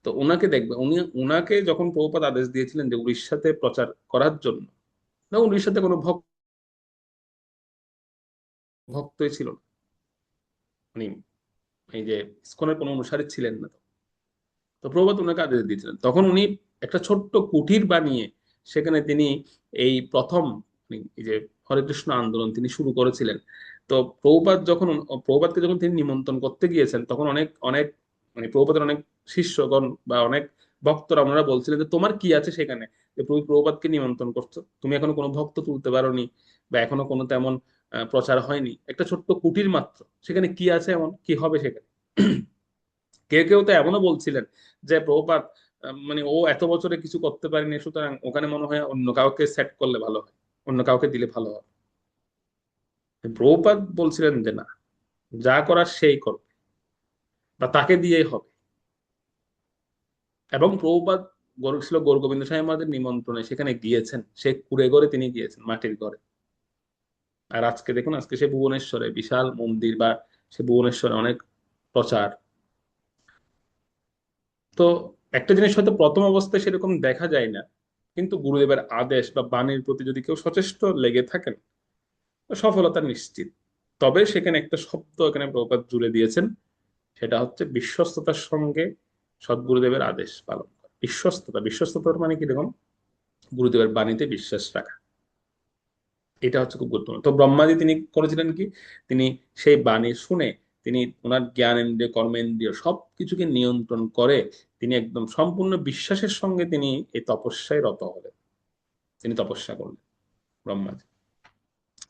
তো ওনাকে দেখবে, উনি, ওনাকে যখন প্রভুপাদ আদেশ দিয়েছিলেন যে উড়িষ্যাতে প্রচার করার জন্য, না উড়িষ্যাতে কোনো ভক্তই ছিল না, মানে এই যে ইসকনের কোনো অনুসারী ছিলেন না। তো প্রভুপাদ ওনাকে আদেশ দিয়েছিলেন, তখন উনি একটা ছোট্ট কুটির বানিয়ে সেখানে তিনি এই প্রথম এই যে হরে কৃষ্ণ আন্দোলন তিনি শুরু করেছিলেন। তো প্রভুপাদকে যখন তিনি নিমন্ত্রণ করতে গিয়েছেন, তখন অনেক অনেক প্রভুপাদের অনেক শিষ্যগণ বা অনেক ভক্তরা ওনারা বলছিলেন যে তোমার কি আছে সেখানে, যে তুমি প্রভুপাদকে নিমন্ত্রণ করছো, তুমি এখনো কোনো ভক্ত তুলতে পারোনি, বা এখনো কোনো তেমন প্রচার হয়নি, একটা ছোট্ট কুটির মাত্র, সেখানে কি আছে এমন, কি হবে সেখানে? কেউ কেউ তো এমনও বলছিলেন যে প্রভুপাদ ও এত বছরে কিছু করতে পারেনি, সুতরাং ওখানে মনে হয় অন্য কাউকে সেট করলে ভালো হয়, অন্য কাউকে দিলে ভালো হয়। প্রভুপাদ বলছিলেন যে না, যা করার সেই করবে, বা তাকে দিয়েই হবে। এবং প্রভুপাদ ছিল গৌর গোবিন্দ সাহেব মহারাজের নিমন্ত্রণে সেখানে গিয়েছেন, সে কুঁড়ে ঘরে তিনি গিয়েছেন, মাটির ঘরে। আর আজকে দেখুন, আজকে সে ভুবনেশ্বরে বিশাল মন্দির, বা সে ভুবনেশ্বরে অনেক প্রচার। তো একটা জিনিস হয়তো প্রথম অবস্থায় সেরকম দেখা যায় না, কিন্তু গুরুদেবের আদেশ বা বাণীর প্রতি যদি কেউ সচেষ্ট লেগে থাকেন, তো সফলতা নিশ্চিত। তবে সেখানে একটা শব্দ এখানে প্রভুপাদ জুড়ে দিয়েছেন, সেটা হচ্ছে বিশ্বস্ততার সঙ্গে সদ্গুরুদেবের আদেশ পালন করা। বিশ্বস্ততার মানে কি দেখুন, গুরুদেবের বাণীতে বিশ্বাস রাখা, এটা হচ্ছে খুব গুরুত্বপূর্ণ। তো ব্রহ্মাজি তিনি করেছিলেন কি, তিনি সেই বাণী শুনে তিনি ওনার জ্ঞানেন্দ্রিয় কর্মেন্দ্রিয় সবকিছুকে নিয়ন্ত্রণ করে তিনি একদম সম্পূর্ণ বিশ্বাসের সঙ্গে তিনি এই তপস্যায় রত হলেন, তিনি তপস্যা করলেন ব্রহ্মাজি।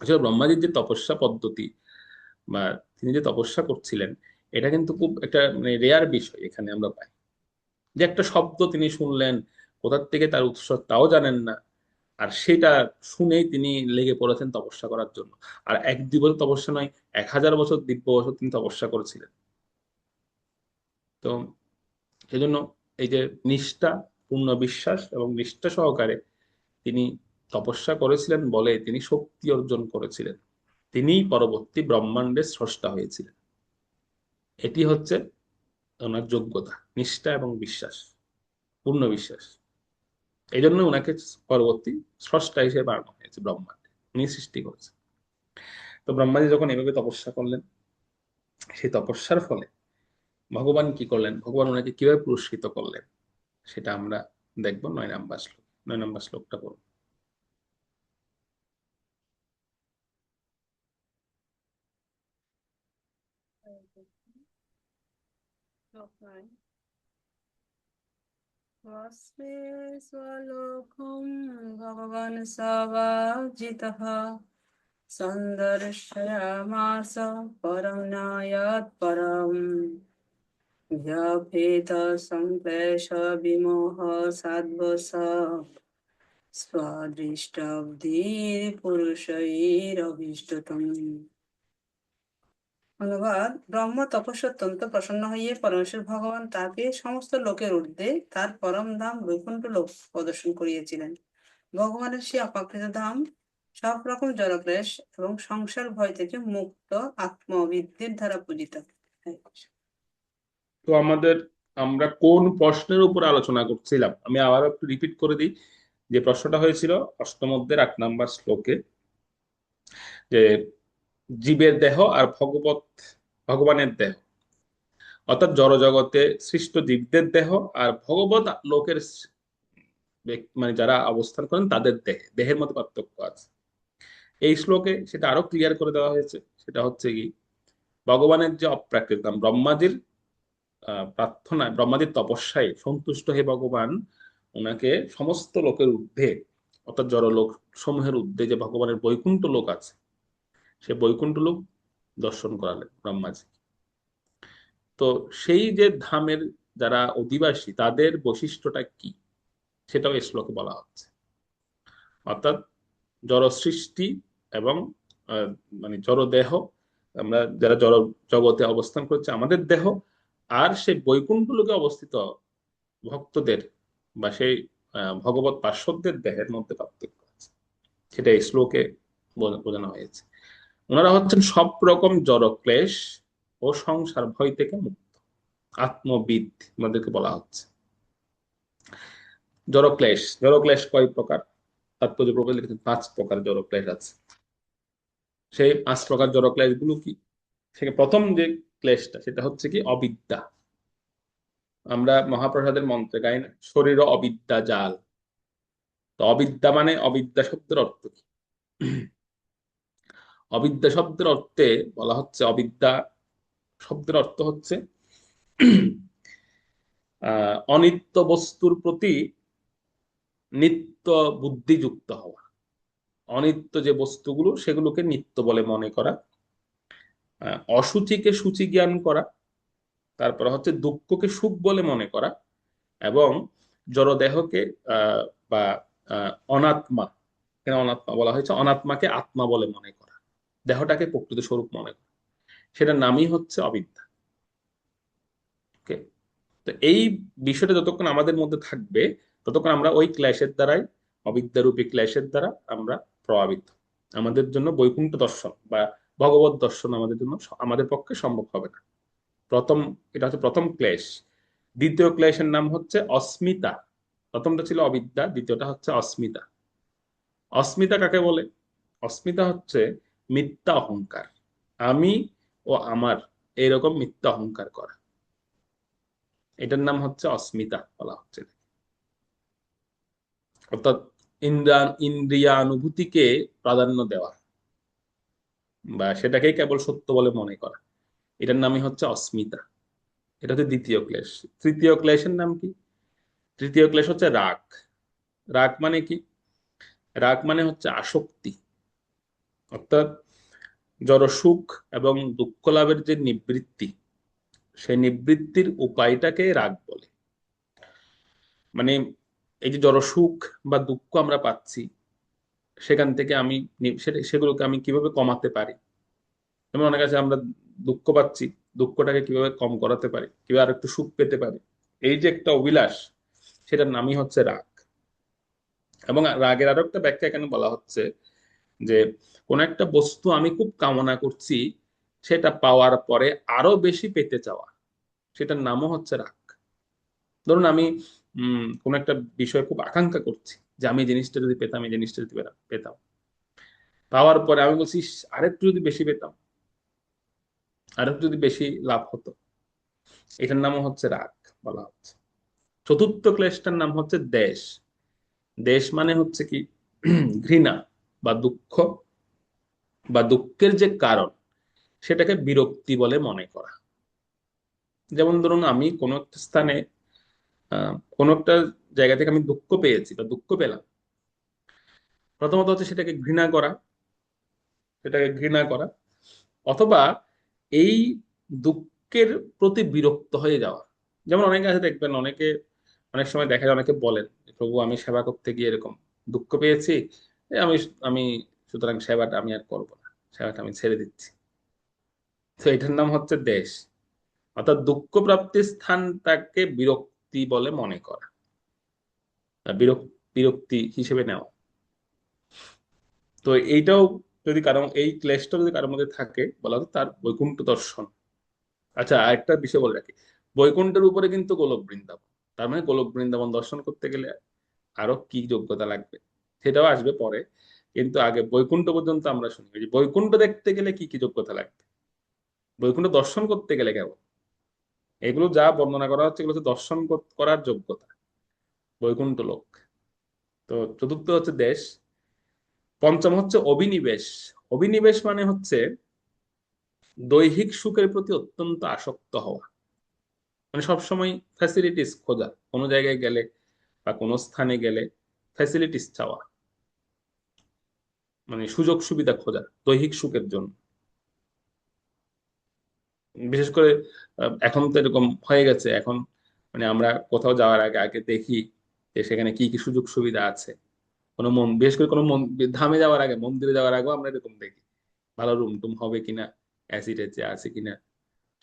আসলে ব্রহ্মাজির যে তপস্যা পদ্ধতি বা তিনি যে তপস্যা করছিলেন, এটা কিন্তু খুব একটা রেয়ার বিষয়। এখানে আমরা পাই যে একটা শব্দ তিনি শুনলেন, কোথার থেকে তার উৎস তাও জানেন না, আর সেটা শুনেই তিনি লেগে পড়েছেন তপস্যা করার জন্য। আর 1-2 বছর তপস্যা নয়, 1000 বছর দিব্য বছর তিনি তপস্যা করেছিলেন। তো সেজন্য এই যে নিষ্ঠা, পূর্ণ বিশ্বাস এবং নিষ্ঠা সহকারে তিনি তপস্যা করেছিলেন বলে তিনি শক্তি অর্জন করেছিলেন, তিনি পরবর্তী ব্রহ্মাণ্ডের স্রষ্টা হয়েছিলেন। এটি হচ্ছে ওনার যোগ্যতা, নিষ্ঠা এবং বিশ্বাস, পূর্ণ বিশ্বাস। এই জন্য ওনাকে পরবর্তী স্রষ্টা হিসেবে বানানো হয়েছে ব্রহ্মাণ্ডে, উনি সৃষ্টি করেছেন। তো ব্রহ্মাজি যখন এভাবে তপস্যা করলেন, সেই তপস্যার ফলে ভগবান কি করলেন, ভগবান ওনাকে কিভাবে পুরস্কৃত করলেন, সেটা আমরা দেখবো 9 নম্বর শ্লোক। 9 নম্বর শ্লোকটা পড়ুন। स्वस्मेश्वलोकं भगवान् सवाजितः सन्दर्शयामास परं न यत्परम् व्यपेत संक्लेश विमोह साध्वस स्वदृष्टाब्धिपुरुषैरभीष्टतम्। অনুবাদ: ব্রহ্ম তপস্যা অত্যন্ত প্রসন্ন হইয়া পরমেশ্বর ভগবান তাকে সমস্ত লোকের ঊর্ধ্বে তার পরম ধাম বৈকুণ্ঠ লোক প্রদর্শন করিয়াছিলেন। ভগবানের সেই অপাকৃত ধাম সব রকম জড়ক্লেশ এবং সংসার ভয় থেকে মুক্ত আত্মবিদ্যের দ্বারা পূজিত। তো আমরা কোন প্রশ্নের উপর আলোচনা করছিলাম, আমি আবার একটু রিপিট করে দিই। যে প্রশ্নটা হয়েছিল অষ্টম অধ্যায়ের 8 নম্বর শ্লোকে, যে জীবের দেহ আর ভগবানের দেহ, অর্থাৎ জড়জগতে সৃষ্ট জীবদের দেহ আর ভগবত লোকের যারা অবস্থান করেন তাদের দেহের মধ্যে পার্থক্য আছে। এই শ্লোকে সেটা আরো ক্লিয়ার করে দেওয়া হয়েছে। সেটা হচ্ছে কি, ভগবানের যে অপ্রাকৃত ধাম, ব্রহ্মাজির প্রার্থনায়, ব্রহ্মাজির তপস্যায় সন্তুষ্ট হয়ে ভগবান ওনাকে সমস্ত লোকের ঊর্ধ্বে, অর্থাৎ জড় লোক সমূহের ঊর্ধ্বে যে ভগবানের বৈকুণ্ঠ লোক আছে, সে বৈকুণ্ঠ লোক দর্শন করালেন ব্রহ্মাজি। তো সেই যে ধামের যারা অধিবাসী, তাদের বৈশিষ্ট্যটা কি, সেটাও এই শ্লোকে বলা হচ্ছে। অর্থাৎ জড় সৃষ্টি এবং জড় দেহ, আমরা যারা জড় জগতে অবস্থান করছে, আমাদের দেহ, আর সেই বৈকুণ্ঠ লোকে অবস্থিত ভক্তদের বা সেই ভগবত পার্শ্বদের দেহের মধ্যে পার্থক্য আছে, সেটা এই শ্লোকে বোঝানো হয়েছে। ওনারা হচ্ছেন সব রকম জড় ক্লেশ ও সংসার ভয় থেকে মুক্ত আত্মবিদ, আমাদেরকে বলা হচ্ছে। জড়ক্লেশ কয় প্রকার? তাৎপর্য প্রবন্ধে লিখেছেন 5 প্রকার জড়ক্লেশ আছে। সেই 5 প্রকার জড়ক্লেশ গুলো কি? সেটা প্রথম যে ক্লেশটা, সেটা হচ্ছে কি অবিদ্যা। আমরা মহাপ্রসাদের মন্ত্রে গাই না, শরীর অবিদ্যা জাল। তো অবিদ্যা মানে, অবিদ্যা শব্দের অর্থ কি? অবিদ্যা শব্দের অর্থে বলা হচ্ছে, অবিদ্যা শব্দের অর্থ হচ্ছে অনিত্য বস্তুর প্রতি নিত্য বুদ্ধিযুক্ত হওয়া। অনিত্য যে বস্তুগুলো সেগুলোকে নিত্য বলে মনে করা, অসুচিকে সূচি জ্ঞান করা, তারপর হচ্ছে দুঃখকে সুখ বলে মনে করা, এবং জড়দেহকে বা অনাত্মা, এখানে অনাত্মা বলা হয়েছে, অনাত্মাকে আত্মা বলে মনে করা, দেহটাকে প্রকৃত স্বরূপ মনে করা, সেটার নামই হচ্ছে অবিদ্যা। ওকে, তো এই বিষয়টা যতক্ষণ আমাদের মধ্যে থাকবে ততক্ষণ আমরা ওই ক্লেশের দ্বারাই, অবিদ্যারূপী ক্লেশের দ্বারা আমরা প্রভাবিত। আমাদের জন্য বৈকুণ্ঠ দর্শন বা ভগবত দর্শন আমাদের জন্য, আমাদের পক্ষে সম্ভব হবে না। এটা হচ্ছে প্রথম ক্লেশ। দ্বিতীয় ক্লেশের নাম হচ্ছে অস্মিতা। প্রথমটা ছিল অবিদ্যা, দ্বিতীয়টা হচ্ছে অস্মিতা। অস্মিতা কাকে বলে? অস্মিতা হচ্ছে মিথ্যা অহংকার, আমি ও আমার এরকম মিথ্যা অহংকার করা, এটার নাম হচ্ছে অস্মিতা বলা হচ্ছে। অর্থাৎ ইন্দ্রিয়ানুভূতিকে প্রাধান্য দেওয়া বা সেটাকেই কেবল সত্য বলে মনে করা, এটার নামই হচ্ছে অস্মিতা। এটা হচ্ছে দ্বিতীয় ক্লেশ। তৃতীয় ক্লেশের নাম কি? তৃতীয় ক্লেশ হচ্ছে রাগ। রাগ মানে কি? রাগ মানে হচ্ছে আসক্তি, অর্থাৎ জড় সুখ এবং দুঃখ লাভের যে নিবৃত্তি, সেই নিবৃত্তির উপায়টাকে রাগ বলে। মানে এই যে জড় সুখ বা দুঃখ আমরা পাচ্ছি, সেখান থেকে আমি সেগুলোকে আমি কিভাবে কমাতে পারি। যেমন অনেক আছে, আমরা দুঃখ পাচ্ছি, দুঃখটাকে কিভাবে কম করাতে পারি, কিভাবে আর একটু সুখ পেতে পারি, এই যে একটা অভিলাষ, সেটার নামই হচ্ছে রাগ। এবং রাগের আরো একটা ব্যাখ্যা এখানে বলা হচ্ছে যে কোন একটা বস্তু আমি খুব কামনা করছি, সেটা পাওয়ার পরে আরো বেশি পেতে চাওয়া, সেটার নামও হচ্ছে রাগ। ধরুন আমি কোন একটা বিষয় খুব আকাঙ্ক্ষা করছি যে আমি এই জিনিসটা যদি পেতাম, এই জিনিসটা যদি পেতাম, পাওয়ার পরে আমি বলছি, "ইস, আরেকটু যদি বেশি পেতাম, আরেকটু যদি বেশি লাভ হতো", এটার নামও হচ্ছে রাগ বলা হচ্ছে। চতুর্থ ক্লেশটার নাম হচ্ছে দেশ। দেশ মানে হচ্ছে কি? ঘৃণা বা দুঃখ বা দুঃখের যে কারণ, সেটাকে বিরক্তি বলে মনে করা। যেমন ধরুন আমি কোনো একটা স্থানে, কোনো একটা জায়গা থেকে আমি দুঃখ পেয়েছি বা দুঃখ পেলাম, প্রথমত হচ্ছে সেটাকে ঘৃণা করা, অথবা এই দুঃখের প্রতি বিরক্ত হয়ে যাওয়া। যেমন অনেকে আছে, দেখবেন অনেকে, অনেক সময় দেখা যায় অনেকে বলেন, প্রভু আমি সেবা করতে গিয়ে এরকম দুঃখ পেয়েছি, আমি আমি সুতরাং সেবাটা আমি আর করবো না, সেবাটা আমি ছেড়ে দিচ্ছি। তো এটার নাম হচ্ছে দেশ, অর্থাৎ দুঃখ প্রাপ্তির স্থানটাকে বিরক্তি বলে মনে করা, বিরক্তি হিসেবে নেওয়া। তো এইটাও যদি কারো, এই ক্লেশটা যদি কারোর মধ্যে থাকে, বলা হতো তার বৈকুণ্ঠ দর্শন। আচ্ছা, আরেকটা বিষয় বলে রাখি, বৈকুণ্ঠের উপরে কিন্তু গোলক বৃন্দাবন। তার মানে গোলক বৃন্দাবন দর্শন করতে গেলে আরো কি যোগ্যতা লাগবে, সেটাও আসবে পরে। কিন্তু আগে বৈকুণ্ঠ পর্যন্ত আমরা শুনি, যে বৈকুণ্ঠ দেখতে গেলে কি কি যোগ্যতা লাগবে, বৈকুণ্ঠ দর্শন করতে গেলে কেমন, এগুলো যা বর্ণনা করা হচ্ছে এগুলো হচ্ছে দর্শন করার যোগ্যতা, বৈকুণ্ঠ লোক। তো চতুর্থ হচ্ছে দেশ। পঞ্চম হচ্ছে অভিনিবেশ। অভিনিবেশ মানে হচ্ছে দৈহিক সুখের প্রতি অত্যন্ত আসক্ত হওয়া, মানে সবসময় ফ্যাসিলিটিস খোঁজা, কোনো জায়গায় গেলে বা কোনো স্থানে গেলে ফ্যাসিলিটিস চাওয়া, মানে সুযোগ সুবিধা খোঁজা দৈহিক সুখের জন্য। বিশেষ করে এখন তো এরকম হয়ে গেছে, এখন মানে আমরা কোথাও যাওয়ার আগে আগে দেখি যে সেখানে কি কি সুযোগ সুবিধা আছে। কোনো বিশেষ করে কোনো ধামে যাওয়ার আগে, মন্দিরে যাওয়ার আগেও আমরা এরকম দেখি, ভালো রুম টুম হবে কিনা, অ্যাসি ট্যাসি আছে কিনা,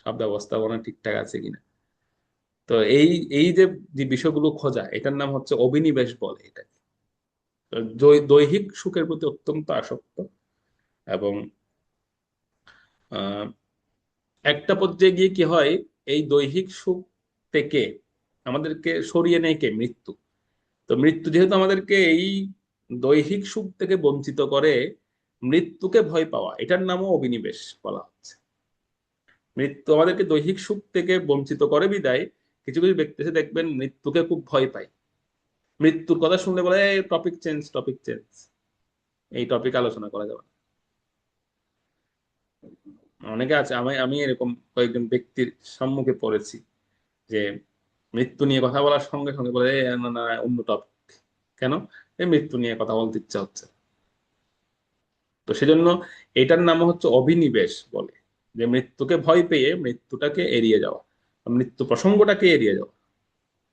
সব ব্যবস্থাপনা ঠিকঠাক আছে কিনা। তো এই এই যে যে বিষয়গুলো খোঁজা, এটার নাম হচ্ছে অভিনিবেশ বলে এটাকে। তো দৈহিক সুখের প্রতি অত্যন্ত আসক্ত, এবং আহ একটা পর্যায়ে গিয়ে কি হয়, এই দৈহিক সুখ থেকে আমাদেরকে সরিয়ে নেয় কে? মৃত্যু। তো মৃত্যু যেহেতু আমাদেরকে এই দৈহিক সুখ থেকে বঞ্চিত করে, মৃত্যুকে ভয় পাওয়া, এটার নামও অভিনিবেশ বলা হচ্ছে। মৃত্যু আমাদেরকে দৈহিক সুখ থেকে বঞ্চিত করে বিদায় কিছু কিছু ব্যক্তি এসে দেখবেন মৃত্যুকে খুব ভয় পায়, মৃত্যুর কথা শুনলে বলে টপিক চেঞ্জ, টপিক চেঞ্জ, এই টপিক আলোচনা করা যাবে না। অনেকে আছে, আমি আমি এরকম কয়েকজন ব্যক্তির সম্মুখে পড়েছি যে মৃত্যু নিয়ে কথা বলার সঙ্গে সঙ্গে বলে না না অন্য টপিক। কেন? এই মৃত্যু নিয়ে কথা বলতে ইচ্ছা হচ্ছে। তো সেজন্য এটার নাম হচ্ছে অভিনিবেশ বলে, যে মৃত্যুকে ভয় পেয়ে মৃত্যুটাকে এড়িয়ে যাওয়া, মৃত্যু প্রসঙ্গটাকে এড়িয়ে যাওয়া।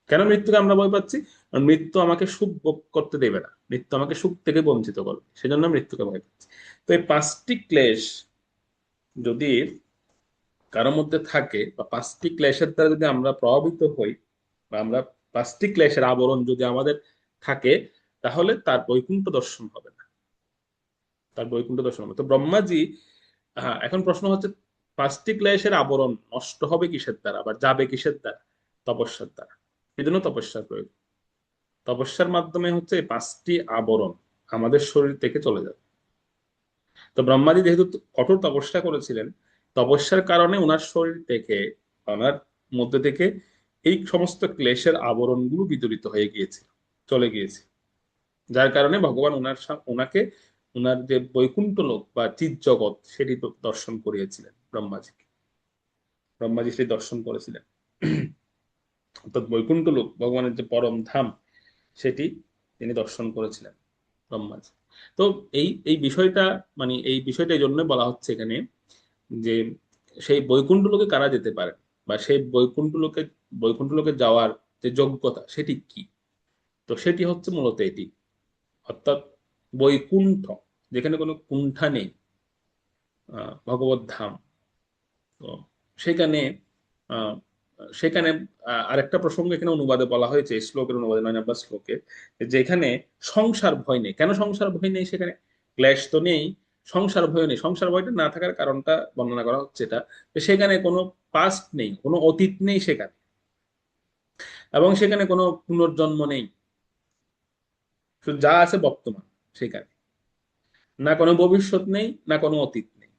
কেন মৃত্যুকে আমরা ভয় পাচ্ছি? কারণ মৃত্যু আমাকে সুখ ভোগ করতে দেবে না, মৃত্যু আমাকে সুখ থেকে বঞ্চিত করবে, সেজন্য মৃত্যুকে ভয় পাচ্ছি। তো এই পাঁচটি ক্লেশ যদি কারোর মধ্যে থাকে, বা পাঁচটি ক্লেশের দ্বারা যদি আমরা প্রভাবিত হই, বা আমরা পাঁচটি ক্লেশের আবরণ যদি আমাদের থাকে, তাহলে তার বৈকুণ্ঠ দর্শন হবে না, তার বৈকুণ্ঠ দর্শন হবে। তো ব্রহ্মাজি, হ্যাঁ, এখন প্রশ্ন হচ্ছে পাঁচটি ক্লেশের আবরণ নষ্ট হবে কিসের দ্বারা, বা যাবে কিসের দ্বারা? তপস্যার দ্বারা। এই জন্য তপস্যার প্রয়োজন। তপস্যার মাধ্যমে হচ্ছে এই পাঁচটি আবরণ আমাদের শরীর থেকে চলে যাবে। তো ব্রহ্মাজি যেহেতু কঠোর তপস্যা করেছিলেন, তপস্যার কারণে ওনার শরীর থেকে, ওনার মধ্যে থেকে এই সমস্ত ক্লেশের আবরণগুলো বিদূরিত হয়ে গিয়েছে, চলে গিয়েছে। যার কারণে ভগবান ওনাকে ওনার যে বৈকুণ্ঠ লোক বা চিৎ জগৎ সেটি দর্শন করিয়েছিলেন ব্রহ্মাজিকে। ব্রহ্মাজি সেটি দর্শন করেছিলেন। অর্থাৎ বৈকুণ্ঠ লোক, ভগবানের যে পরম ধাম, সেটি তিনি দর্শন করেছিলেন ব্রহ্মাজি। তো এই এই বিষয়টা, মানে এই বিষয়টা এই জন্য বলা হচ্ছে এখানে, যে সেই বৈকুণ্ঠ লোকে কারা যেতে পারে, বা সেই বৈকুণ্ঠ লোকে যাওয়ার যে যোগ্যতা সেটি কি। তো সেটি হচ্ছে মূলত এটি, অর্থাৎ বৈকুণ্ঠ, যেখানে কোনো কুণ্ঠা নেই, ভগবত ধাম। তো সেখানে আহ সেখানে আরেকটা প্রসঙ্গ এখানে অনুবাদে বলা হয়েছে, এই শ্লোকের অনুবাদে 9 নম্বর শ্লোকে, যেখানে সংসার ভয় নেই। কেন সংসার ভয় নেই? সেখানে ক্লেশ তো নেই, সংসার ভয় নেই। সংসার ভয়টা না থাকার কারণটা বর্ণনা করা হচ্ছে এটা, যে সেখানে কোনো পাস্ট নেই, কোনো অতীত নেই সেখানে, এবং সেখানে কোনো পুনর্জন্ম নেই, শুধু যা আছে বর্তমান সেখানে, না কোনো ভবিষ্যৎ নেই, না কোনো অতীত নেই।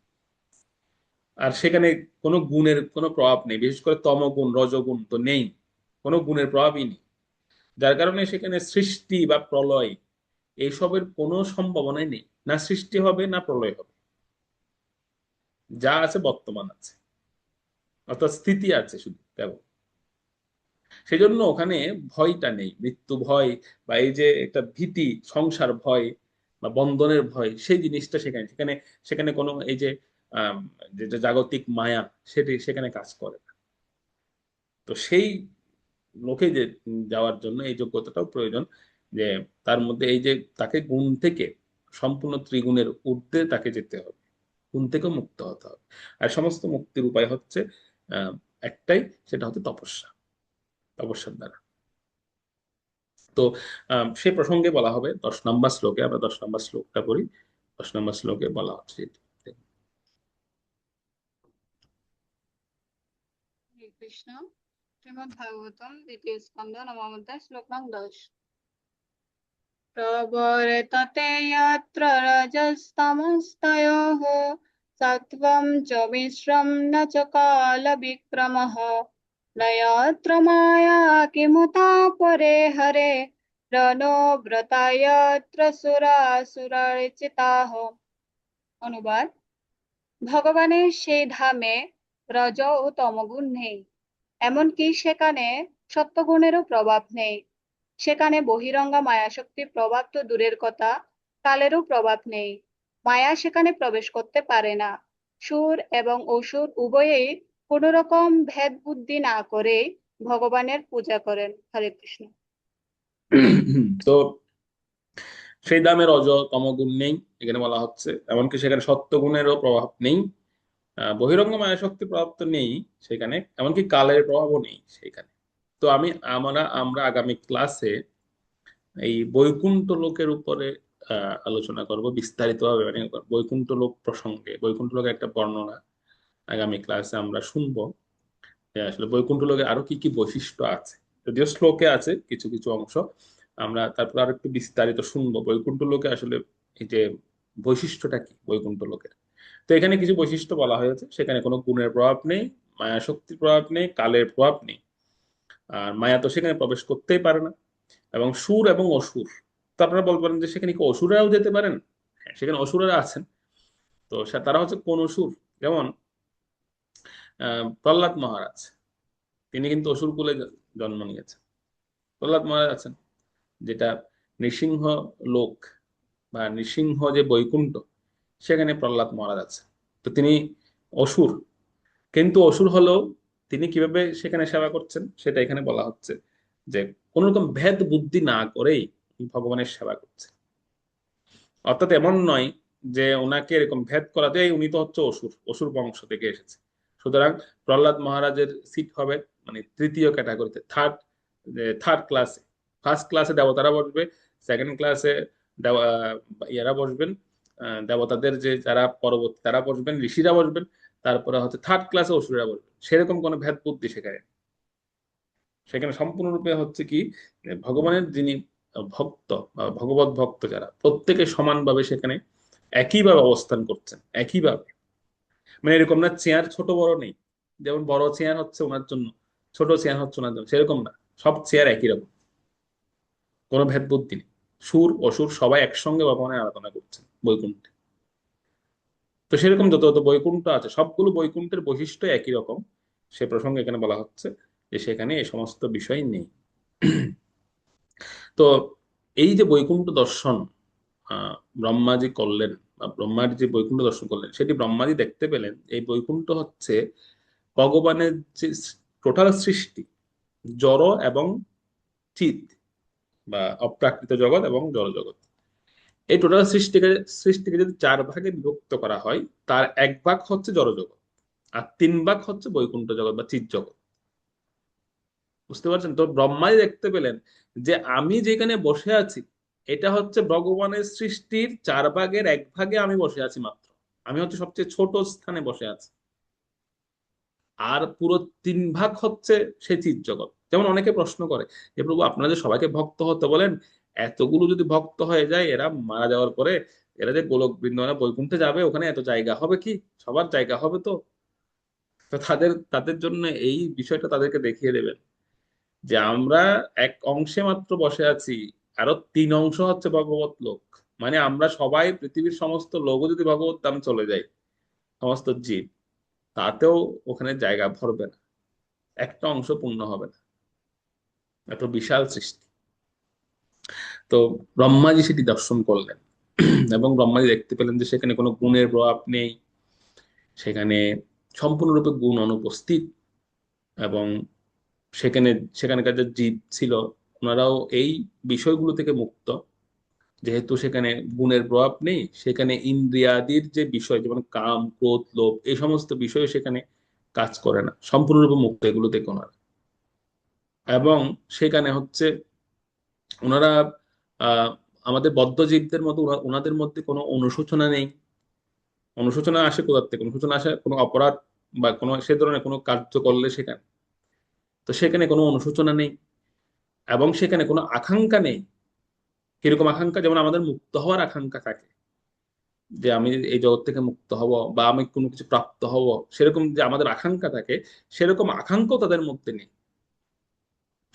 আর সেখানে কোনো গুণের কোনো প্রভাব নেই, বিশেষ করে তমগুণ রজগুণ তো নেই, কোনো গুণের প্রভাবই নেই। যার কারণে সেখানে সৃষ্টি বা প্রলয় এইসবের কোনো সম্ভাবনাই নেই, না সৃষ্টি হবে না প্রলয় হবে, যা আছে বর্তমান আছে, অর্থাৎ স্থিতি আছে শুধু কেবল। সেজন্য ওখানে ভয়টা নেই, মৃত্যু ভয় বা এই যে একটা ভীতি, সংসার ভয় বা বন্ধনের ভয়, সেই জিনিসটা সেখানে সেখানে সেখানে কোনো এই যে আহ যেটা জাগতিক মায়া, সেটি সেখানে কাজ করে না। তো সেই লোকে যে যাওয়ার জন্য এই যোগ্যতাটাও প্রয়োজন, যে তার মধ্যে এই যে তাকে গুণ থেকে সম্পূর্ণ ত্রিগুণের ঊর্ধ্বে তাকে যেতে হবে, গুণ থেকে মুক্ত হতে হবে। আর সমস্ত মুক্তির উপায় হচ্ছে আহ একটাই, সেটা হচ্ছে তপস্যা, তপস্যার দ্বারা। তো সে প্রসঙ্গে বলা হবে 10 নম্বর শ্লোকে। আমরা 10 নম্বর শ্লোকটা পড়ি। 10 নম্বর শ্লোকে বলা হচ্ছে এটি। হরে কৃষ্ণ। শ্রীমদ্ ভাগবতম দ্বিতীয় স্কন্ধ নবম অধ্যায় শ্লোক নং 10। প্রবর্ততে यत्र रजस्तमस्तयोः सत्त्वं च मिश्रं न च कालविक्रमः न यत्र माया किमुता परे हरे रणोव्रता यत्र सुरासुरार्चिताः। অনুবাদ: ভগবানের সেই ধামে রজ ও তমগুণ নেই, এমনকি সেখানে সত্ত্বগুণেরও প্রভাব নেই। সেখানে বহিরঙ্গা মায়াশক্তির প্রভাব তো দূরের কথা, কালেরও প্রভাব নেই। মায়া সেখানে প্রবেশ করতে পারে না। সুর এবং অসুর উভয়েই কোন রকম ভেদ বুদ্ধি না করে ভগবানের পূজা করেন। হরে কৃষ্ণ। তো সেই দামে রজ তমগুণ নেই এখানে বলা হচ্ছে, এমনকি সেখানে সত্ত্বগুণেরও প্রভাব নেই। বহিরঙ্গ মায়া শক্তির প্রভাব তো নেই সেখানে, এমনকি কালের প্রভাবও নেই সেখানে। তো আমরা আগামী ক্লাসে এই বৈকুণ্ঠ লোকের উপরে আলোচনা করব বিস্তারিতভাবে, মানে বৈকুণ্ঠ লোক প্রসঙ্গে, বৈকুণ্ঠ লোকের একটা বর্ণনা আগামী ক্লাসে আমরা শুনবো, যে আসলে বৈকুণ্ঠ লোকে আরো কি কি বৈশিষ্ট্য আছে। যদিও শ্লোকে আছে কিছু কিছু অংশ, আমরা তারপর আরো একটু বিস্তারিত শুনবো বৈকুণ্ঠ লোকে আসলে এই যে বৈশিষ্ট্যটা কি বৈকুণ্ঠ লোকের। তো এখানে কিছু বৈশিষ্ট্য বলা হয়েছে, সেখানে কোনো গুণের প্রভাব নেই, মায়া শক্তির প্রভাব নেই, কালের প্রভাব নেই। আর মায়া তো সেখানে প্রবেশ করতেই পারে না, এবং সুর এবং অসুর। তো আপনারা বলবেন যে সেখানে কি অসুরেরাও যেতে পারেন? হ্যাঁ, সেখানে অসুরেরা আছেন। তো তারা হচ্ছে কোন অসুর? যেমন প্রহ্লাদ মহারাজ, তিনি কিন্তু অসুর কুলে জন্ম নিয়েছেন। প্রহ্লাদ মহারাজ আছেন, যেটা নৃসিংহ লোক বা নৃসিংহ যে বৈকুণ্ঠ, সেখানে প্রহ্লাদ মহারাজ আছে। তো তিনি অসুর, কিন্তু অসুর হলেও তিনি কিভাবে সেখানে সেবা করছেন সেটা এখানে বলা হচ্ছে, যে কোন রকম ভেদ বুদ্ধি না করেই ভগবানের সেবা করছে। অর্থাৎ এমন নয় যে ওনাকে এরকম ভেদ করাতে উনি তো হচ্ছে অসুর, অসুর বংশ থেকে এসেছে, সুতরাং প্রহ্লাদ মহারাজের সিট হবে মানে তৃতীয় ক্যাটাগরিতে, থার্ড ক্লাসে। ফার্স্ট ক্লাসে দেবতারা বসবে, সেকেন্ড ক্লাসে ইয়ারা বসবেন, দেবতাদের যে যারা পরবর্তী তারা বসবেন, ঋষিরা বসবেন, তারপরে হচ্ছে থার্ড ক্লাসে অসুরেরা বসবেন। সেরকম কোনো ভেদ বুদ্ধি সেখানে, সেখানে সম্পূর্ণরূপে হচ্ছে কি, ভগবানের যিনি ভক্ত বা ভগবত ভক্ত যারা, প্রত্যেকে সমানভাবে সেখানে একইভাবে অবস্থান করছেন, একইভাবে। মানে এরকম না চেয়ার ছোট বড় নেই, যেমন বড় চেয়ার হচ্ছে ওনার জন্য, ছোট চেয়ার হচ্ছে ওনার জন্য, সেরকম না, সব চেয়ার একই রকম, কোনো ভেদ বুদ্ধি নেই। সুর অসুর সবাই একসঙ্গে ভগবানের আরাধনা করছেন বৈকুণ্ঠে। তো সেরকম যত যত বৈকুণ্ঠ আছে, সবগুলো বৈকুণ্ঠের বৈশিষ্ট্য একই রকম, সে প্রসঙ্গে এখানে বলা হচ্ছে যে সেখানে এই সমস্ত বিষয় নেই। তো এই যে বৈকুণ্ঠ দর্শন ব্রহ্মাজি করলেন, বা ব্রহ্মার যে বৈকুণ্ঠ দর্শন করলেন, সেটি ব্রহ্মাজি দেখতে পেলেন এই বৈকুণ্ঠ হচ্ছে ভগবানের যে টোটাল সৃষ্টি, জড় এবং চিৎ বা অপ্রাকৃত জগৎ এবং জড় জগৎ, এই টোটাল সৃষ্টিকে যদি 4 ভাগে বিভক্ত করা হয়, তার 1 ভাগ হচ্ছে জড় জগৎ, আর 3 ভাগ হচ্ছে বৈকুণ্ঠ জগৎ বা চিৎ জগৎ। বুঝতে পারছেন? তো ব্রহ্মাই দেখতে পেলেন যে আমি যেখানে বসে আছি, এটা হচ্ছে ভগবানের সৃষ্টির 4 ভাগের 1 ভাগে আমি বসে আছি মাত্র। আমি হচ্ছে সবচেয়ে ছোট স্থানে বসে আছি, আর পুরো 3 ভাগ হচ্ছে সে চিৎ জগৎ। যেমন অনেকে প্রশ্ন করে যে প্রভু আপনারা যে সবাইকে ভক্ত হতে বলেন, এতগুলো যদি ভক্ত হয়ে যায়, এরা মারা যাওয়ার পরে এরা যে গোলক বৃন্দাবনে বৈকুণ্ঠে যাবে, ওখানে এত জায়গা হবে কি? সবার জায়গা হবে তো? তো তাদের তাদের জন্য এই বিষয়টা তাদেরকে দেখিয়ে দেবেন যে আমরা এক অংশে মাত্র বসে আছি, আরো 3 অংশ হচ্ছে ভগবত লোক। মানে আমরা সবাই, পৃথিবীর সমস্ত লোকও যদি ভগবত ধাম চলে যায়, সমস্ত জীব, তাতেও ওখানে জায়গা ভরবে না, একটা অংশ পূর্ণ হবে না, এত বিশাল সৃষ্টি। তো ব্রহ্মাজি সেটি দর্শন করলেন এবং ব্রহ্মাজি দেখতে পেলেন যে সেখানে কোনো গুণের প্রভাব নেই, সেখানে সম্পূর্ণরূপে গুণ অনুপস্থিত, এবং সেখানে সেখানকার যে জীব ছিল, ওনারাও এই বিষয়গুলো থেকে মুক্ত। যেহেতু সেখানে গুণের প্রভাব নেই, সেখানে ইন্দ্রিয়াদির যে বিষয়, যেমন কাম ক্রোধ লোভ, এই সমস্ত বিষয় সেখানে কাজ করে না, সম্পূর্ণরূপে মুক্ত এগুলো থেকে ওনারা। এবং সেখানে হচ্ছে ওনারা আহ আমাদের বদ্ধজীবদের মতো ওনাদের মধ্যে কোনো অনুশোচনা নেই। অনুশোচনা আসে কোথার থেকে? অনুশোচনা আসে কোনো অপরাধ বা কোনো সে ধরনের কোনো কার্য করলে সেখানে, তো সেখানে কোনো অনুশোচনা নেই, এবং সেখানে কোনো আকাঙ্ক্ষা নেই। কিরকম আকাঙ্ক্ষা? যেমন আমাদের মুক্ত হওয়ার আকাঙ্ক্ষা থাকে, যে আমি এই জগৎ থেকে মুক্ত হব বা আমি কোনো কিছু প্রাপ্ত হব, সেরকম যে আমাদের আকাঙ্ক্ষা থাকে, সেরকম আকাঙ্ক্ষাও তাদের মধ্যে নেই।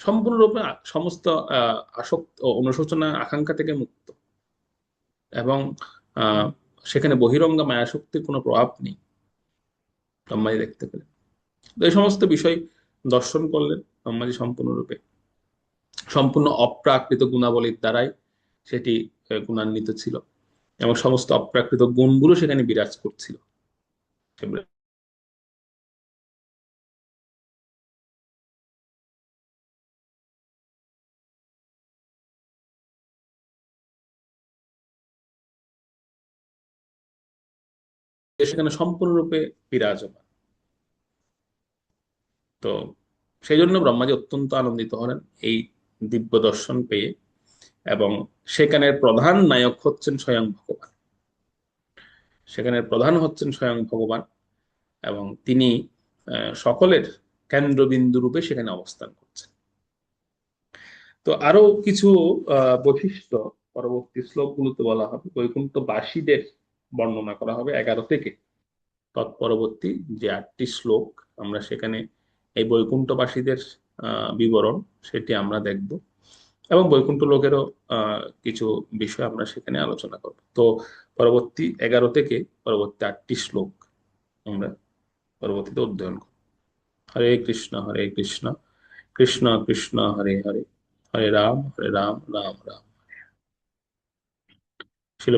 সম্পূর্ণরূপে সমস্ত আসক্ত অনুশোচনা আকাঙ্ক্ষা থেকে মুক্ত, এবং আহ সেখানে বহিরঙ্গা মায়া শক্তির কোনো প্রভাব নেই, ব্রহ্মাজি দেখতে পেলেন। তো এই সমস্ত বিষয় দর্শন করলেন ব্রহ্মাজি সম্পূর্ণরূপে, সম্পূর্ণ অপ্রাকৃত গুণাবলীর দ্বারাই সেটি গুণান্বিত ছিল, এবং সমস্ত অপ্রাকৃত গুণগুলো সেখানে বিরাজ করছিল। সেখানে সম্পূর্ণরূপে বিরাজমান। তো সেই জন্য ব্রহ্মাজি অত্যন্ত আনন্দিত হলেন এই দিব্য দর্শন পেয়ে, এবং সেখানের প্রধান নায়ক হচ্ছেন স্বয়ং ভগবান। সেখানের প্রধান হচ্ছেন স্বয়ং ভগবান, এবং তিনি সকলের কেন্দ্রবিন্দু রূপে সেখানে অবস্থান করছেন। তো আরো কিছু বৈশিষ্ট্য পরবর্তী শ্লোকগুলোতে বলা হবে। বৈকুণ্ঠবাসীদের বর্ণনা করা হবে 11 থেকে তৎপরবর্তী যে 8টি শ্লোক, আমরা সেখানে এই বৈকুণ্ঠবাসীদের বিবরণ সেটি আমরা দেখব। এবং বৈকুণ্ঠ লোকেরও কিছু বিষয় আমরা সেখানে আলোচনা করব। তো পরবর্তী 11 থেকে পরবর্তী 8টি শ্লোক আমরা পরবর্তীতে অধ্যয়ন করব। হরে কৃষ্ণ হরে কৃষ্ণ কৃষ্ণ কৃষ্ণ হরে হরে হরে রাম রাম রাম। শিল